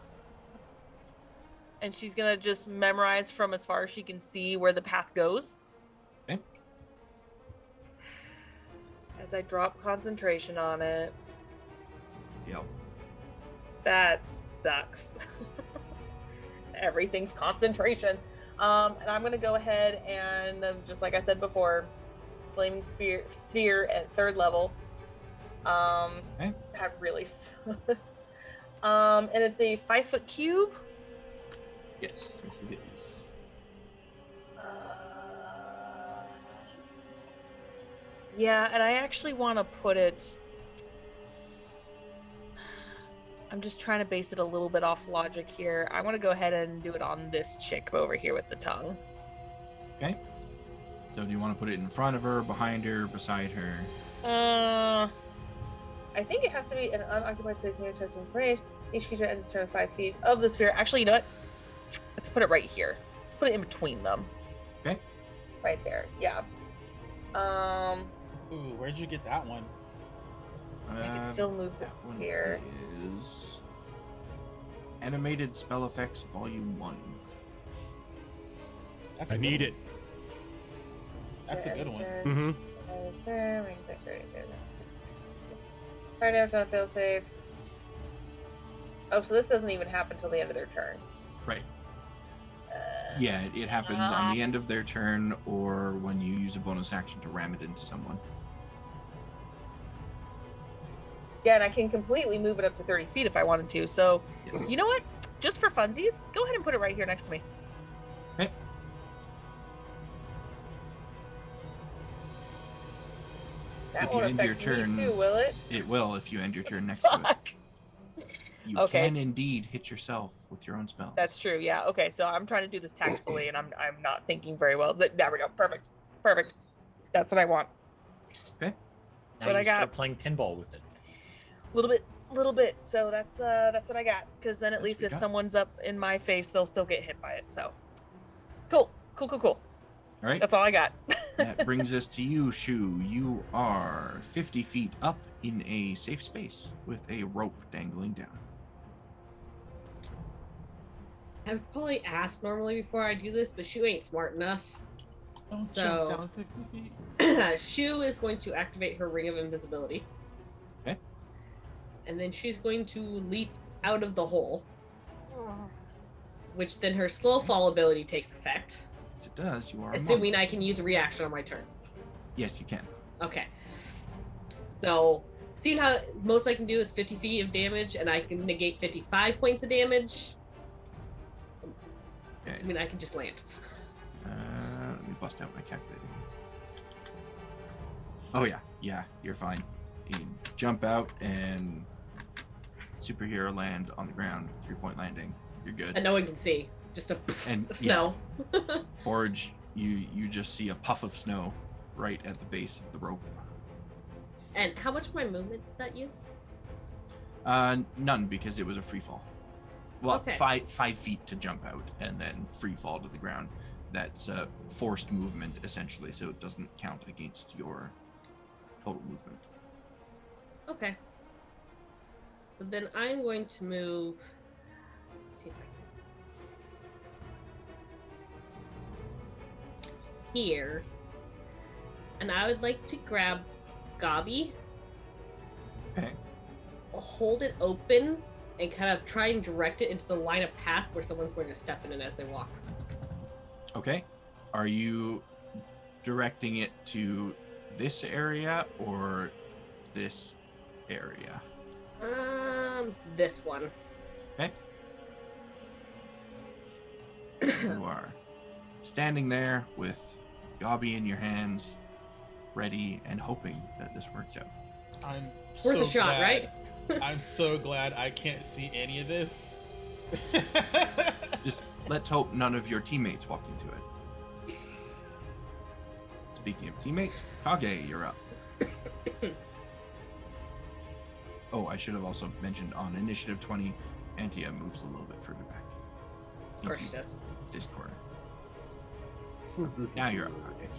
and she's gonna just memorize from as far as she can see where the path goes. Okay. As I drop concentration on it. Yep. That sucks. Everything's concentration. And I'm gonna go ahead and just like I said before, Flaming Sphere at 3rd level. Okay. That really sucks. And it's a 5-foot cube. Yes, yes it is. Yeah, and I actually want to put it. I'm just trying to base it a little bit off logic here. I want to go ahead and do it on this chick over here with the tongue. Okay. So do you want to put it in front of her, behind her, beside her? I think it has to be an unoccupied space in your chest of range. Each creature ends turn 5 feet of the sphere. Actually, you know what? Let's put it right here. Let's put it in between them. Okay. Right there. Yeah. Ooh, where'd you get that one? I can still move the That one sphere. is Animated Spell Effects Volume 1. That's I a good need one. it. That's a good one. Mm-hmm. Right now, don't fail safe. Oh, so this doesn't even happen till the end of their turn. Right. Yeah, it happens on the end of their turn or when you use a bonus action to ram it into someone. Yeah, and I can completely move it up to 30 feet if I wanted to. So, Yes. you know what? Just for funsies, go ahead and put it right here next to me. Okay. That If you won't end your affect me turn- too, will it? It will if you end your turn next to it. Fuck. You Okay. can indeed hit yourself with your own spell. That's true. Yeah. Okay. So I'm trying to do this tactfully, and I'm not thinking very well. There we go. Perfect. Perfect. That's what I want. Okay. That's Now what you I got. start playing pinball with it. Little bit. So that's what I got. Because then at That's least what you if got. someone's up in my face, they'll still get hit by it. So cool. All right. That's all I got. That brings us to you, Shu. You are 50 feet up in a safe space with a rope dangling down. I would probably ask normally before I do this, but Shu ain't smart enough. Don't So- jump down 50 feet. Shu is going to activate her ring of invisibility. Okay. And then she's going to leap out of the hole. Which then her slow fall ability takes effect. If it does, you are Assuming immortal. I can use a reaction on my turn. Yes, you can. Okay. So, seeing how most I can do is 50 feet of damage, and I can negate 55 points of damage. Okay. Assuming I can just land. Let me bust out my calculator. Oh yeah, you're fine. You jump out and superhero land on the ground, 3-point landing. You're good. And no one can see. Just a And, of snow. Forge, you just see a puff of snow right at the base of the rope. And how much of my movement did that use? None, because it was a free fall. Well, Okay. 5 feet to jump out and then free fall to the ground. That's forced movement, essentially, so it doesn't count against your total movement. Okay. So then I'm going to move. Let's see if I can. Here. And I would like to grab Gabi, Okay. hold it open, and kind of try and direct it into the line of path where someone's going to step in it as they walk. Okay. Are you directing it to this area or this area? This one. Okay. You are standing there with Gabi in your hands, ready and hoping that this works out. I'm It's worth a shot, right? I'm so glad I can't see any of this. Just let's hope none of your teammates walk into it. Speaking of teammates, Kage, you're up. Oh, I should have also mentioned on initiative 20, Antia moves a little bit further back. Of course she into does. This corner. Now you're up, Kage.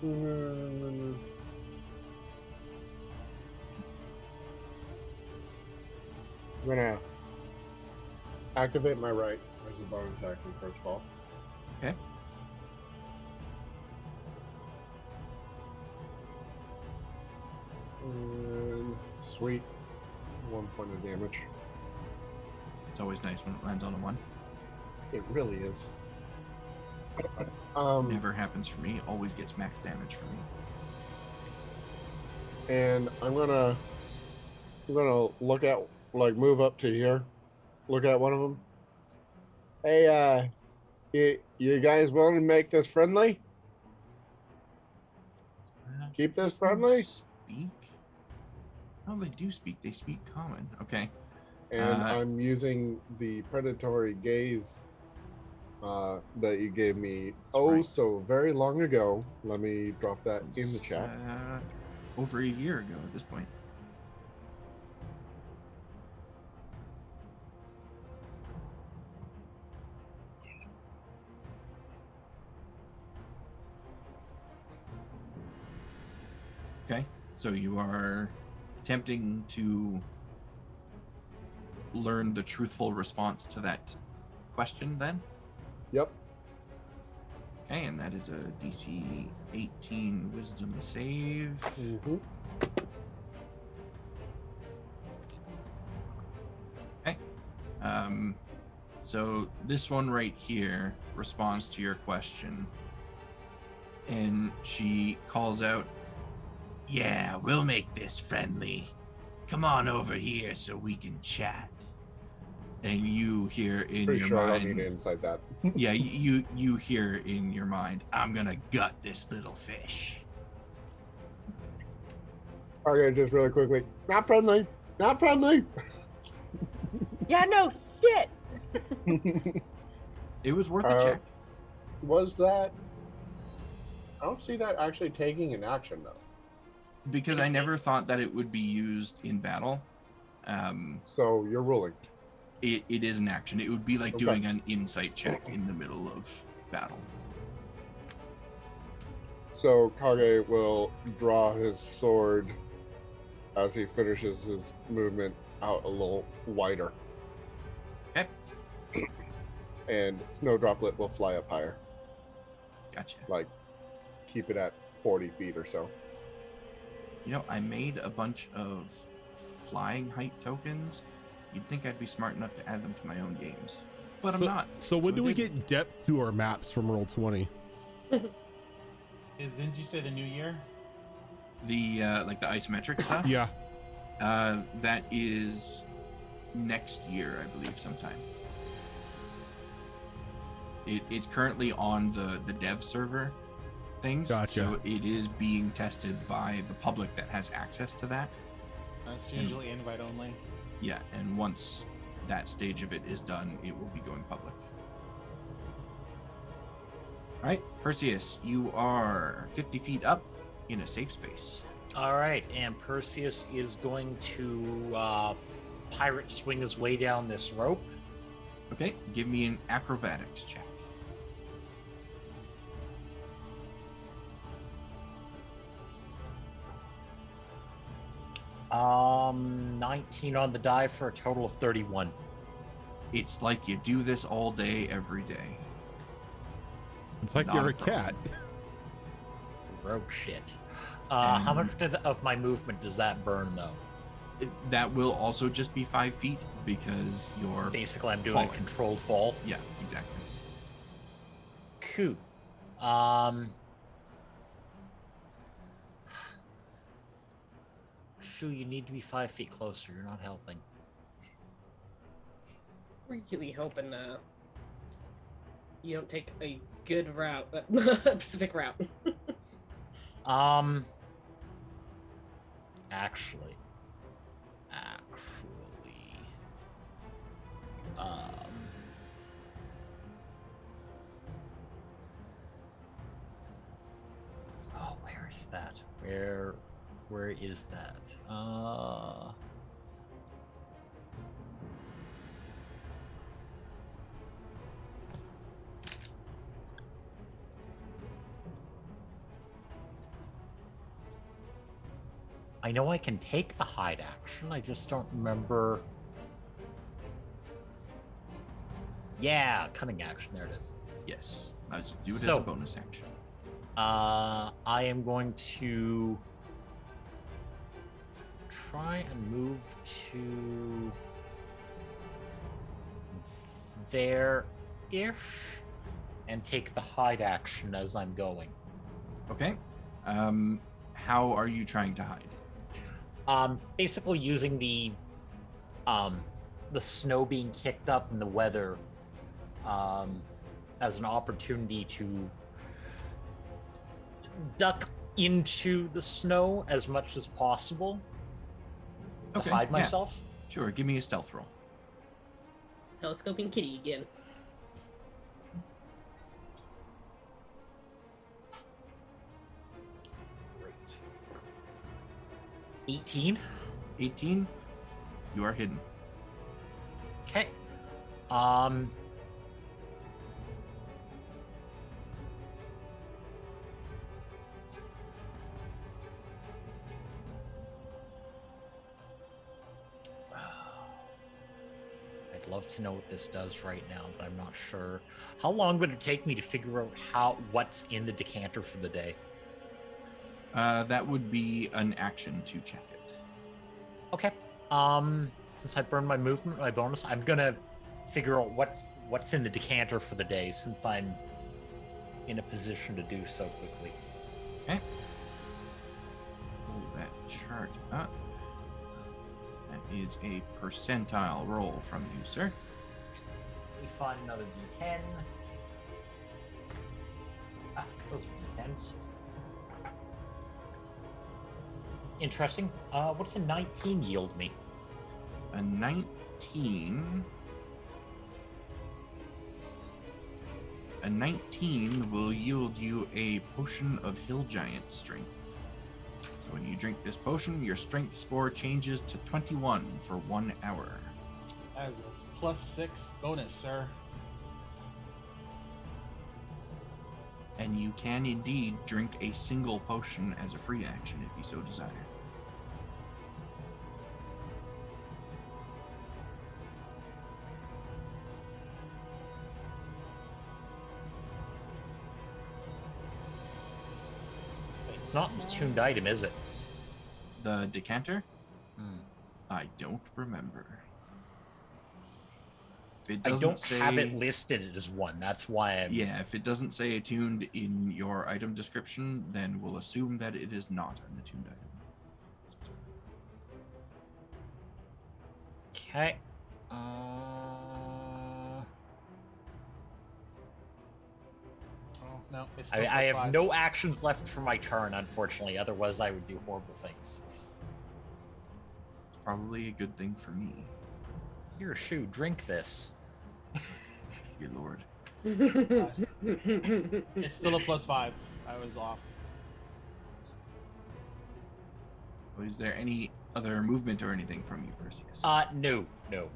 I'm gonna activate my right as a bonus action first of all. Okay. And sweet. 1 point of damage. It's always nice when it lands on a 1. It really is. Never happens for me. Always gets max damage for me. And I'm gonna look at, like, move up to here, look at one of them. Hey, you guys willing to make this friendly? Keep this friendly? Speak? Oh, they do speak. They speak common. Okay. And I'm using the predatory gaze that you gave me right. so very long ago. Let me drop that in the It's, chat. Over a year ago at this point. Okay, so you are attempting to learn the truthful response to that question then? Yep. Okay, and that is a DC 18 wisdom save. Mm-hmm. Okay. So this one right here responds to your question. And she calls out, "Yeah, we'll make this friendly. Come on over here so we can chat." And you hear in Pretty your sure I mind, don't need to incite that. yeah, you hear in your mind, "I'm gonna gut this little fish." Okay, just really quickly. Not friendly. Not friendly. Yeah, no shit. It was worth a check. Was that? I don't see that actually taking an action though. Because I never thought that it would be used in battle. So you're ruling. It is an action. It would be like Okay. doing an insight check in the middle of battle. So Kage will draw his sword as he finishes his movement out a little wider. Okay. And Snow Droplet will fly up higher. Gotcha. Like, keep it at 40 feet or so. You know, I made a bunch of flying height tokens. You'd think I'd be smart enough to add them to my own games, but I'm not. So when do we I didn't. get depth to our maps from Roll20? Didn't you say the new year? The like the isometric stuff? Yeah. That is next year, I believe, sometime. It's currently on the dev server things. Gotcha. So it is being tested by the public that has access to that. That's usually invite only. Yeah, and once that stage of it is done, it will be going public. All right, Perseus, you are 50 feet up in a safe space. All right, and Perseus is going to pirate swing his way down this rope. Okay, give me an acrobatics check. 19 on the die for a total of 31. It's like you do this all day, every day. It's like Not you're a a cat. Rope shit. How much of my movement does that burn, though? That will also just be 5 feet because you're Basically, I'm doing falling. a controlled fall. Yeah, exactly. Cool. Shoo, you need to be 5 feet closer. You're not helping. Really hoping you don't take a good route, specific route. Actually, oh, where is that? Where is that? I know I can take the hide action, I just don't remember. Yeah, cunning action, there it is. Yes, I was do it as So- a bonus action. I am going to try and move to there-ish and take the hide action as I'm going. Okay. How are you trying to hide? Basically using the snow being kicked up and the weather as an opportunity to duck into the snow as much as possible to Okay, hide yeah. myself. Sure, give me a stealth roll. Telescoping kitty again. Great. 18. 18. You are hidden. Okay. I'd love to know what this does right now, but I'm not sure. How long would it take me to figure out what's in the decanter for the day? That would be an action to check it. Okay. Since I burned my movement, my bonus, I'm gonna figure out what's in the decanter for the day, since I'm in a position to do so quickly. Okay. Pull that chart up. That is a percentile roll from you, sir. Let me find another D10. Those are D10s. Interesting. What's a 19 yield me? A 19. A 19 will yield you a potion of hill giant strength. So when you drink this potion, your strength score changes to 21 for 1 hour. As a +6 bonus, sir. And you can indeed drink a single potion as a free action if you so desire. It's not an attuned item, is it? The decanter? Hmm. I don't remember. If it I doesn't don't say, have it listed as one. That's why I'm. Yeah, if it doesn't say attuned in your item description, then we'll assume that it is not an attuned item. Okay. Oh no, it's still I have +5. no actions left for my turn, unfortunately. Otherwise, I would do horrible things. It's probably a good thing for me. Here, Shu, drink this. Dear Lord. It's still a +5. I was off. Is there any other movement or anything from you, Perseus? No.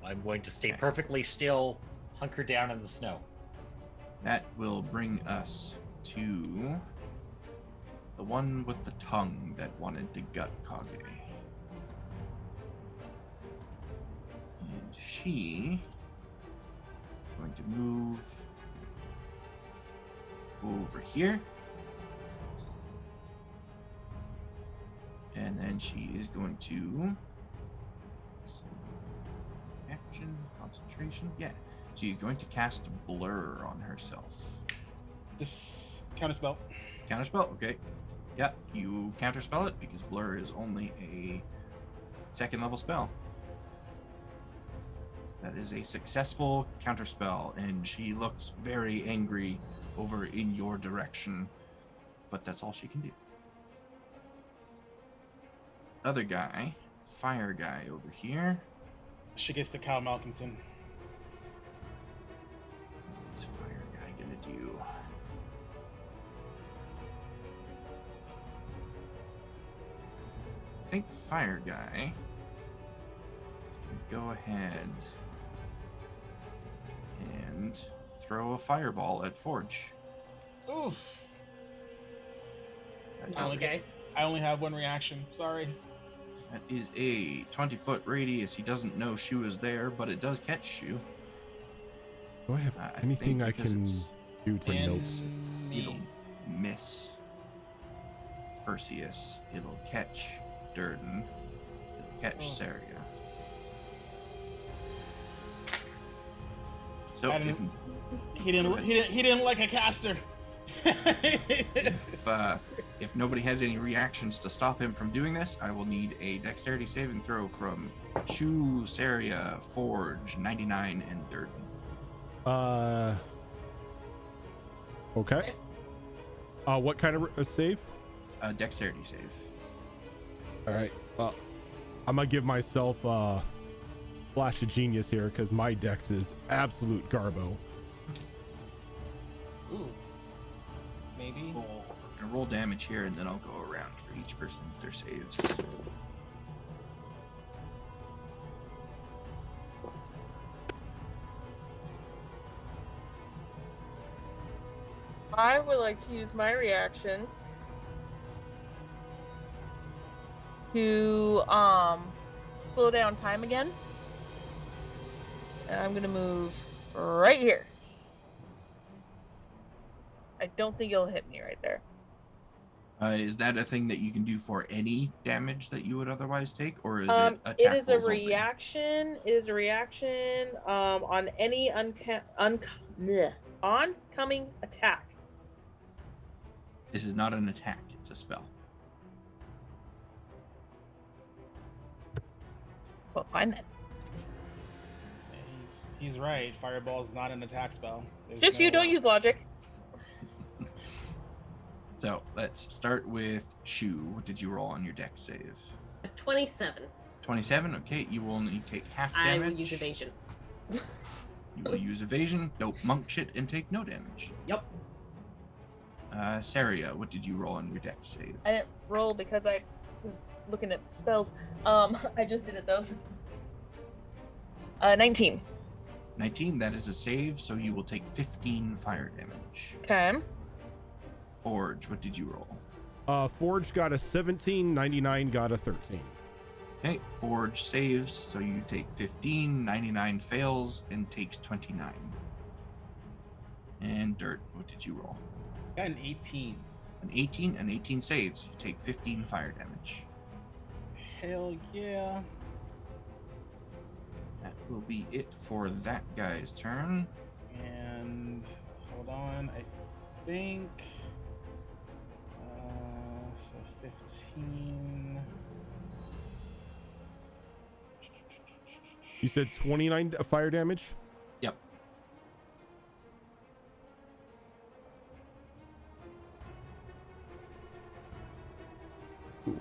I'm going to stay Okay. perfectly still, hunker down in the snow. That will bring us to the one with the tongue that wanted to gut Kage. And she is going to move over here. And then she is going to action, concentration. Yeah. She's going to cast Blur on herself. This counterspell. Counterspell, okay. Yeah, you counterspell it because Blur is only a 2nd level spell. That is a successful counterspell, and she looks very angry over in your direction, but that's all she can do. Other guy, fire guy over here. She gets to Kyle Malkinson. What's fire guy gonna do? I think fire guy is gonna go ahead and throw a fireball at Forge. Oof. Okay. I only have one reaction. Sorry. That is a 20-foot radius. He doesn't know Shu is there, but it does catch Shu. Do I have I anything think I because can it's- do to in notes? It'll the- miss Perseus. It'll catch Durden. It'll catch Oh. Saria. So I if, didn't- He didn't like a caster. if nobody has any reactions to stop him from doing this, I will need a dexterity saving throw from Shu, Saria, Forge, 99, and Durden. Okay. What kind of save? Dexterity save. All right. Well, I'm gonna give myself flash of genius here because my dex is absolute garbo. Ooh. Maybe. I'm gonna roll damage here, and then I'll go around for each person with their saves. I would like to use my reaction to slow down time again. And I'm gonna move right here. I don't think it'll hit me right there. Is that a thing that you can do for any damage that you would otherwise take, or is It attack is a rolls only? reaction. It is a reaction on any oncoming attack. This is not an attack; it's a spell. Well, fine then. He's right. Fireball is not an attack spell. There's Just you no- don't use logic. So let's start with Shu. What did you roll on your dex save? 27. 27. Okay, you will only take half I damage. will use evasion. You will use evasion. Dope monk shit and take no damage. Yep. Saria, what did you roll on your dex save? I didn't roll because I was looking at spells. I just did it though. 19. 19. That is a save, so you will take 15 fire damage. Okay. Forge, what did you roll? Forge got a 17, 99 got a 13. Okay, Forge saves, so you take 15, 99 fails, and takes 29. And Dirt, what did you roll? Got an 18. An 18 saves. You take 15 fire damage. Hell yeah. That will be it for that guy's turn. And hold on, I think so 15. You said 29 fire damage? Yep. Oof.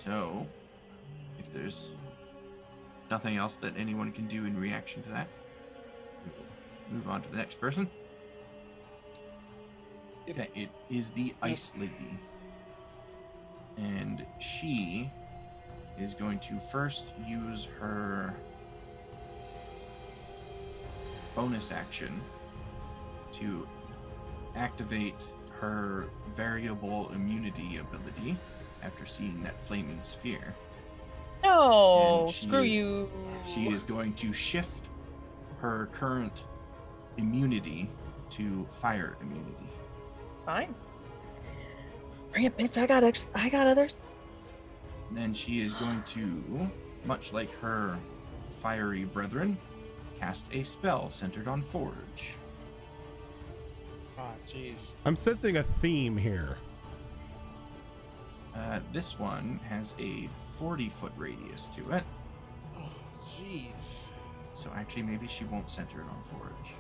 So, if there's nothing else that anyone can do in reaction to that, we will move on to the next person. Okay, it is the Ice Lady. And she is going to first use her bonus action to activate her variable immunity ability after seeing that flaming sphere. No, And she screw is- you. She is going to shift her current immunity to fire immunity. Fine. Bring it, bitch. I got others. And then she is going to, much like her fiery brethren, cast a spell centered on Forge. Ah, jeez. I'm sensing a theme here. This one has a 40-foot radius to it. Oh, jeez. So actually, maybe she won't center it on Forge.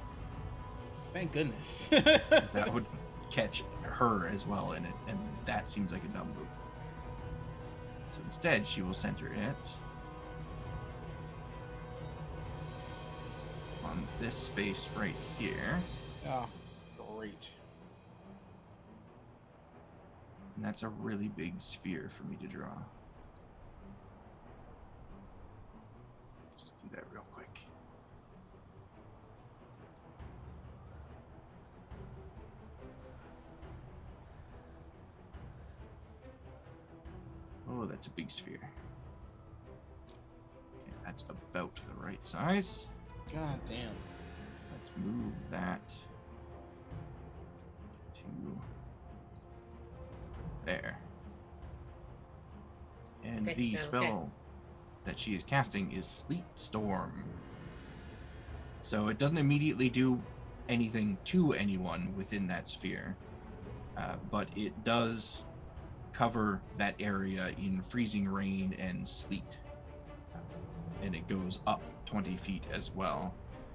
Thank goodness. That would catch her as well in it, and that seems like a dumb move. So instead, she will center it on this space right here. Oh, great. And that's a really big sphere for me to draw. Just do that real quick. Oh, that's a big sphere. Okay, that's about the right size. God damn. Let's move that to there. And Okay, the okay. spell that she is casting is Sleet Storm. So it doesn't immediately do anything to anyone within that sphere, but it does cover that area in freezing rain and sleet. And it goes up 20 feet as well.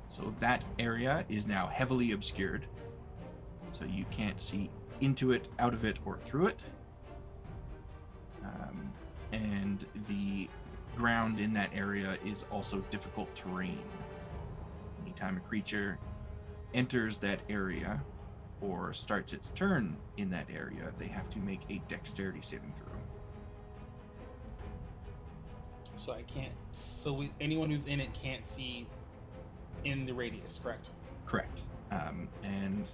So that area is now heavily obscured. So you can't see into it, out of it, or through it. And the ground in that area is also difficult terrain. Anytime a creature enters that area or starts its turn in that area, they have to make a dexterity saving throw. So I can't. So anyone who's in it can't see in the radius, correct? Correct. And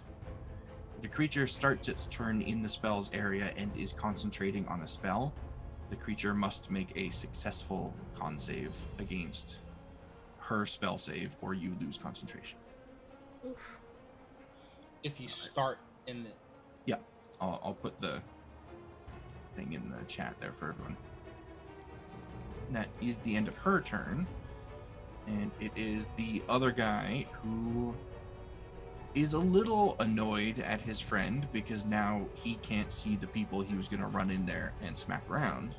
if a creature starts its turn in the spell's area and is concentrating on a spell, the creature must make a successful con save against her spell save, or you lose concentration. If you start in the. Yeah, I'll put the thing in the chat there for everyone. And that is the end of her turn. And it is the other guy who is a little annoyed at his friend because now he can't see the people he was going to run in there and smack around.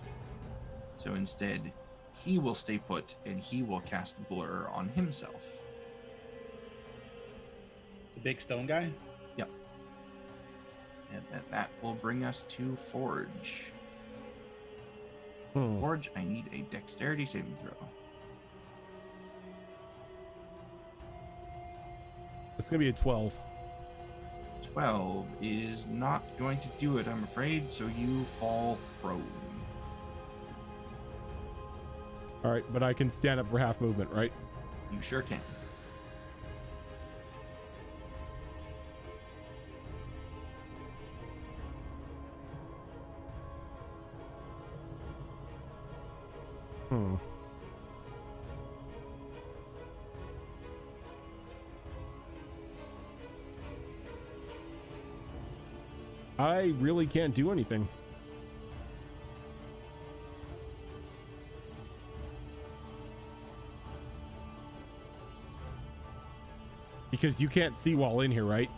So instead, he will stay put and he will cast Blur on himself. The big stone guy? Yep. And that will bring us to Forge. Forge, I need a dexterity saving throw. It's gonna be a 12. 12 is not going to do it, I'm afraid, so you fall prone. All right, but I can stand up for half movement, right? You sure can. I really can't do anything. Because you can't see while in here, right?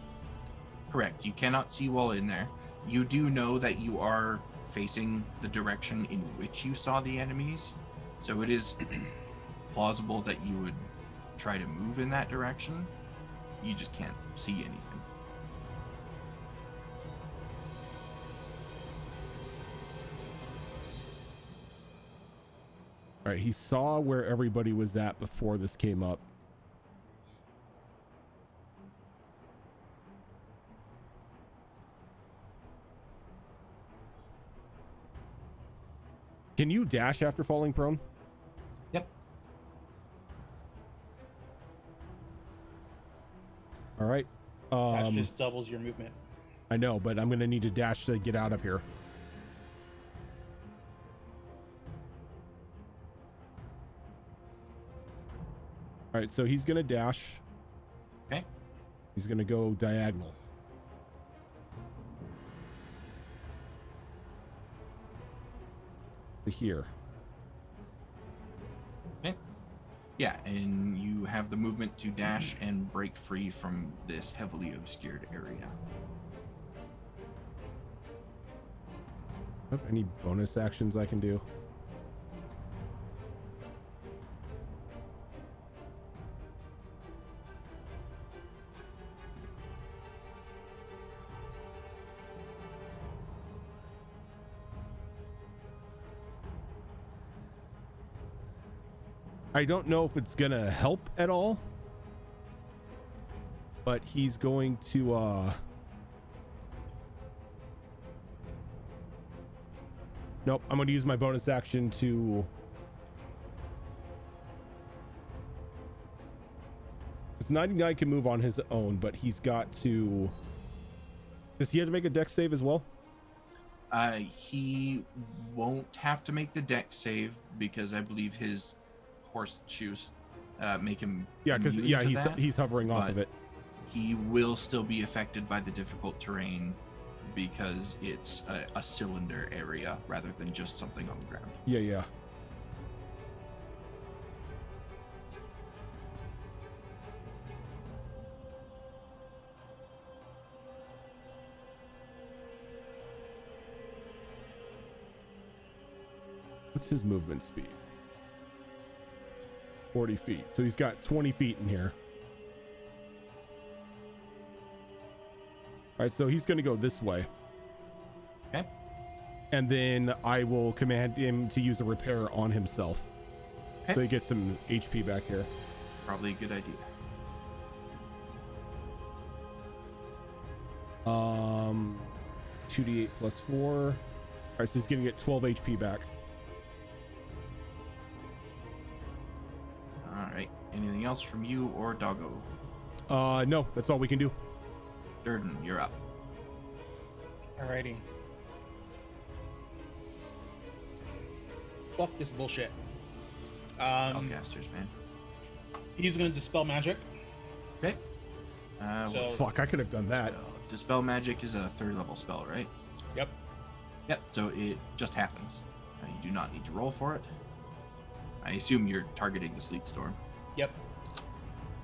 Correct. You cannot see while in there. You do know that you are facing the direction in which you saw the enemies, so it is plausible that you would try to move in that direction. You just can't see anything. All right, he saw where everybody was at before this came up. Can you dash after falling prone? Yep. All right. Dash just doubles your movement. I know, but I'm going to need to dash to get out of here. All right, so he's going to dash. Okay. He's going to go diagonal. To here. Okay. Yeah, and you have the movement to dash and break free from this heavily obscured area. Any bonus actions I can do? I don't know if it's gonna help at all, but he's going to nope, I'm gonna use my bonus action to this 99 can move on his own, but he's got to does he have to make a dex save as well? He won't have to make the dex save because I believe his horseshoes make him Because immune to he's hovering off of but it. He will still be affected by the difficult terrain because it's a cylinder area rather than just something on the ground. Yeah. What's his movement speed? 40 feet. So he's got 20 feet in here. All right, so he's going to go this way. Okay. And then I will command him to use a repair on himself. Okay. So he gets some HP back here. Probably a good idea. 2d8 plus 4. All right, so he's going to get 12 HP back. All right. Anything else from you or Doggo? No, that's all we can do. Durden, you're up. Alrighty. Fuck this bullshit. Spellcasters, man. He's gonna dispel magic. Okay. So- Fuck, I could have done that. Dispel Magic is a 3rd level spell, right? Yep. Yep. So it just happens. You do not need to roll for it. I assume you're targeting the Sleet Storm. Yep.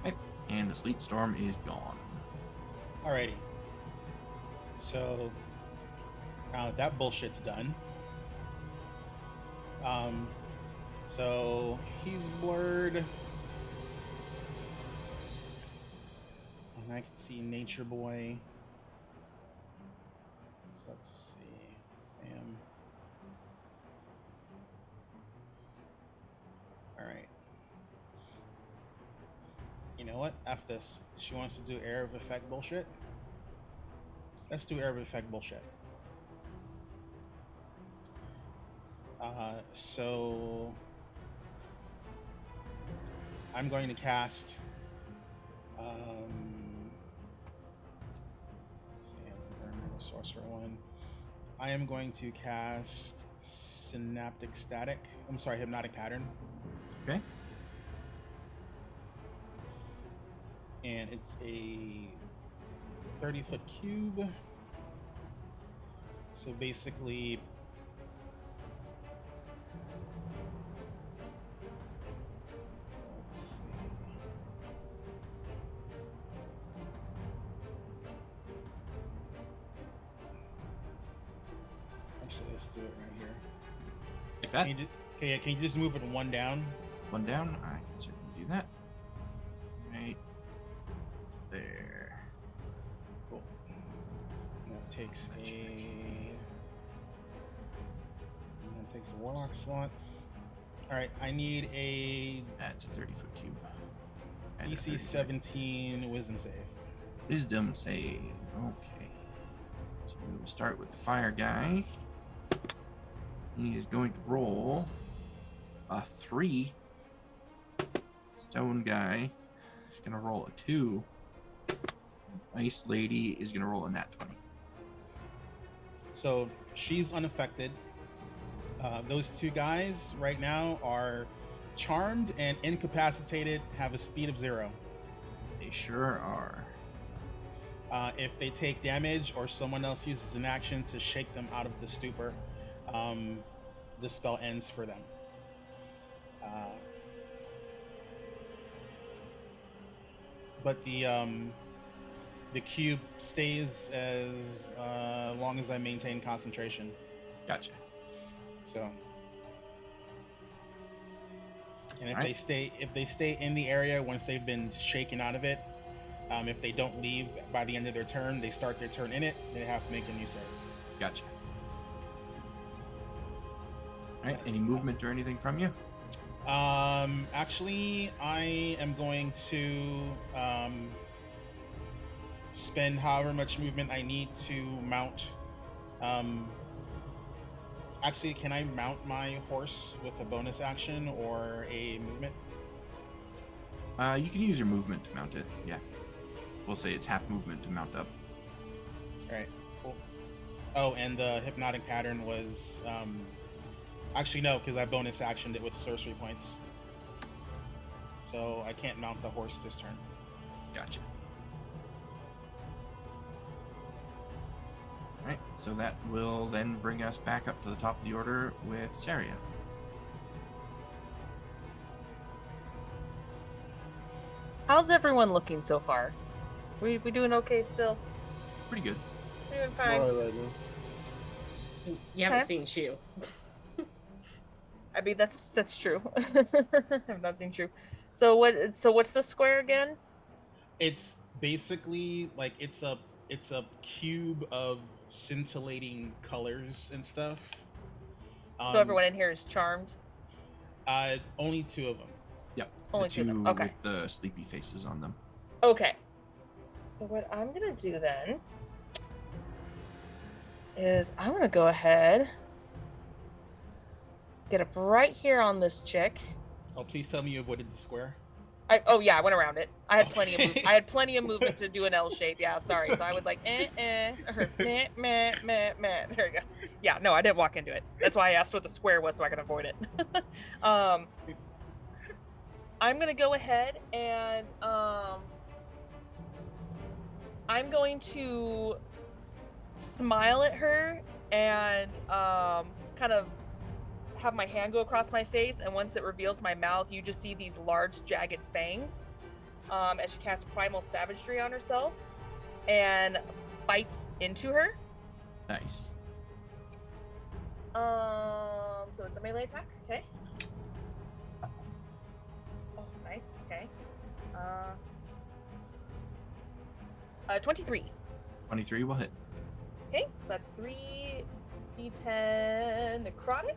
Okay. And the Sleet Storm is gone. Alrighty. So now that bullshit's done. So he's blurred. And I can see Nature Boy. So let's see. Damn. Alright. You know what? F this. She wants to do Air of Effect bullshit. Let's do Air of Effect bullshit. So I'm going to cast let's see, I'm burning the sorcerer one. I am going to cast Hypnotic Pattern. Okay. And it's a 30-foot cube. So basically, let's see. Actually, let's do it right here. Like that? Can you just move it one down? One down. I can certainly do that. Right there. Cool. And that takes a Warlock slot. All right, I need a That's a 30-foot cube. And a DC 30 17 Wisdom save. Wisdom save. Okay. So we will start with the fire guy. He is going to roll a 3. Stone guy is going to roll a 2. Ice lady is going to roll a nat 20. So she's unaffected. Those two guys right now are charmed and incapacitated, have a speed of 0. They sure are. If they take damage or someone else uses an action to shake them out of the stupor, the spell ends for them. But the cube stays as long as I maintain concentration. Gotcha. So, and if Alright. they stay in the area once they've been shaken out of it, if they don't leave by the end of their turn, they start their turn in it. They have to make a new save. Gotcha. Alright, That's- any movement or anything from you? Actually, I am going to spend however much movement I need to mount. Actually, can I mount my horse with a bonus action or a movement? You can use your movement to mount it. Yeah. We'll say it's half movement to mount up. All right, cool. Oh, and the hypnotic pattern was actually no, because I bonus actioned it with sorcery points, so I can't mount the horse this turn. Gotcha. Alright, so that will then bring us back up to the top of the order with Saria. How's everyone looking so far? We doing okay still? Pretty good. Doing fine. Right now. You haven't Okay. seen Shu. I mean, that's true. I've not seen true. So what's the square again? It's basically like it's a cube of scintillating colors and stuff. So everyone in here is charmed. Only 2 of them. Yep. Only the two of them, two okay. with the sleepy faces on them. Okay. So what I'm gonna do then is I'm gonna go ahead, get up right here on this chick. Oh, please tell me you avoided the square. Oh yeah, I went around it. I had plenty of Okay. I had plenty of movement to do an L shape. Yeah, sorry. So I was like, or meh, meh, meh, meh. There you go. Yeah, no, I didn't walk into it. That's why I asked what the square was so I could avoid it. I'm gonna go ahead and I'm going to smile at her and kind of have my hand go across my face, and once it reveals my mouth, you just see these large jagged fangs as she casts primal savagery on herself and bites into her. Nice. So it's a melee attack. Okay. Oh, nice. Okay. 23. 23 will hit. Okay, so that's 3d10 necrotic.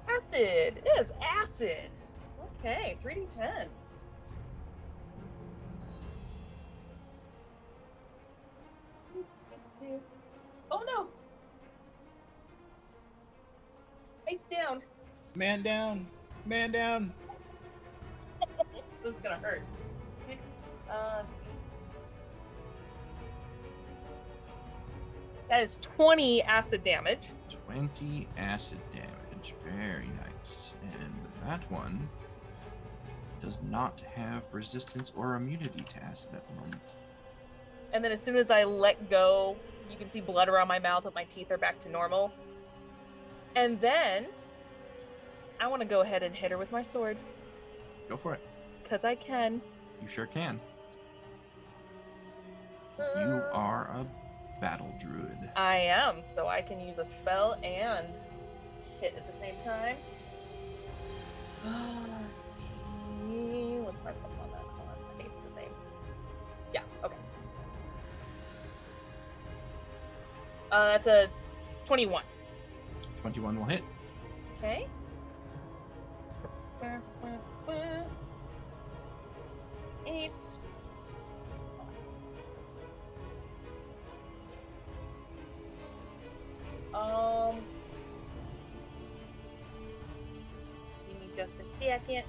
Acid. It is acid. Okay, 3d10. Oh no. Face down. Man down. Man down. This is gonna hurt. That is 20 acid damage. 20 acid damage. Very nice. And that one does not have resistance or immunity to acid at the moment. And then as soon as I let go, you can see blood around my mouth, but my teeth are back to normal. And then I want to go ahead and hit her with my sword. Go for it. Because I can. You sure can. 'Cause you are a battle druid. I am, so I can use a spell and hit at the same time. What's my plus on that? Hold on, I think it's the same. Yeah, okay. That's a 21. 21 will hit. Okay. 8. Give me just a second.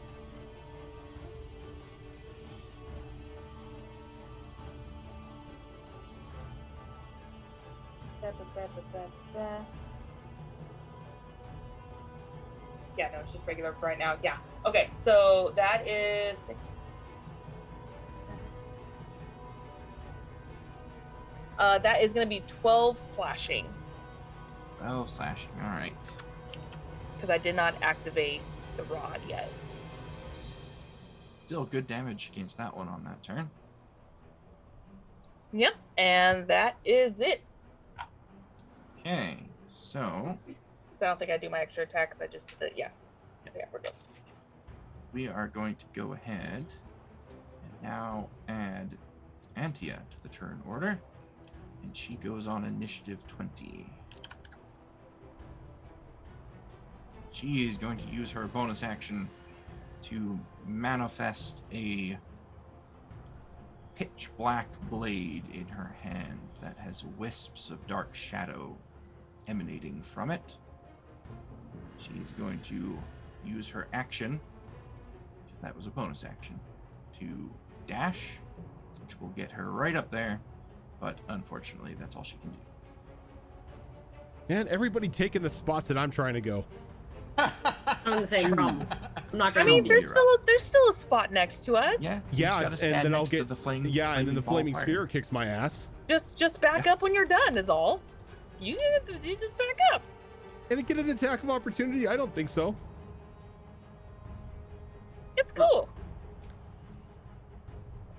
Yeah, no, it's just regular for right now. Yeah. Okay, so that is 6. That is going to be 12 slashing. 12 slashing, alright. Because I did not activate the rod yet. Still good damage against that one on that turn. Yep, and that is it. Okay, so So I don't think I do my extra attacks. I just, yeah, we're good. we are going to go ahead and now add Antia to the turn order. And she goes on initiative 20. She is going to use her bonus action to manifest a pitch black blade in her hand that has wisps of dark shadow emanating from it. She's going to use her action, that was a bonus action, to dash, which will get her right up there, but unfortunately that's all she can do. Man, everybody taking the spots that I'm trying to go. I'm in the same problems. I'm not I gonna mean, help you. there's still a spot next to us. Yeah, Yeah, and then I'll get the flame. and then the ball flaming fire. sphere kicks my ass, Just back up when you're done is all. You just back up. and it get an attack of opportunity. I don't think so. It's cool.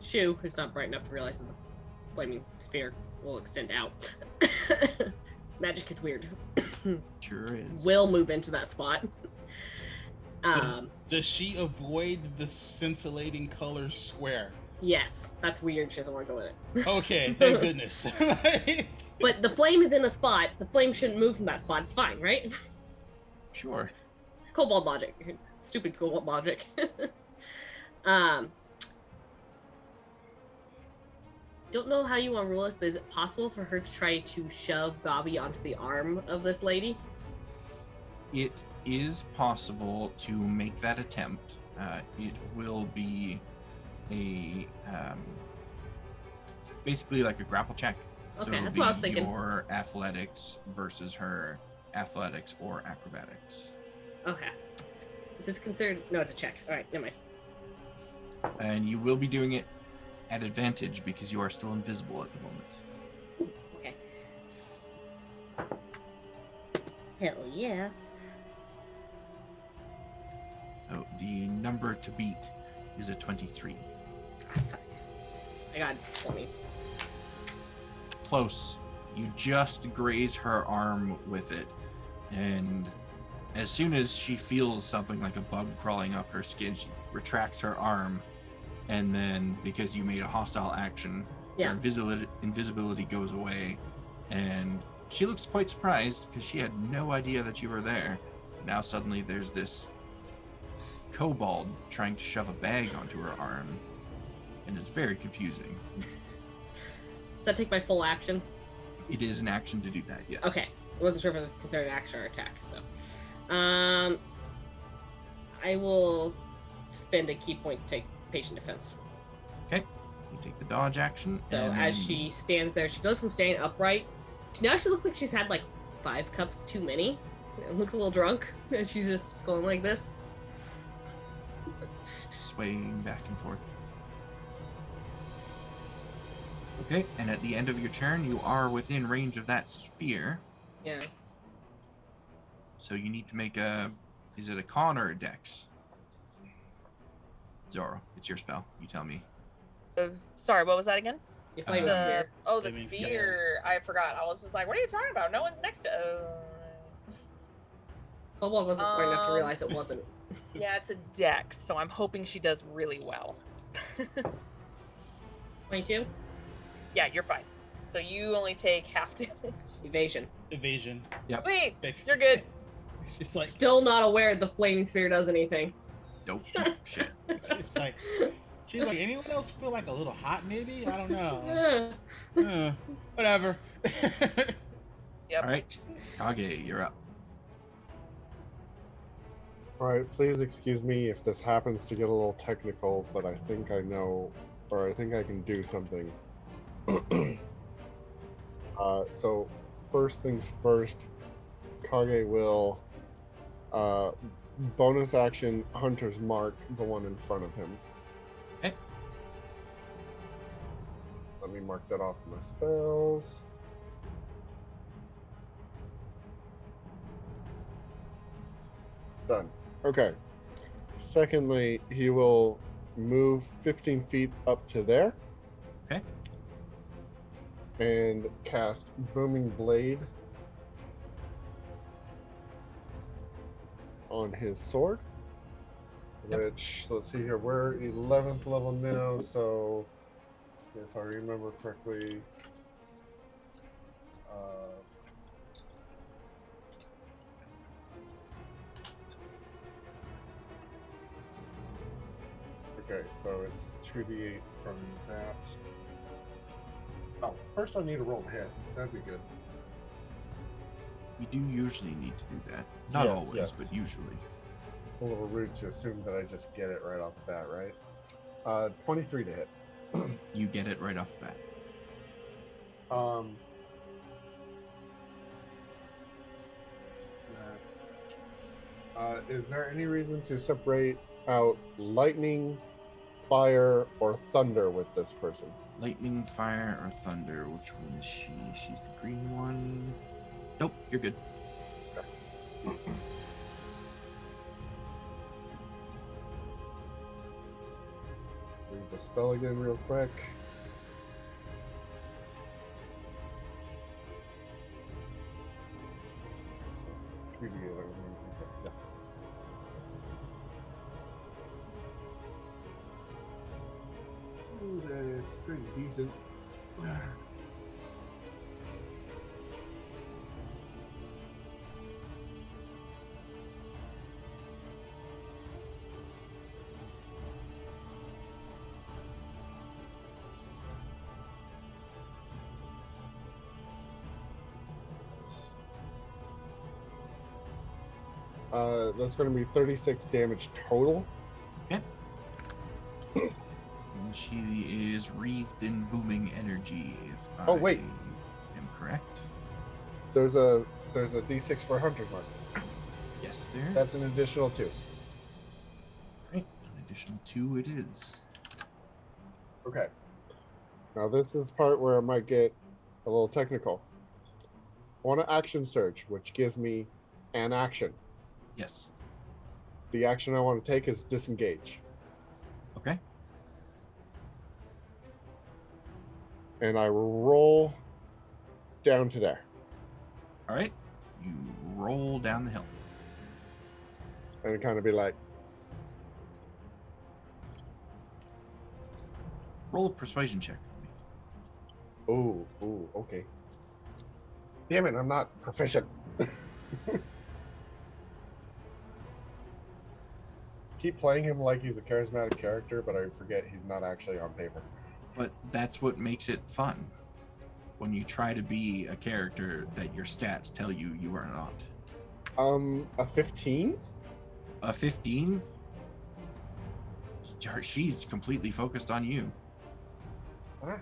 Shu, who's not bright enough to realize that the flaming sphere will extend out. Magic is weird. Sure is. Will move into that spot. Does she avoid the scintillating color square? Yes, that's weird. She doesn't want to go in it. Okay, thank goodness. But the flame is in a spot. The flame shouldn't move from that spot. It's fine, right? Sure. Cobalt logic. Stupid cobalt logic. Don't know how you want to rule this, but is it possible for her to try to shove Gabi onto the arm of this lady? It is possible to make that attempt. It will be a basically like a grapple check. Okay, it'll that's what I was be thinking. Your athletics versus her athletics or acrobatics. Okay. Is this considered? No, it's a check. All right, never mind. And you will be doing it at advantage because you are still invisible at the moment. Okay. Hell yeah. So the number to beat is a 23. I got 20. Close. You just graze her arm with it, and as soon as she feels something like a bug crawling up her skin, she retracts her arm, and then because you made a hostile action, Yeah. her invisibility goes away, and she looks quite surprised because she had no idea that you were there. Now suddenly there's this kobold trying to shove a bag onto her arm, and it's very confusing. Does that take my full action? It is an action to do that, yes. Okay. I wasn't sure if it was considered an action or attack, so. I will spend a key point to take patient defense. Okay. You take the dodge action. So and as then- she stands there, she goes from standing upright to now she looks like she's had like 5 cups too many. And looks a little drunk, and she's just going like this. swaying back and forth. Okay, and at the end of your turn, you are within range of that sphere. Yeah. So you need to make a... Is it a con or a dex? Zoro, it's your spell. You tell me. Sorry, what was that again? You flame Uh, sphere. Oh, the Flaming sphere. sphere. I forgot. I was just like, what are you talking about? No one's next to. Cobalt wasn't smart enough to realize it wasn't. Yeah, it's a dex, so I'm hoping she does really well. 22? Yeah, you're fine. So you only take half damage. Evasion. Evasion. Wait, Thanks. you're good. It's just like Still not aware the flaming sphere does anything. Dope. Shit. She's like, anyone else feel like a little hot? Maybe I don't know. Whatever. Yep. All right, Kage, you're up. All right, please excuse me if this happens to get a little technical, but I think I know, or I think I can do something. So first things first, Kage will bonus action Hunter's Mark the one in front of him. Okay. Let me mark that off my spells. Done. Okay. Secondly, he will move 15 feet up to there. Okay. And cast Booming Blade on his sword. Yep. Which, let's see here, we're 11th level now, so if I remember correctly, okay, so it's 2d8 from that. Oh, first I need to roll a hit. That'd be good. We do usually need to do that. Not Yes, always, yes. but usually. It's a little rude to assume that I just get it right off the bat, right? 23 to hit. You get it right off the bat. Is there any reason to separate out lightning, fire, or thunder with this person? Lightning, fire, or thunder? Which one is she? She's the green one. Nope, you're good. Read the spell again real quick. Yeah. Ooh, that's pretty decent. That's going to be 36 damage total. Okay. And she is wreathed in booming energy, if Oh, wait. I am correct. There's a D6 for Hunter's Mark. Yes, there is. That's an additional 2. Right, an additional 2 it is. Okay. Now this is the part where I might get a little technical. I want to action surge, which gives me an action. Yes. The action I want to take is disengage. Okay. And I roll down to there. All right. You roll down the hill. And it kind of be like, Roll a persuasion check for me. ooh, okay. Damn it, I'm not proficient. Keep playing him like he's a charismatic character, but I forget he's not actually on paper. But that's what makes it fun. When you try to be a character that your stats tell you you are not. A 15? A 15? She's completely focused on you. Ah.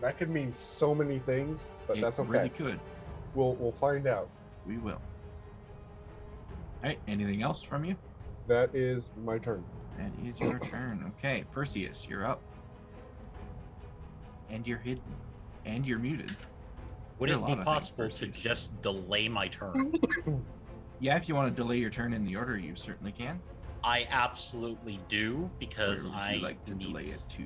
That could mean so many things, but It that's okay. really could. We'll find out. We will. All right. Anything else from you? That is my turn. That is your turn. Okay, Perseus, you're up. And you're hidden. And you're muted. Would You're it a be lot of things, possible to Perseus. just delay my turn? Yeah, if you want to delay your turn in the order, you certainly can. I absolutely do, because Where would I you like to delay it to?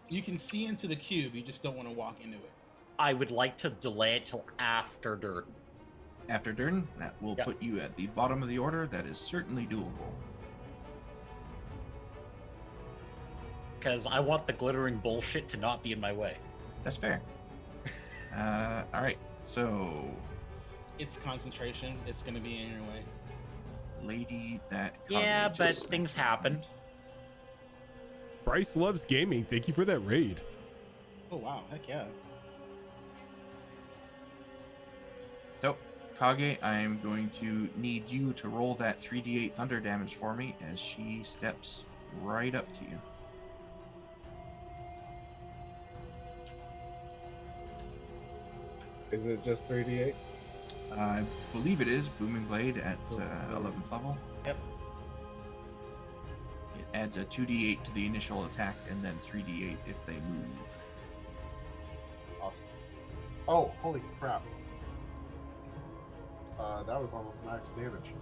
You can see into the cube, you just don't want to walk into it. I would like to delay it till after Durden. After Durden, that will Yep. put you at the bottom of the order. That is certainly doable. Because I want the glittering bullshit to not be in my way. That's fair. All right. So, It's concentration. It's going to be in your way. lady that. Yeah, Kage but just things smacked. happen. Bryce loves gaming. Thank you for that raid. Oh, wow. Heck yeah. So, Kage, I'm going to need you to roll that 3d8 thunder damage for me as she steps right up to you. Is it just 3d8? I believe it is Booming Blade at 11th level. Yep. It adds a 2d8 to the initial attack and then 3d8 if they move. Awesome. Oh, holy crap. That was almost max damage.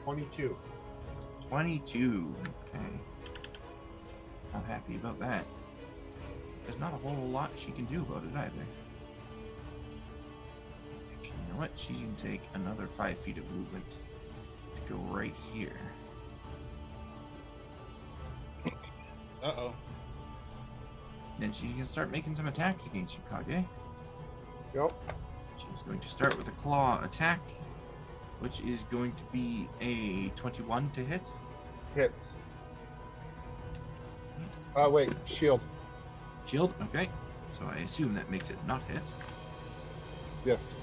22. 22. Okay. Not happy about that. There's not a whole lot she can do about it either. You know what? She's going to take another 5 feet of movement to go right here. Uh-oh. Then she's going to start making some attacks against you, Kage. Yep. She's going to start with a claw attack, which is going to be a 21 to hit. Hits. Wait. Shield. Shield, okay. So I assume that makes it not hit. Yes.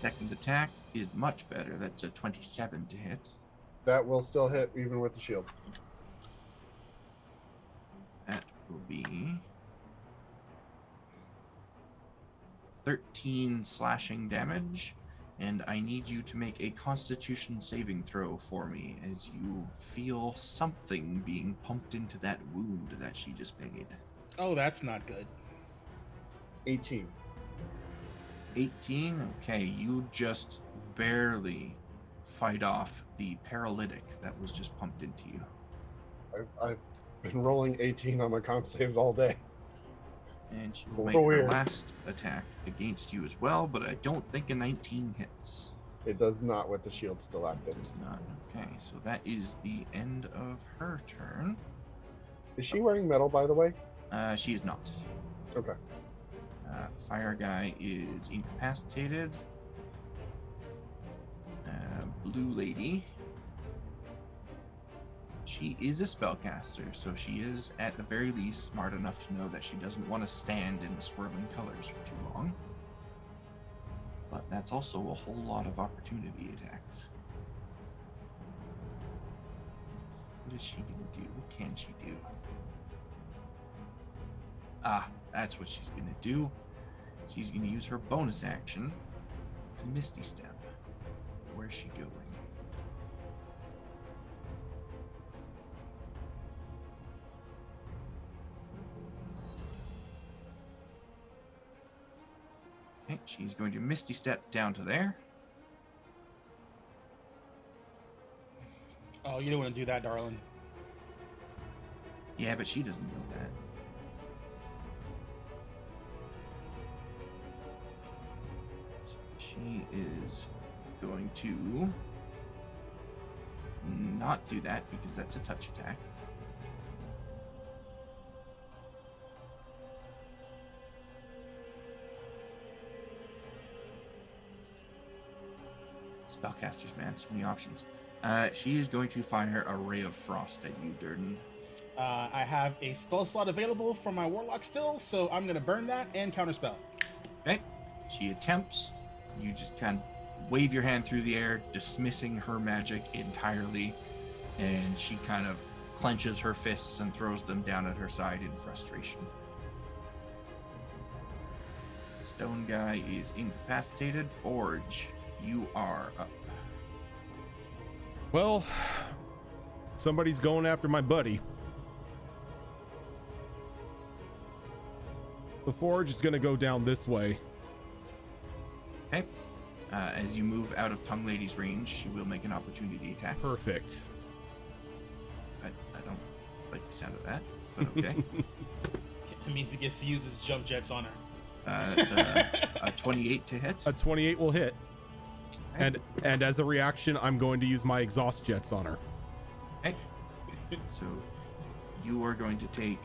Second attack is much better. That's a 27 to hit. That will still hit even with the shield. That will be 13 slashing damage. And I need you to make a Constitution saving throw for me as you feel something being pumped into that wound that she just made. Oh, that's not good. 18. 18? Okay, you just barely fight off the paralytic that was just pumped into you. I've been rolling 18 on my con saves all day. And she will make So her weird. last attack against you as well, but I don't think a 19 hits. It does not with the shield still active. It's not. Okay, so that is the end of her turn. Is she wearing metal, by the way? She is not. Okay. Fire guy is incapacitated. Blue lady. She is a spellcaster, so she is at the very least smart enough to know that she doesn't want to stand in the swirling colors for too long. But that's also a whole lot of opportunity attacks. What is she going to do? What can she do? Ah, that's what she's going to do. She's going to use her bonus action to Misty Step. Where's she going? Okay, she's going to Misty Step down to there. Oh, you don't want to do that, darling. Yeah, but she doesn't know that. She is going to not do that because that's a touch attack. Spellcasters, man, so many options. She is going to fire a ray of frost at you, Durden. I have a spell slot available for my warlock still, so I'm going to burn that and counterspell. Okay. She attempts. You just kind of wave your hand through the air, dismissing her magic entirely, and she kind of clenches her fists and throws them down at her side in frustration. Stone guy is incapacitated. Forge, you are up. Well, somebody's going after my buddy. The Forge is going to go down this way. Okay. As you move out of Tongue Lady's range, she will make an opportunity attack. Perfect. I don't like the sound of that, but okay. It means he gets to use his jump jets on her. It's a 28 to hit. A 28 will hit. And as a reaction, I'm going to use my exhaust jets on her. Okay. So you are going to take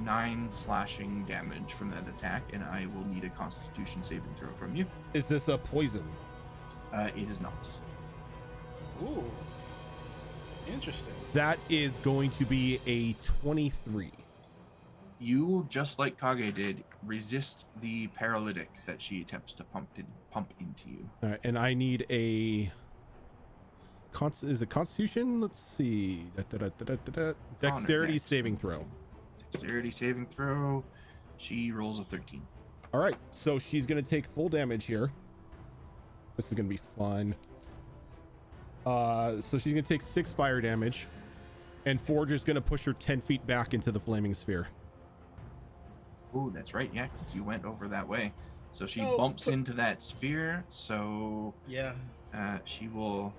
9 slashing damage from that attack, and I will need a Constitution saving throw from you. Is this a poison? It is not. Ooh. Interesting. That is going to be a 23. You, just like Kage did, resist the paralytic that she attempts to pump into you. All right, and I need a is it Constitution? Let's see. Dexterity Dex. saving throw. Dexterity saving throw. She rolls a 13. All right, so she's gonna take full damage here. This is gonna be fun. So she's gonna take 6 fire damage, and Forge is gonna push her 10 feet back into the flaming sphere. Oh, that's right. Yeah, because you went over that way. So she No, bumps but- into that sphere. So Yeah. she will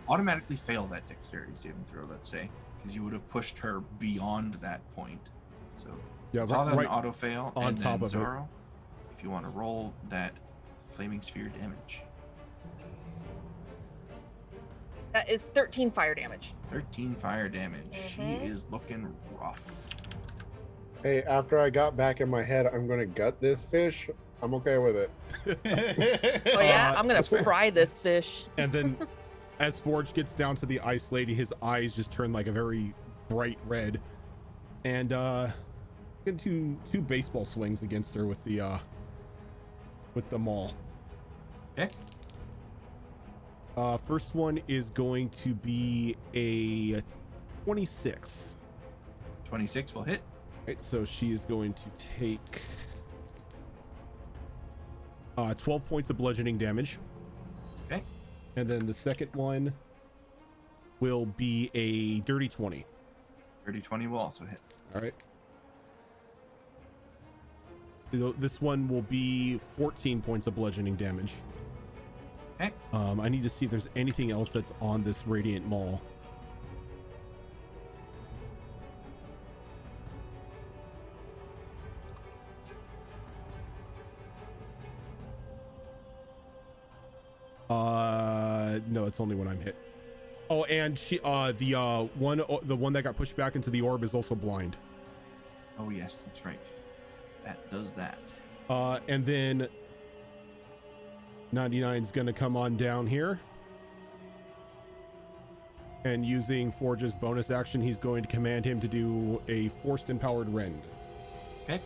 automatically fail that dexterity saving throw, let's say, because you would have pushed her beyond that point. So Yeah, draw that right an auto fail, on and top then of it. Zoro, if you want to roll that flaming sphere damage. That is 13 fire damage. 13 fire damage. She Mhm. is looking rough. Hey, after I got back in my head, I'm gonna gut this fish. I'm okay with it. Oh yeah, Uh, I'm gonna fry this fish. And then as Forge gets down to the ice lady, his eyes just turn like a very bright red. And get two baseball swings against her with the maul. Okay. First one is going to be a 26. 26 will hit. Right, so she is going to take 12 points of bludgeoning damage. Okay. And then the second one will be a dirty 20. Dirty 20 will also hit. All right. So this one will be 14 points of bludgeoning damage. Okay. I need to see if there's anything else that's on this radiant maul. No, it's only when I'm hit. Oh, and she, the one that got pushed back into the orb is also blind. Oh, yes, that's right. That does that. And then 99 is going to come on down here. And using Forge's bonus action, he's going to command him to do a forced empowered rend. Okay.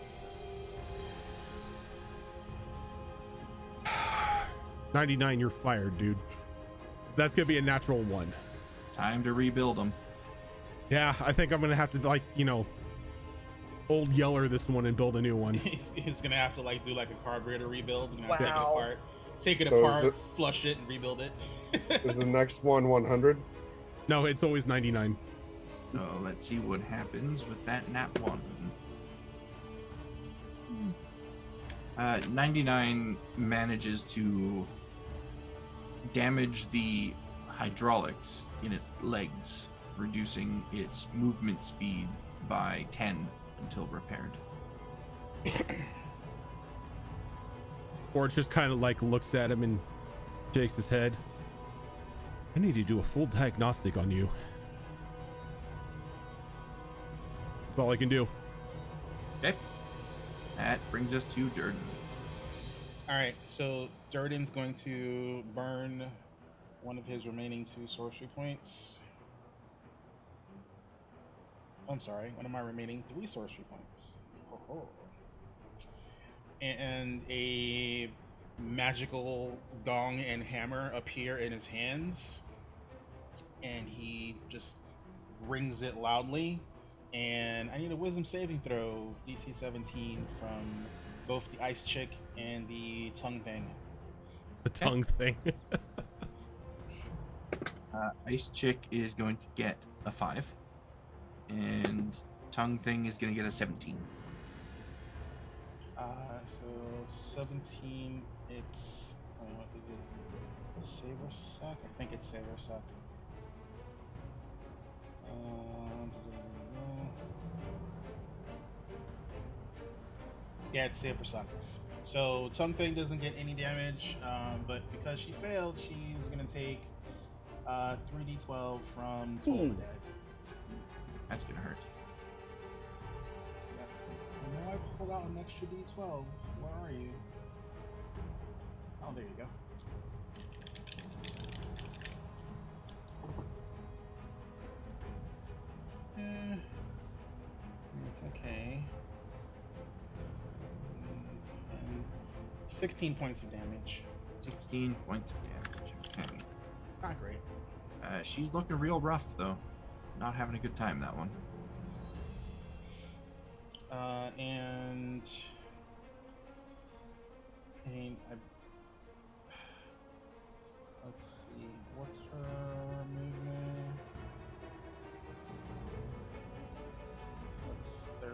99, you're fired, dude. That's going to be a natural 1. Time to rebuild them. Yeah, I think I'm going to have to, like, old Yeller this one and build a new one. He's gonna have to do like a carburetor rebuild. You're gonna Wow. take it So is apart, flush it, and rebuild it. Is the next one 100? No, it's always 99. So let's see what happens with that nat 1. 99 manages to damage the hydraulics in its legs, reducing its movement speed by 10 until repaired. Forge just kind of looks at him and shakes his head. I need to do a full diagnostic on you. That's all I can do. Okay. That brings us to Durden. All right, so Durden's going to burn one of his remaining 2 sorcery points. I'm sorry, one of my remaining 3 sorcery points. Oh. And a magical gong and hammer appear in his hands, and he just rings it loudly. And I need a wisdom saving throw, DC 17, from both the ice chick and the tongue thing. The tongue thing. Ice Chick is going to get a 5. And Tongue Thing is going to get a 17. So 17, it's, what is it? Save or suck? I think it's save or suck. Yeah, it's save or suck. So Tongue Thing doesn't get any damage, but because she failed, she's gonna take 3d12 from Toll of the Dead. That's going to hurt. pull out an extra d12. Where are you? Oh, there you go. It's okay. 16 points of damage. 16 points of damage. Okay. Not great. She's looking real rough, though. Not having a good time, that one. And let's see, what's her movement? That's 30.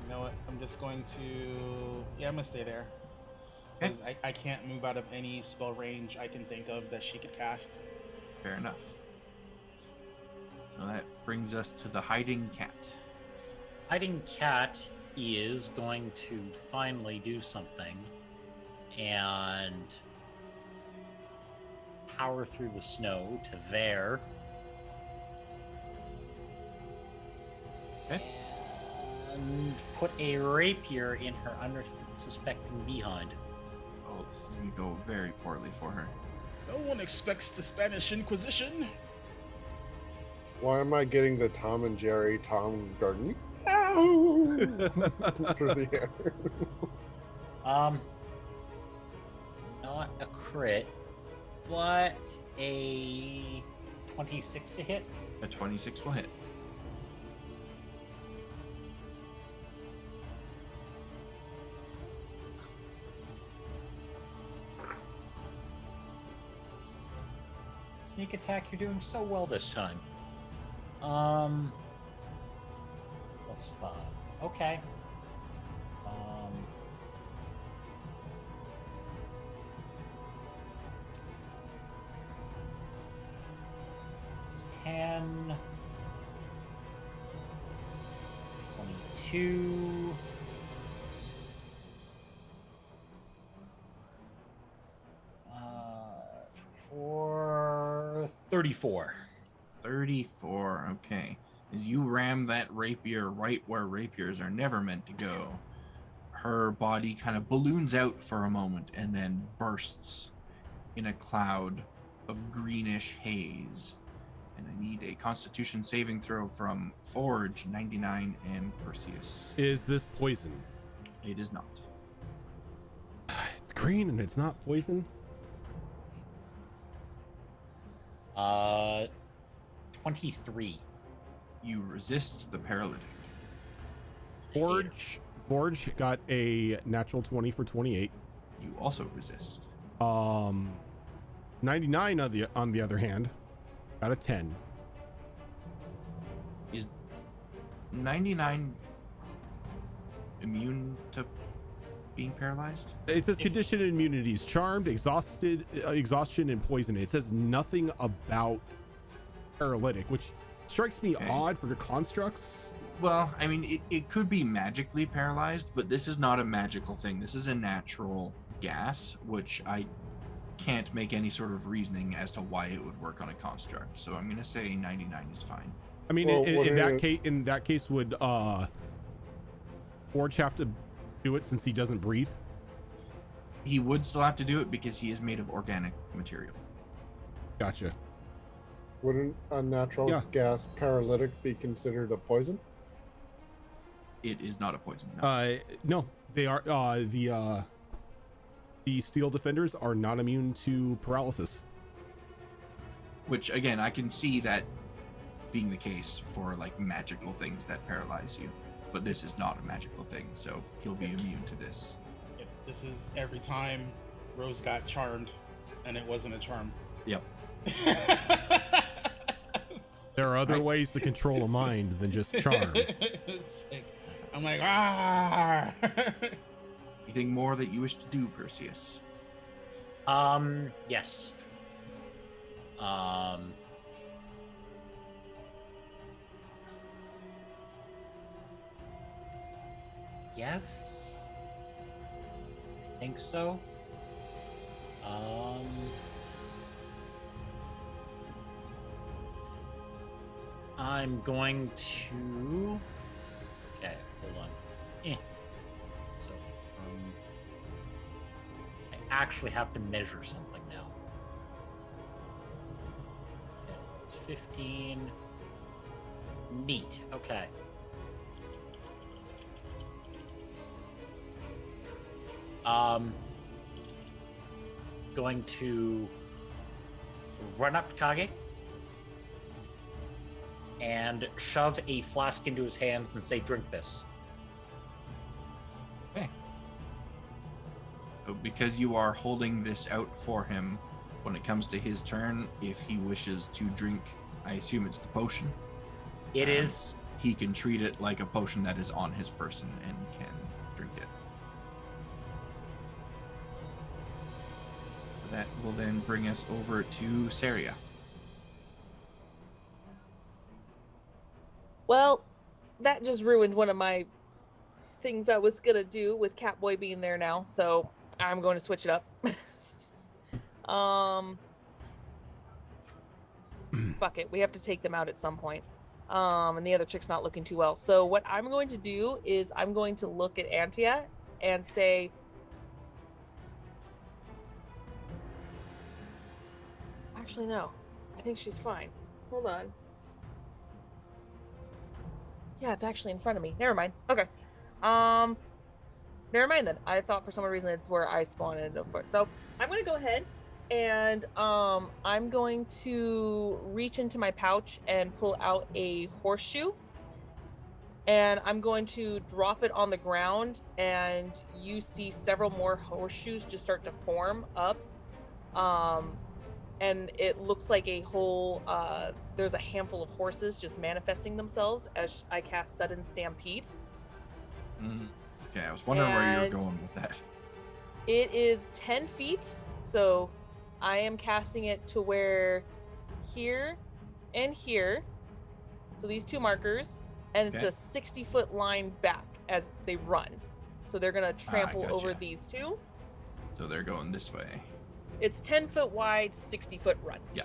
You know what? I'm just going to. Yeah, I'm gonna stay there. Because I can't move out of any spell range I can think of that she could cast. Fair enough. So that brings us to the hiding cat. Hiding cat is going to finally do something and power through the snow to there. Okay. And put a rapier in her unsuspecting behind. Oh, this is going to go very poorly for her. No one expects the Spanish Inquisition. Why am I getting the Tom and Jerry Tom Garden? Ow! Through the air. Not a crit, but a 26 to hit. A 26 will hit. Sneak attack, you're doing so well this time. +5. Okay. It's 10. 22. For 34. 34, okay. As you ram that rapier right where rapiers are never meant to go, her body kind of balloons out for a moment and then bursts in a cloud of greenish haze. And I need a Constitution saving throw from Forge, 99, and Perseus. Is this poison? It is not. It's green and it's not poison. 23. You resist the paralytic. Forge got a natural 20 for 28. You also resist. 99 on the other hand got a 10. Is 99 immune to being paralyzed? It says condition immunities: charmed, exhausted, exhaustion, and poison. It says nothing about paralytic, which strikes me odd for the constructs. Well, I mean, it could be magically paralyzed, but this is not a magical thing. This is a natural gas, which I can't make any sort of reasoning as to why it would work on a construct. So I'm going to say 99 is fine. I mean, Well, in that case, would Forge have to do it since he doesn't breathe? He would still have to do it because he is made of organic material. Gotcha. Wouldn't unnatural gas paralytic be considered a poison? It is not a poison. No. No, they are. The steel defenders are not immune to paralysis. Which, again, I can see that being the case for like magical things that paralyze you, but this is not a magical thing, so he'll be immune to this. Yep, this is every time Rose got charmed, and it wasn't a charm. Yep. There are other ways to control a mind than just charm. I'm like, ah. Anything more that you wish to do, Perseus? Yes. Yes. I think so. I'm going to. Okay, hold on. So from. I actually have to measure something now. Okay, it's 15. Neat. Okay. Going to run up to Kage and shove a flask into his hands and say, "Drink this." Okay. So because you are holding this out for him, when it comes to his turn, if he wishes to drink, I assume it's the potion. It is. He can treat it like a potion that is on his person and can drink it. So that will then bring us over to Saria. Well, that just ruined one of my things I was gonna do with Catboy being there now, so I'm going to switch it up. Fuck it, we have to take them out at some point. And the other chick's not looking too well. So what I'm going to do is I'm going to look at Antia and say, actually, no, I think she's fine. Hold on. Yeah, it's actually in front of me. Never mind. Okay. Never mind then. I thought for some reason it's where I spawned and so forth. So I'm going to go ahead and I'm going to reach into my pouch and pull out a horseshoe, and I'm going to drop it on the ground, and you see several more horseshoes just start to form up, and it looks like a whole there's a handful of horses just manifesting themselves as I cast Sudden Stampede. Okay, I was wondering where you were going with that. It is 10 feet, so I am casting it to where here and here, so these two markers, and it's a 60-foot line back as they run. So they're gonna trample over these two. So they're going this way. It's 10 foot wide, 60-foot run. Yeah.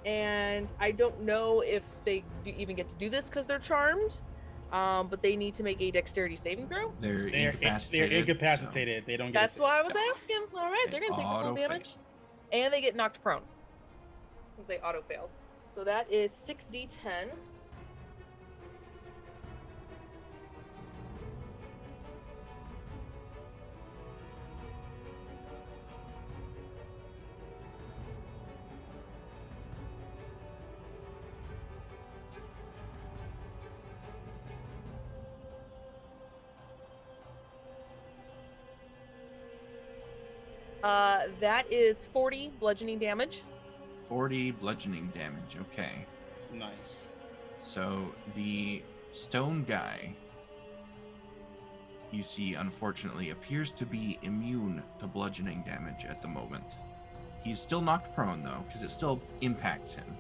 And I don't know if they even get to do this because they're charmed. But they need to make a dexterity saving throw. They're incapacitated. So. They don't get. That's why I was asking. All right, they're gonna take the full damage, and they get knocked prone since they auto failed. So that is 6d10. That is 40 bludgeoning damage. 40 bludgeoning damage, okay. Nice. So the stone guy, you see, unfortunately, appears to be immune to bludgeoning damage at the moment. He's still knocked prone, though, because it still impacts him.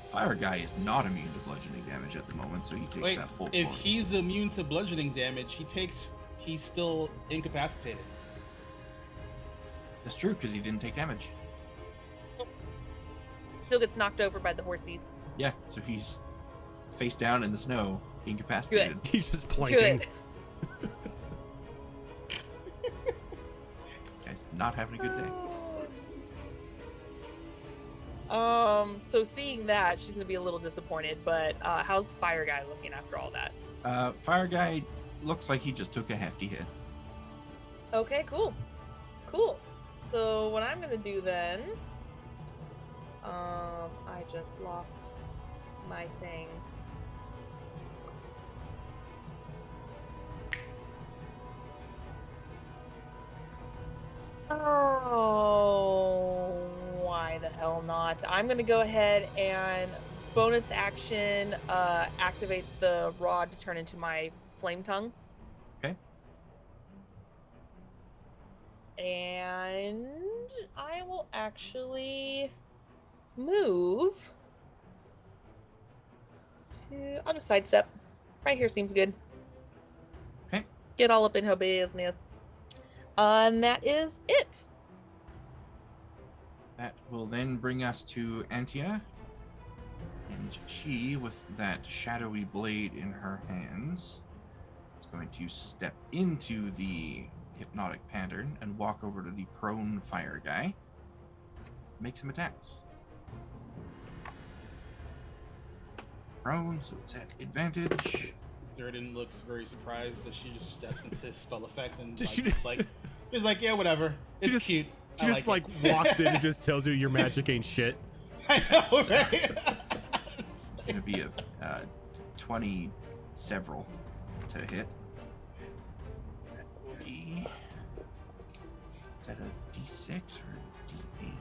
Fire guy is not immune to bludgeoning damage at the moment, so he takes that full 40. If he's immune to bludgeoning damage, he's still incapacitated. That's true, because he didn't take damage. Still gets knocked over by the horses. Yeah, so he's face down in the snow, incapacitated. Good. He's just planking. Good. Guy's not having a good day. So seeing that, she's gonna be a little disappointed, but how's the fire guy looking after all that? Fire guy looks like he just took a hefty hit. Okay, cool. So what I'm gonna do then, I just lost my thing. Oh, why the hell not? I'm gonna go ahead and bonus action activate the rod to turn into my flame tongue. Okay. And I will actually move to... I'll just sidestep. Right here seems good. Okay. Get all up in her business. And that is it. That will then bring us to Antia. And she, with that shadowy blade in her hands, is going to step into the hypnotic pattern and walk over to the prone fire guy. Make some attacks. Prone, so it's at advantage. Durden looks very surprised that she just steps into his spell effect and She like, he's like, yeah, whatever. It's just- cute. She I just like walks in and just tells you your magic ain't shit. it. I know, right? It's going to be a 20 several to hit. Is that a D6 or a D8?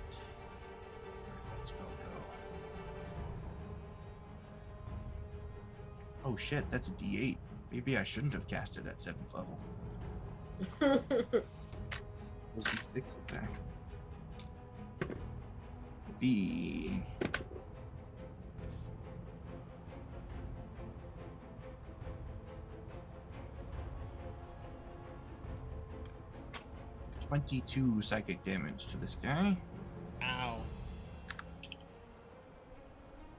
Let's go. Oh shit, that's a D8. Maybe I shouldn't have cast it at 7th level. Those D6 attack. Be 22 psychic damage to this guy. Ow.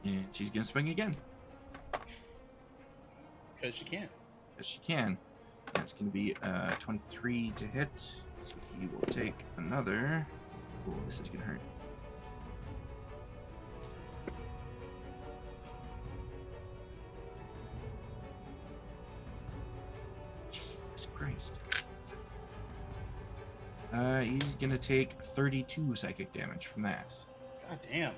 And she's gonna swing again. Because she can't. Yes, she can. That's gonna be 23 to hit. So he will take another. Oh, this is gonna hurt. Jesus Christ. He's gonna take 32 psychic damage from that. God damn.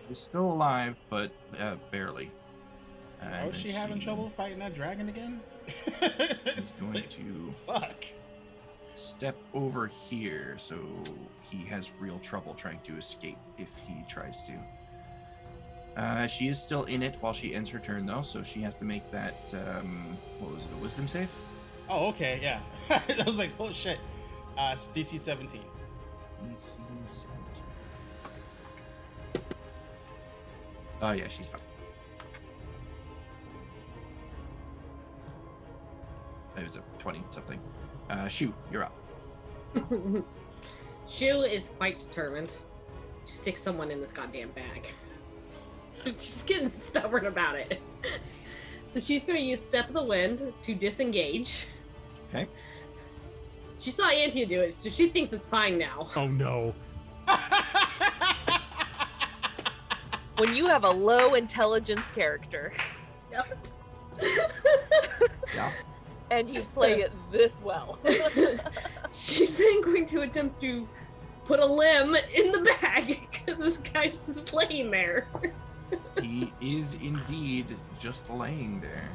He's still alive, but barely. Oh, is she having trouble fighting that dragon again? He's going to Fuck. step over here, so he has real trouble trying to escape if he tries to. She is still in it while she ends her turn, though, so she has to make that, what was it, a wisdom save? Oh, okay, yeah. I was like, oh shit. It's DC 17. DC 17. Oh, yeah, she's fine. It was a 20 something. Shoot, you're up. Shu is quite determined to stick someone in this goddamn bag. She's getting stubborn about it. So she's going to use Step of the Wind to disengage. Okay. She saw Antia do it, so she thinks it's fine now. Oh no. When you have a low intelligence character Yep. Yeah. and you play it this well. She's then going to attempt to put a limb in the bag because this guy's just laying there. He is indeed just laying there.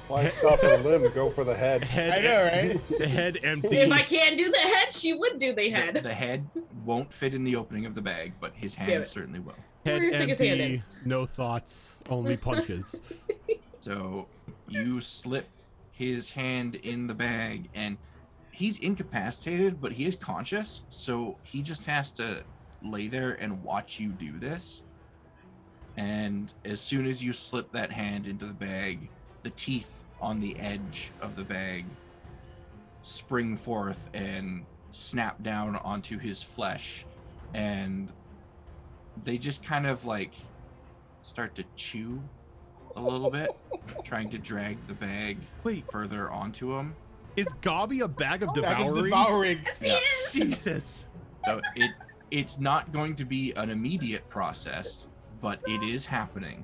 Why stop at a limb? Go for the head. I know, right? The head empty. If I can't do the head, she would do the head. The head won't fit in the opening of the bag, but his Damn hand it. certainly will. Head We're gonna stick his hand in. empty, no thoughts, only punches. So you slip his hand in the bag, and he's incapacitated, but he is conscious, so he just has to lay there and watch you do this. And as soon as you slip that hand into the bag, the teeth on the edge of the bag spring forth and snap down onto his flesh, and they just kind of like start to chew a little bit, trying to drag the bag Wait. further onto him. Is Gobby a bag of Back devouring? of devouring. Yeah. Jesus. So it's not going to be an immediate process, but it is happening.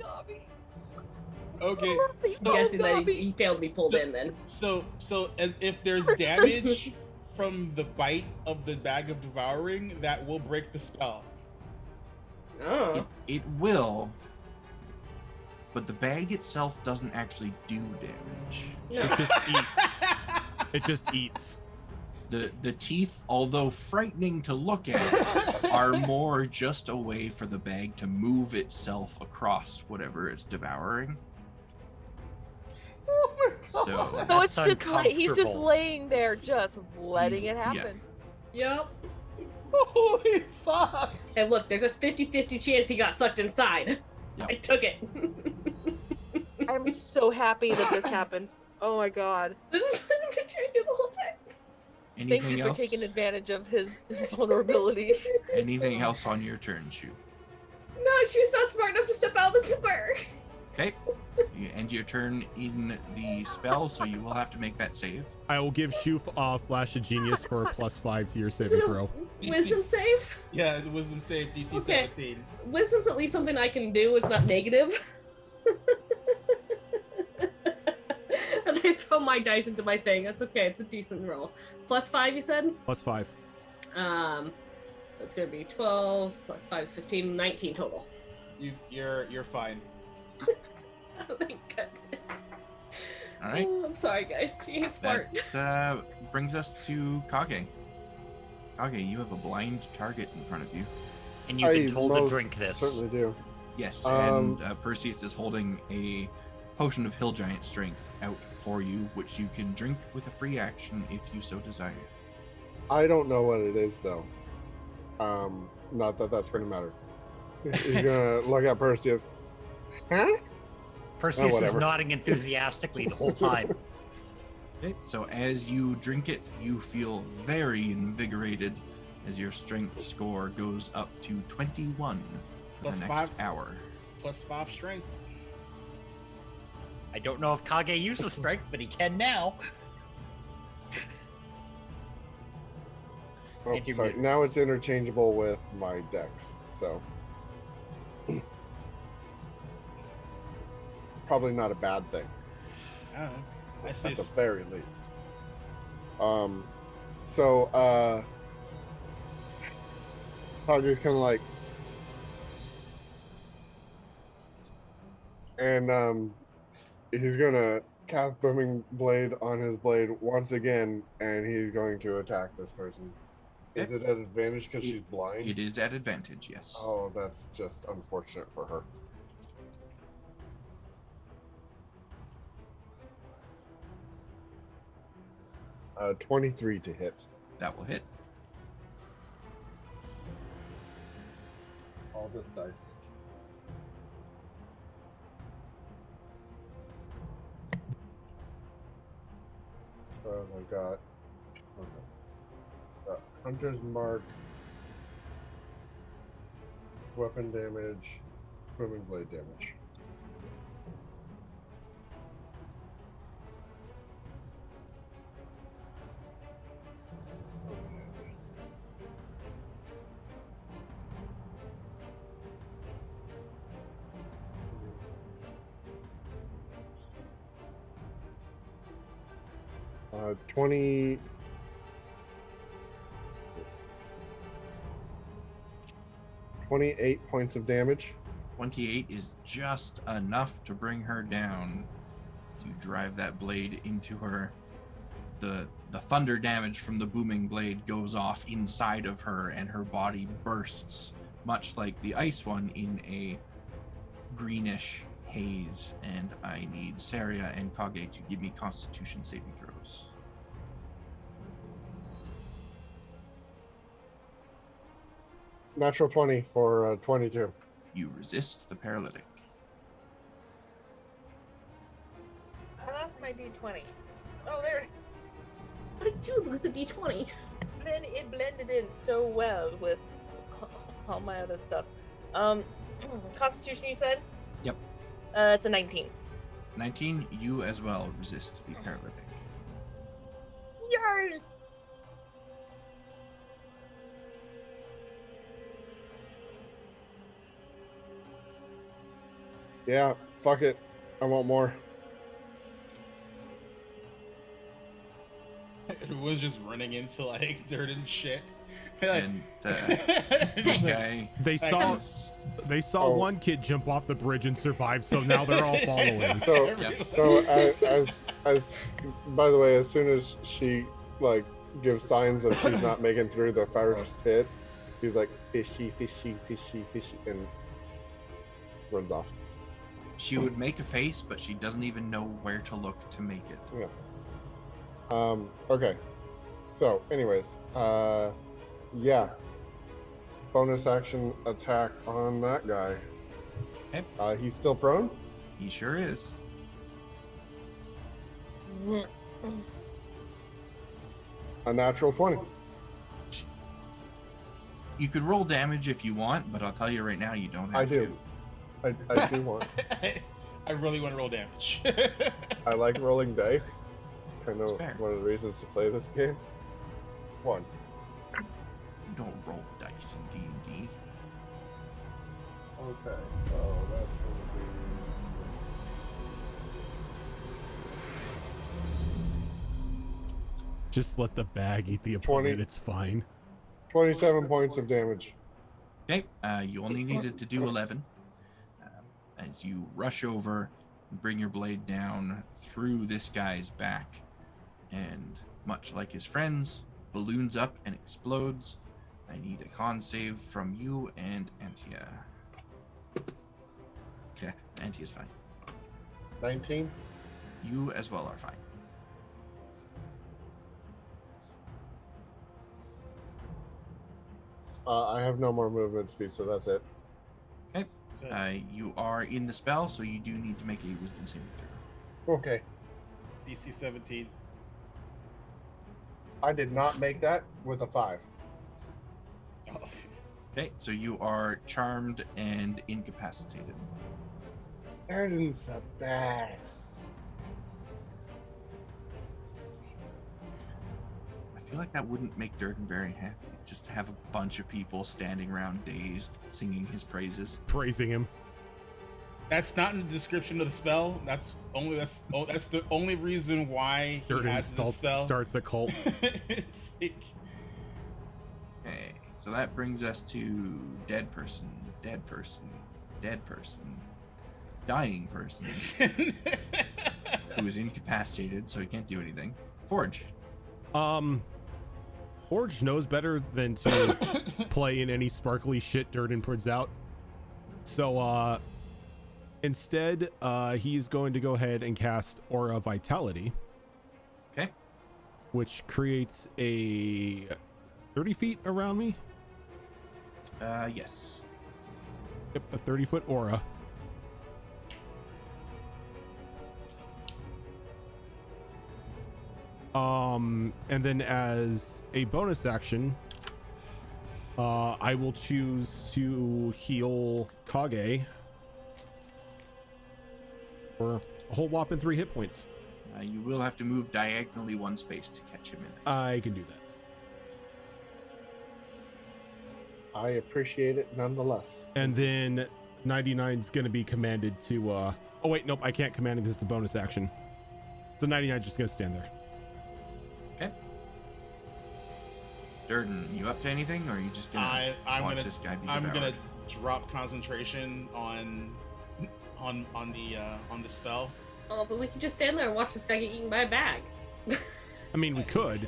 Okay. I'm So, guessing that he failed to be pulled in then. so as if there's damage from the bite of the bag of devouring, that will break the spell. Oh. It will, but the bag itself doesn't actually do damage. It just eats. It just eats. The teeth, although frightening to look at, are more just a way for the bag to move itself across whatever it's devouring. Oh my god. So So it's That's just like he's just uncomfortable. laying there, just letting He's- it yeah. happen. Yep. Holy fuck. And look, there's a 50-50 chance he got sucked inside. Yep. I took it. I'm so happy that this happened. Oh my god. This is what I've been trying to do the whole time. Thank anything you for else? taking advantage of his vulnerability. Anything else on your turn, Shu? she's not smart enough to step out of the square. Okay. You end your turn in the spell, so you will have to make that save. I will give Shoof Flash of Genius for a +5 to your Is saving it a throw. wisdom save? Yeah, the wisdom save DC Okay. 17. Wisdom's at least something I can do. It's not negative. As I throw my dice into my thing, that's okay. It's a decent roll. +5, you said? +5. So it's gonna be 12 plus 5 is 15, 19 total. You're fine. Thank goodness. All right. Oh, I'm sorry, guys. She ain't smart. That brings us to Kage. Kage, you have a blind target in front of you. And you've been I told to most drink this. Certainly do. Yes, Um, and Perseus is holding a potion of Hill Giant Strength out for you, which you can drink with a free action if you so desire. I don't know what it is though. Not that that's going to matter. He's gonna look at Perseus. Huh? Perseus is whatever. nodding enthusiastically the whole time. Okay, so as you drink it, you feel very invigorated as your strength score goes up to 21 for Plus the next 5. hour. +5 strength. I don't know if Kage uses strength, but he can now. Oh, Thank you, sorry. Mute. Now it's interchangeable with my dex, so probably not a bad thing. I don't know. I say At the very least. So Kage's kind of like, and he's gonna cast Booming Blade on his blade once again, and he's going to attack this person. Is it at advantage because she's blind? It is at advantage, yes. Oh, that's just unfortunate for her. Uh, 23 to hit. That will hit. All the dice. I got Hunter's Mark, weapon damage, Booming Blade damage. Uh, 20. 28 points of damage. 28 is just enough to bring her down, to drive that blade into her. The thunder damage from the booming blade goes off inside of her, and her body bursts, much like the ice one, in a greenish haze. And I need Saria and Kage to give me Constitution saving throws. Natural 20 for 22. You resist the paralytic. I lost my D20. Oh, there it is. Why did you lose a d20? Then it blended in so well with all my other stuff. Constitution, you said? Yep. It's a 19. 19, you as well resist the paralytic. Yay! Yeah, fuck it. I want more. It was just running into like dirt and shit. Like, And this guy, They saw Oh. one kid jump off the bridge and survive, so now they're all following. So, Yep. so as by the way, as soon as she like gives signs of she's not making through the first hit, he's like fishy, fishy, fishy, fishy, and runs off. she would make a face, but she doesn't even know where to look to make it. Okay. So, anyways, yeah. Bonus action attack on that guy. Okay. He's still prone. He sure is. A natural 20. You could roll damage if you want, but I'll tell you right now, you don't have I do. to. I do want. I really want to roll damage. I like rolling dice. Kind That's of fair. one of the reasons to play this game. 1. You don't roll dice in D&D. Okay, so that's gonna be Just let the bag eat the 20. opponent. It's fine. 27 points of damage. Okay, you only needed to do 11. As you rush over and bring your blade down through this guy's back, and much like his friends, balloons up and explodes. I need a con save from you and Antia. Okay, Antia's fine. 19. You as well are fine. I have no more movement speed, so that's it. Okay, So, you are in the spell, so you do need to make a wisdom saving throw. Okay. DC 17. I did not make that with a 5. Oh. Okay, so you are charmed and incapacitated. Erden's the best. I feel like that wouldn't make Durden very happy, just to have a bunch of people standing around dazed, singing his praises. Praising him. That's not in the description of the spell. That's the only reason why he Durden has the spell. starts a cult. It's like, Okay, so that brings us to dead person, dead person, dead person, dying person, who is incapacitated, so he can't do anything. Forge. Forge knows better than to play in any sparkly shit Durden puts out. So, instead, he's going to go ahead and cast Aura Vitality. Okay. Which creates a 30 feet around me. Yes. Yep, a 30-foot aura. And then as a bonus action, I will choose to heal Kage for a whole whopping 3 hit points. You will have to move diagonally 1 space to catch him in it. I can do that. I appreciate it nonetheless. And then 99 is going to be commanded to oh wait, nope, I can't command it because it's a bonus action. So 99 is just going to stand there. Okay. Durden, you up to anything, or are you just gonna watch this guy be devoured? I'm gonna drop concentration on the spell. Oh, but we can just stand there and watch this guy get eaten by a bag. I mean, we could,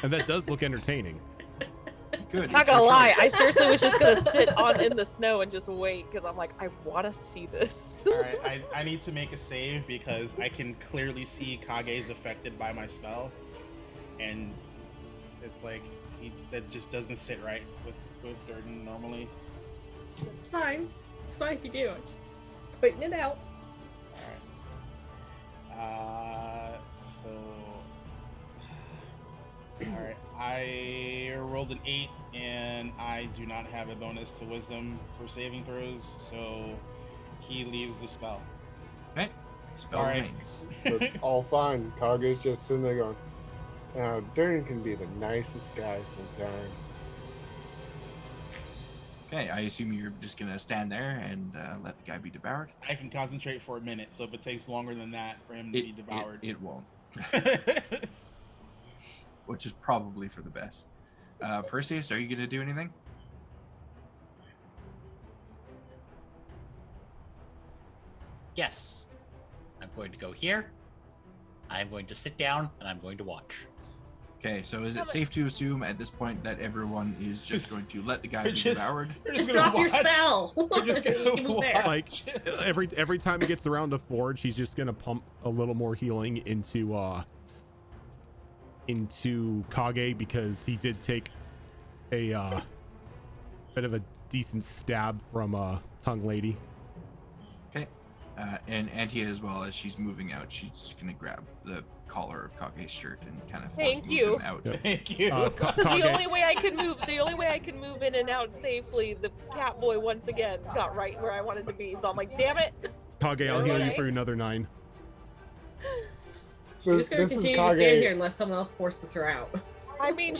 and that does look entertaining. Good. Not it's gonna your lie, choice. I seriously was just gonna sit in the snow and just wait because I'm like, I want to see this. All right, I need to make a save because I can clearly see Kage's affected by my spell, and it's like that just doesn't sit right with Durden normally. It's fine. It's fine if you do. I'm just pointing it out. All right, I rolled an 8, and I do not have a bonus to wisdom for saving throws, so he leaves the spell. Okay. Spell All right. remains. It's all fine. Kage's just sitting there going, Durden can be the nicest guy sometimes. Okay, I assume you're just gonna stand there and let the guy be devoured. I can concentrate for a minute, so if it takes longer than that for him to be devoured, It won't. Which is probably for the best. Perseus, are you gonna do anything? Yes. I'm going to go here. I'm going to sit down and I'm going to watch. Okay, so is it safe to assume at this point that everyone is just going to let the guy be devoured? Just drop your spell. We're just gonna Keep him there. Like every time he gets around to Forge, he's just gonna pump a little more healing into Kage because he did take a bit of a decent stab from Tongue Lady. Okay. And Antia, as well, as she's moving out, she's gonna grab the collar of Kage's shirt and kind of force Thank move you. him out. Yep. Thank you. The only way I can move in and out safely, the cat boy once again got right where I wanted to be. So I'm like, damn it. Kage, I'll heal you Okay. for another 9. She's just gonna This is continue to stand Kage. here unless someone else forces her out. I mean,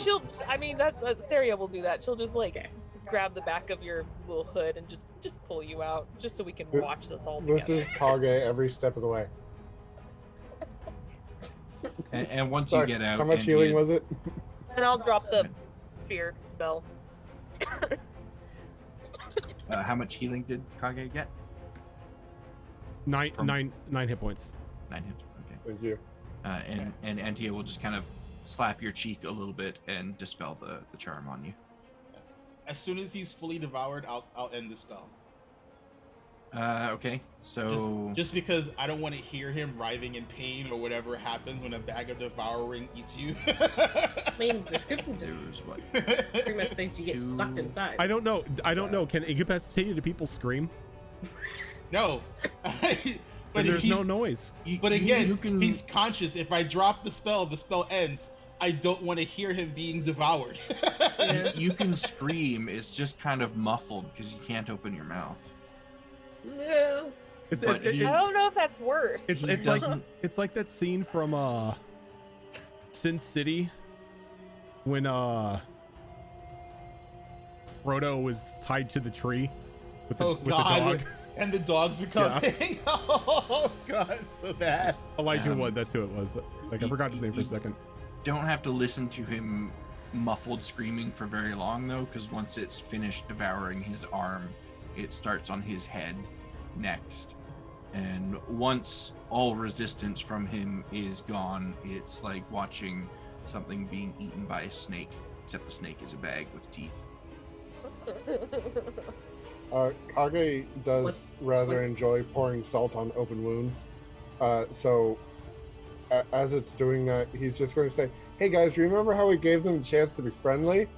that's Saria will do that. She'll just like grab the back of your little hood and just pull you out, just so we can watch this all together. This is Kage every step of the way. And once Sorry, you get out, how much Antia, healing was it? And I'll drop the sphere spell. how much healing did Kage get? 9 From- 9 hit points. 9 hits. Okay. Thank you. And Antia will just kind of slap your cheek a little bit and dispel the charm on you. As soon as he's fully devoured, I'll end the spell. Okay, so Just because I don't want to hear him writhing in pain or whatever happens when a bag of devouring eats you. I mean, the description just there's what? pretty much says you get sucked inside. I don't know. Can incapacitated people scream? No. But but there's he's- no noise. But again, you can he's conscious. If I drop the spell ends. I don't want to hear him being devoured. you can scream. It's just kind of muffled because you can't open your mouth. Yeah. It's, But he- I don't know if that's worse. it's He like doesn't- it's like that scene from Sin City when Frodo was tied to the tree with the, Oh, with the God. dog. And the dogs are coming. Oh god, so bad. Elijah Wood, that's who it was. Like I forgot his name for a you- second. Don't have to listen to him muffled screaming for very long though, because once it's finished devouring his arm, it starts on his head next. And once all resistance from him is gone, it's like watching something being eaten by a snake, except the snake is a bag with teeth. Kage does What's- rather what- enjoy pouring salt on open wounds. So as it's doing that, he's just going to say, "Hey guys, remember how we gave them a chance to be friendly?"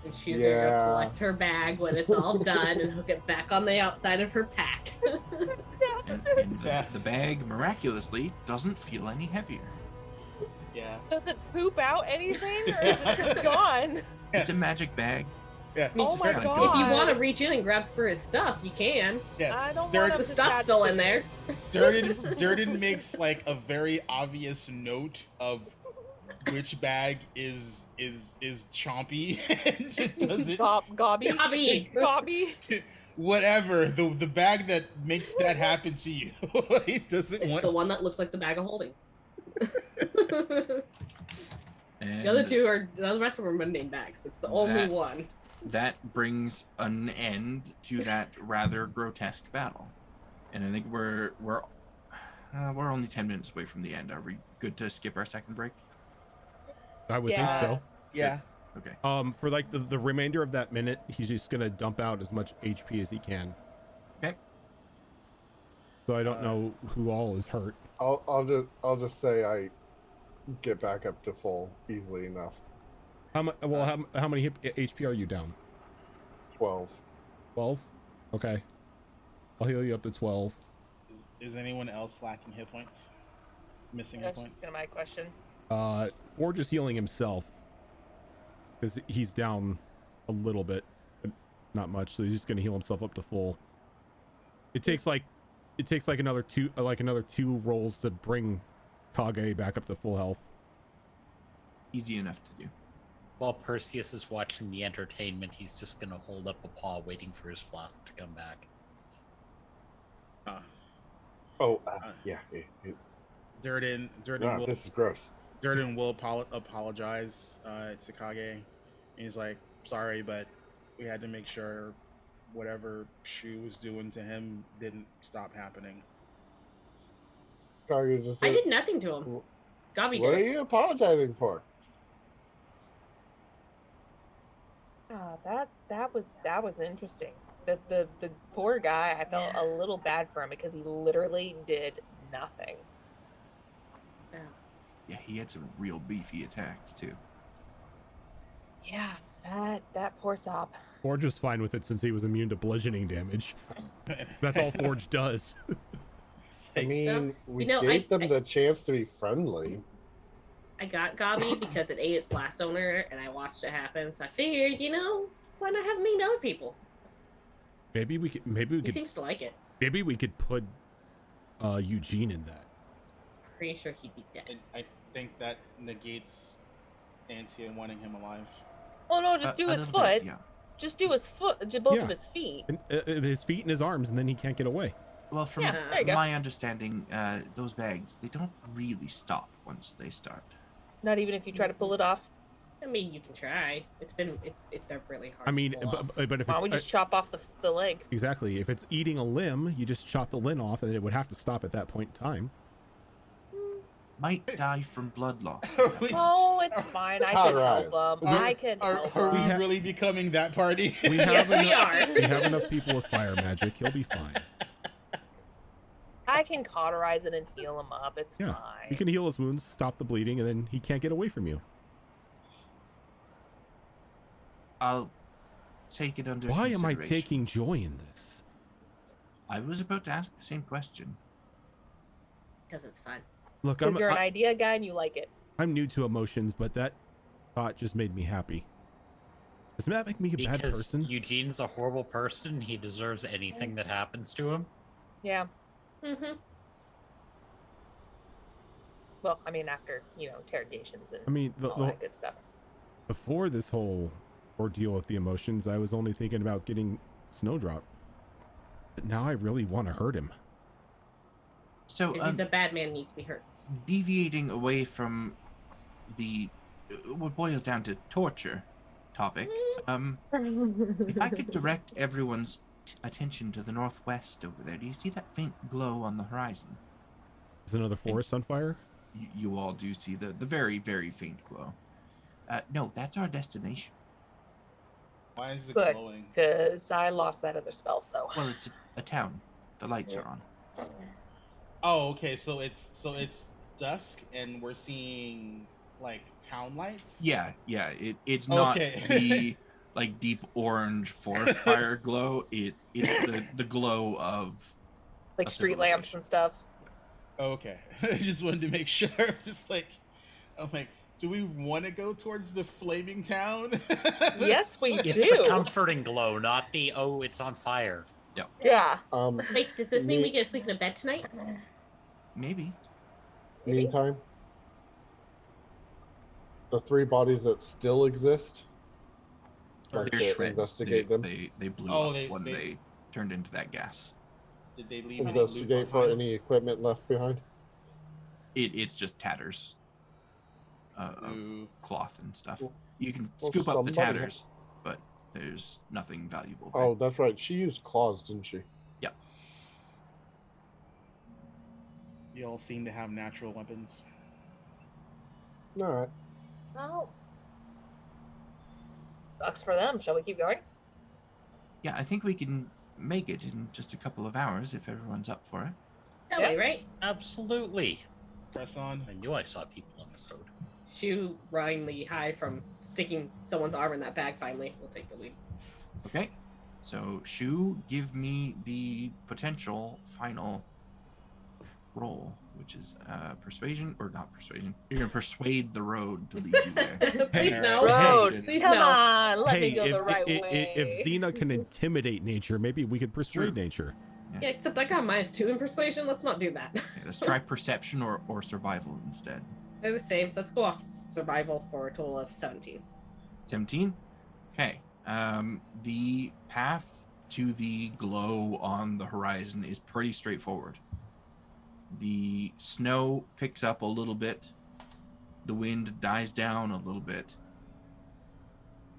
And she's gonna go Yeah. collect her bag when it's all done and hook it back on the outside of her pack. And the bag miraculously doesn't feel any heavier. Yeah. Does it poop out anything, or is it just gone? It's a magic bag. Yeah. mean, Oh just my kinda god! If you want to reach in and grab for his stuff, you can. Yeah. I don't There- want The stuff's still in there. Durden makes like a very obvious note of which bag is chompy and it doesn't Gobby. Gobby. Gobby. whatever the bag that makes that happen to you. It doesn't It's want the one that looks like the bag of holding. And The other two are the rest of them are mundane bags. It's the only That- one. that brings an end to that rather grotesque battle. And I think we're only 10 minutes away from the end. Are we good to skip our second break? I would Yes. think yeah. Okay. so. For like the remainder of that minute, he's just gonna dump out as much HP as he can. Okay. So I don't know who all is hurt. I'll just say I get back up to full easily enough. How many HP are you down? 12. 12. Okay. I'll heal you up to 12. Is anyone else lacking hit points? Missing hit That's points? just gonna my question. Or just healing himself because he's down a little bit, but not much. So he's just gonna heal himself up to full. It takes like another two rolls to bring Kage back up to full health. Easy enough to do. While Perseus is watching the entertainment, he's just gonna hold up a paw waiting for his flask to come back. Oh, yeah. Durden No, will this is gross. Durden will apologize to Kage. And he's like, sorry, but we had to make sure whatever Shu was doing to him didn't stop happening. Kage just I said, did nothing to him. Gobby "What are did. you apologizing for?" That was interesting. The poor guy, I felt a little bad for him because he literally did nothing. Yeah, he had some real beefy attacks too. Yeah, That poor sop. Forge is fine with it since he was immune to bludgeoning damage. That's all Forge does. I mean, we you know, gave them the chance to be friendly. I got Gobby because it ate its last owner, and I watched it happen. So I figured, why not have him meet other people? Maybe we could. He seems to like it. Maybe we could put Eugene in that. Pretty sure he'd be dead. I think that negates Antia wanting him alive. Oh no, just do A his little foot. bit, yeah. Just do his foot, both Yeah. of his feet. And, his feet and his arms, and then he can't get away. Well, from Yeah, there you go. my understanding, those bags, they don't really stop once they start. Not even if you try to pull it off. I mean, you can try. They're really hard. I mean, to pull off. but if Why it's don't we just chop off the leg? exactly, if it's eating a limb, you just chop the limb off, and it would have to stop at that point in time. Might die from blood loss. Oh, it's fine. I can help them. I can help Are we them. really becoming that party? We have Yes, we enough, are. we have enough people with fire magic. He'll be fine. I can cauterize it and heal him up. It's Yeah, you fine. can heal his wounds, stop the bleeding, and then he can't get away from you. I'll take it under Why am I consideration. taking joy in this? I was about to ask the same question. Because it's fun. Look, Because you're an idea guy and you like it. I'm new to emotions, but that thought just made me happy. Doesn't that make me a bad Because person? Eugene's a horrible person. He deserves anything that happens to him. Yeah. Mm-hmm. Well, I mean, after, interrogations and I mean, all that good stuff. before this whole ordeal with the emotions, I was only thinking about getting Snowdrop. But now I really want to hurt him. So, Because he's a bad man, needs to be hurt. deviating away from the what boils down to torture topic, if I could direct everyone's attention to the northwest over there, do you see that faint glow on the horizon? Is another forest on fire? You all do see the very, very faint glow. No, that's our destination. Why is it Good. glowing? Because I lost that other spell, so. Well, it's a town. The lights are on. Oh, okay. So it's dusk, and we're seeing like town lights. Yeah. It's not Okay. the like deep orange forest fire glow. It's the glow of Like a street lamps civilization. and stuff. Okay. I just wanted to make sure. Just like, I'm like, do we want to go towards the flaming town? Yes, we It's do. the comforting glow, not the, oh, it's on fire. Yeah. Wait, does this mean we get to sleep in a bed tonight? Maybe. Meantime, the 3 bodies that still exist, like They're to shreds. investigate them. They blew Oh, up when they turned into that gas. Did they leave any loot Investigate for behind? any equipment left behind. It's just tatters of Ooh. cloth and stuff. Well- You can well, scoop up the somebody- tatters, but there's nothing valuable there. Oh, that's right. She used claws, didn't she? You all seem to have natural weapons. All right. Well, sucks for them. Shall we keep going? Yeah, I think we can make it in just a couple of hours if everyone's up for it. That Yeah. way, right? Absolutely. Press on. I knew I saw people on the road. Shu riding the high from sticking someone's arm in that bag finally. We'll take the lead. Okay. So, Shu, give me the potential final roll, which is persuasion, or not persuasion. You're going to persuade the road to lead you there. Please Hey, no. Road, Road, Please come no. on, let me Hey, go the right way. if Xena can intimidate nature, maybe we could persuade true. nature. Yeah, except I got -2 in persuasion. Let's not do that. Okay, let's try perception or survival instead. They're the same, so let's go off survival for a total of 17. 17? Okay. The path to the glow on the horizon is pretty straightforward. The snow picks up a little bit. The wind dies down a little bit.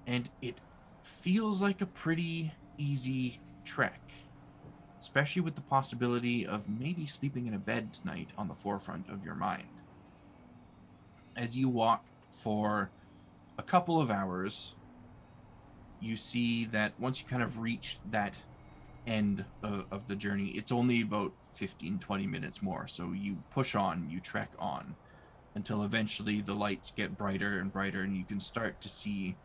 And it feels like a pretty easy trek, especially with the possibility of maybe sleeping in a bed tonight on the forefront of your mind. As you walk for a couple of hours, you see that once you kind of reach that end of the journey, it's only about 15-20 minutes more. So you push on, you trek on, until eventually the lights get brighter and brighter, and you can start to see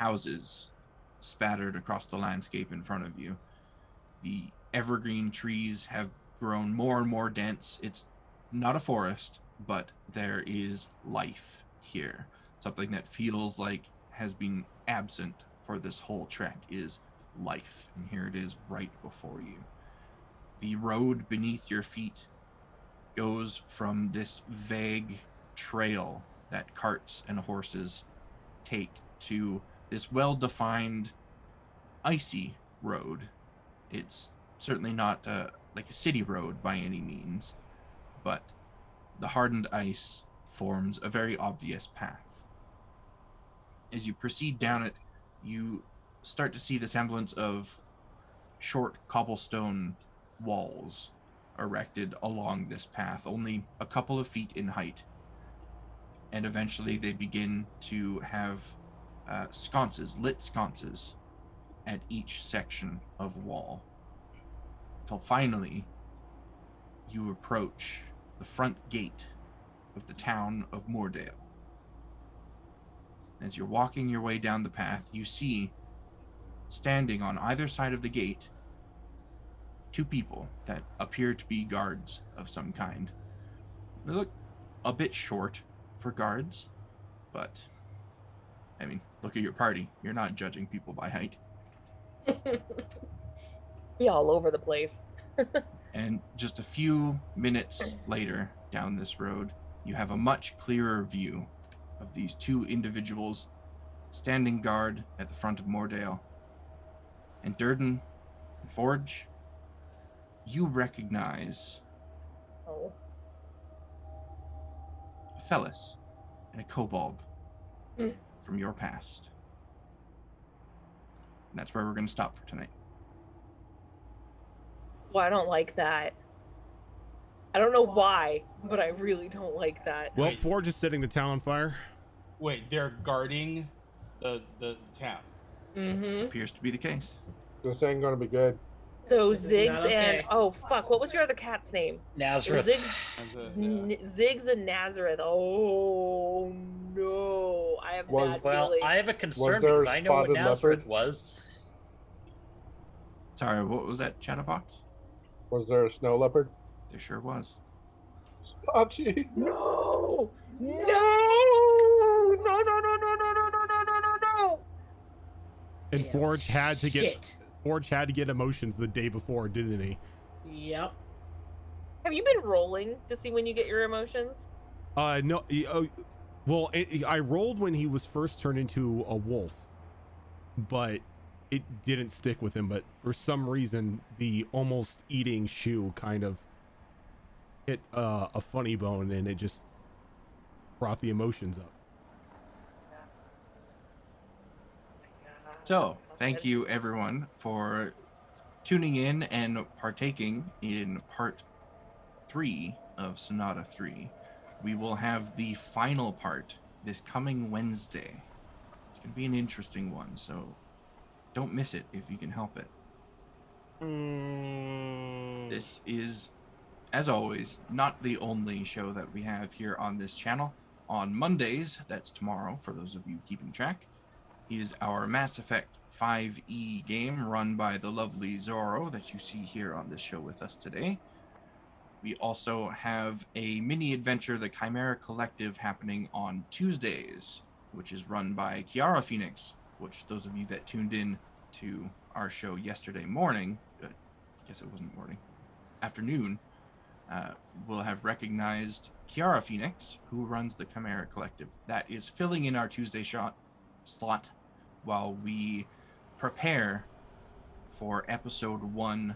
houses spattered across the landscape in front of you. The evergreen trees have grown more and more dense. It's not a forest, but there is life here. Something that feels like has been absent for this whole trek is life. And here it is right before you. The road beneath your feet goes from this vague trail that carts and horses take to this well-defined icy road. It's certainly not like a city road by any means, but the hardened ice forms a very obvious path. As you proceed down it, you start to see the semblance of short cobblestone walls erected along this path, only a couple of feet in height. And eventually they begin to have sconces, lit sconces, at each section of wall. Till finally, you approach the front gate of the town of Moordale. As you're walking your way down the path, you see, standing on either side of the gate, two people that appear to be guards of some kind. They look a bit short for guards, but, I mean, look at your party. You're not judging people by height. Be all over the place. And just a few minutes later down this road, you have a much clearer view of these two individuals standing guard at the front of Moordale. And Durden and Forge, you recognize a Fellis and a kobold from your past. And that's where we're going to stop for tonight. Well, I don't like that. I don't know why, but I really don't like that. Well, Wait. Forge is setting the town on fire. Wait, they're guarding the town. Mm-hmm. Appears to be the case. This ain't gonna be good. So This is Ziggs not okay. and oh fuck, what was your other cat's name? Nazareth. Ziggs and Nazareth. Oh no, I have bad Well, feelings. I have a concern there because I know what spotted Nazareth leopard? was. Sorry, what was that, Chatterbox? Was there a snow leopard? There sure was. Archie. No, no, no, no, no, no, no, no, no, no, no, no. And Yeah, Forge had to get shit. Forge had to get emotions the day before, didn't he? Yep. Have you been rolling to see when you get your emotions? No. Well, I rolled when he was first turned into a wolf, but it didn't stick with him. But for some reason, the almost eating shoe kind of hit a funny bone, and it just brought the emotions up. So, thank you everyone for tuning in and partaking in part 3 of Sonata 3. We will have the final part this coming Wednesday. It's going to be an interesting one, so don't miss it if you can help it. This is, as always, not the only show that we have here on this channel. On Mondays, that's tomorrow for those of you keeping track, is our Mass Effect 5e game run by the lovely Zorro that you see here on this show with us today. We also have a mini adventure, the Chimera Collective, happening on Tuesdays, which is run by Kiara Phoenix, which those of you that tuned in to our show yesterday morning, I guess it wasn't morning, afternoon, will have recognized Kiara Phoenix, who runs the Chimera Collective. That is filling in our Tuesday slot while we prepare for episode 1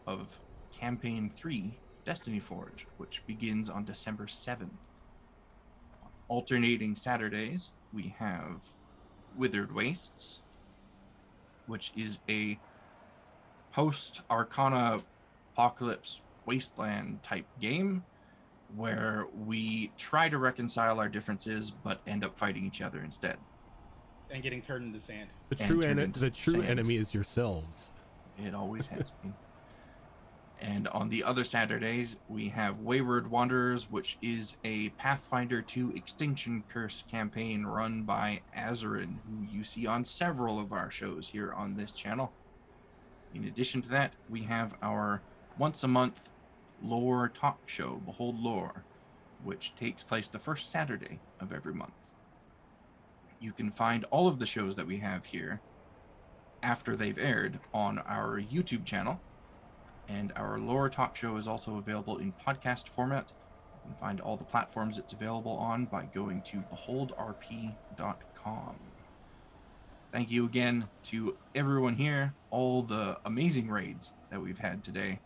of campaign 3, Destiny Forge, which begins on December 7th. Alternating Saturdays, we have Withered Wastes, which is a post-Arcana apocalypse wasteland type game where we try to reconcile our differences but end up fighting each other instead. And getting turned into sand. The And true turned into the true sand. enemy is yourselves. It always has been. And on the other Saturdays, we have Wayward Wanderers, which is a Pathfinder 2 Extinction Curse campaign run by Azarin, who you see on several of our shows here on this channel. In addition to that, we have our once-a-month lore talk show, Behold Lore, which takes place the first Saturday of every month. You can find all of the shows that we have here after they've aired on our YouTube channel. And our lore talk show is also available in podcast format. You can find all the platforms it's available on by going to beholdrp.com. Thank you again to everyone here, all the amazing raids that we've had today.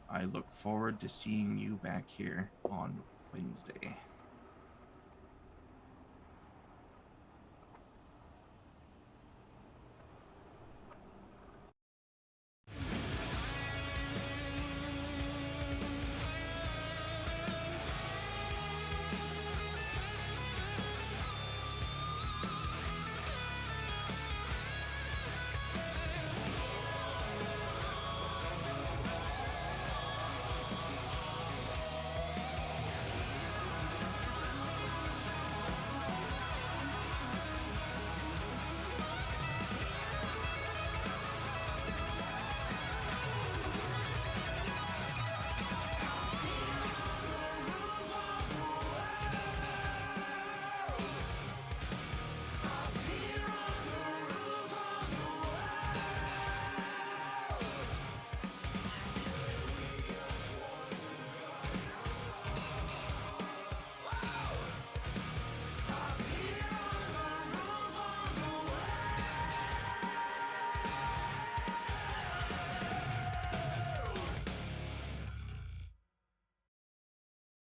I look forward to seeing you back here on Wednesday.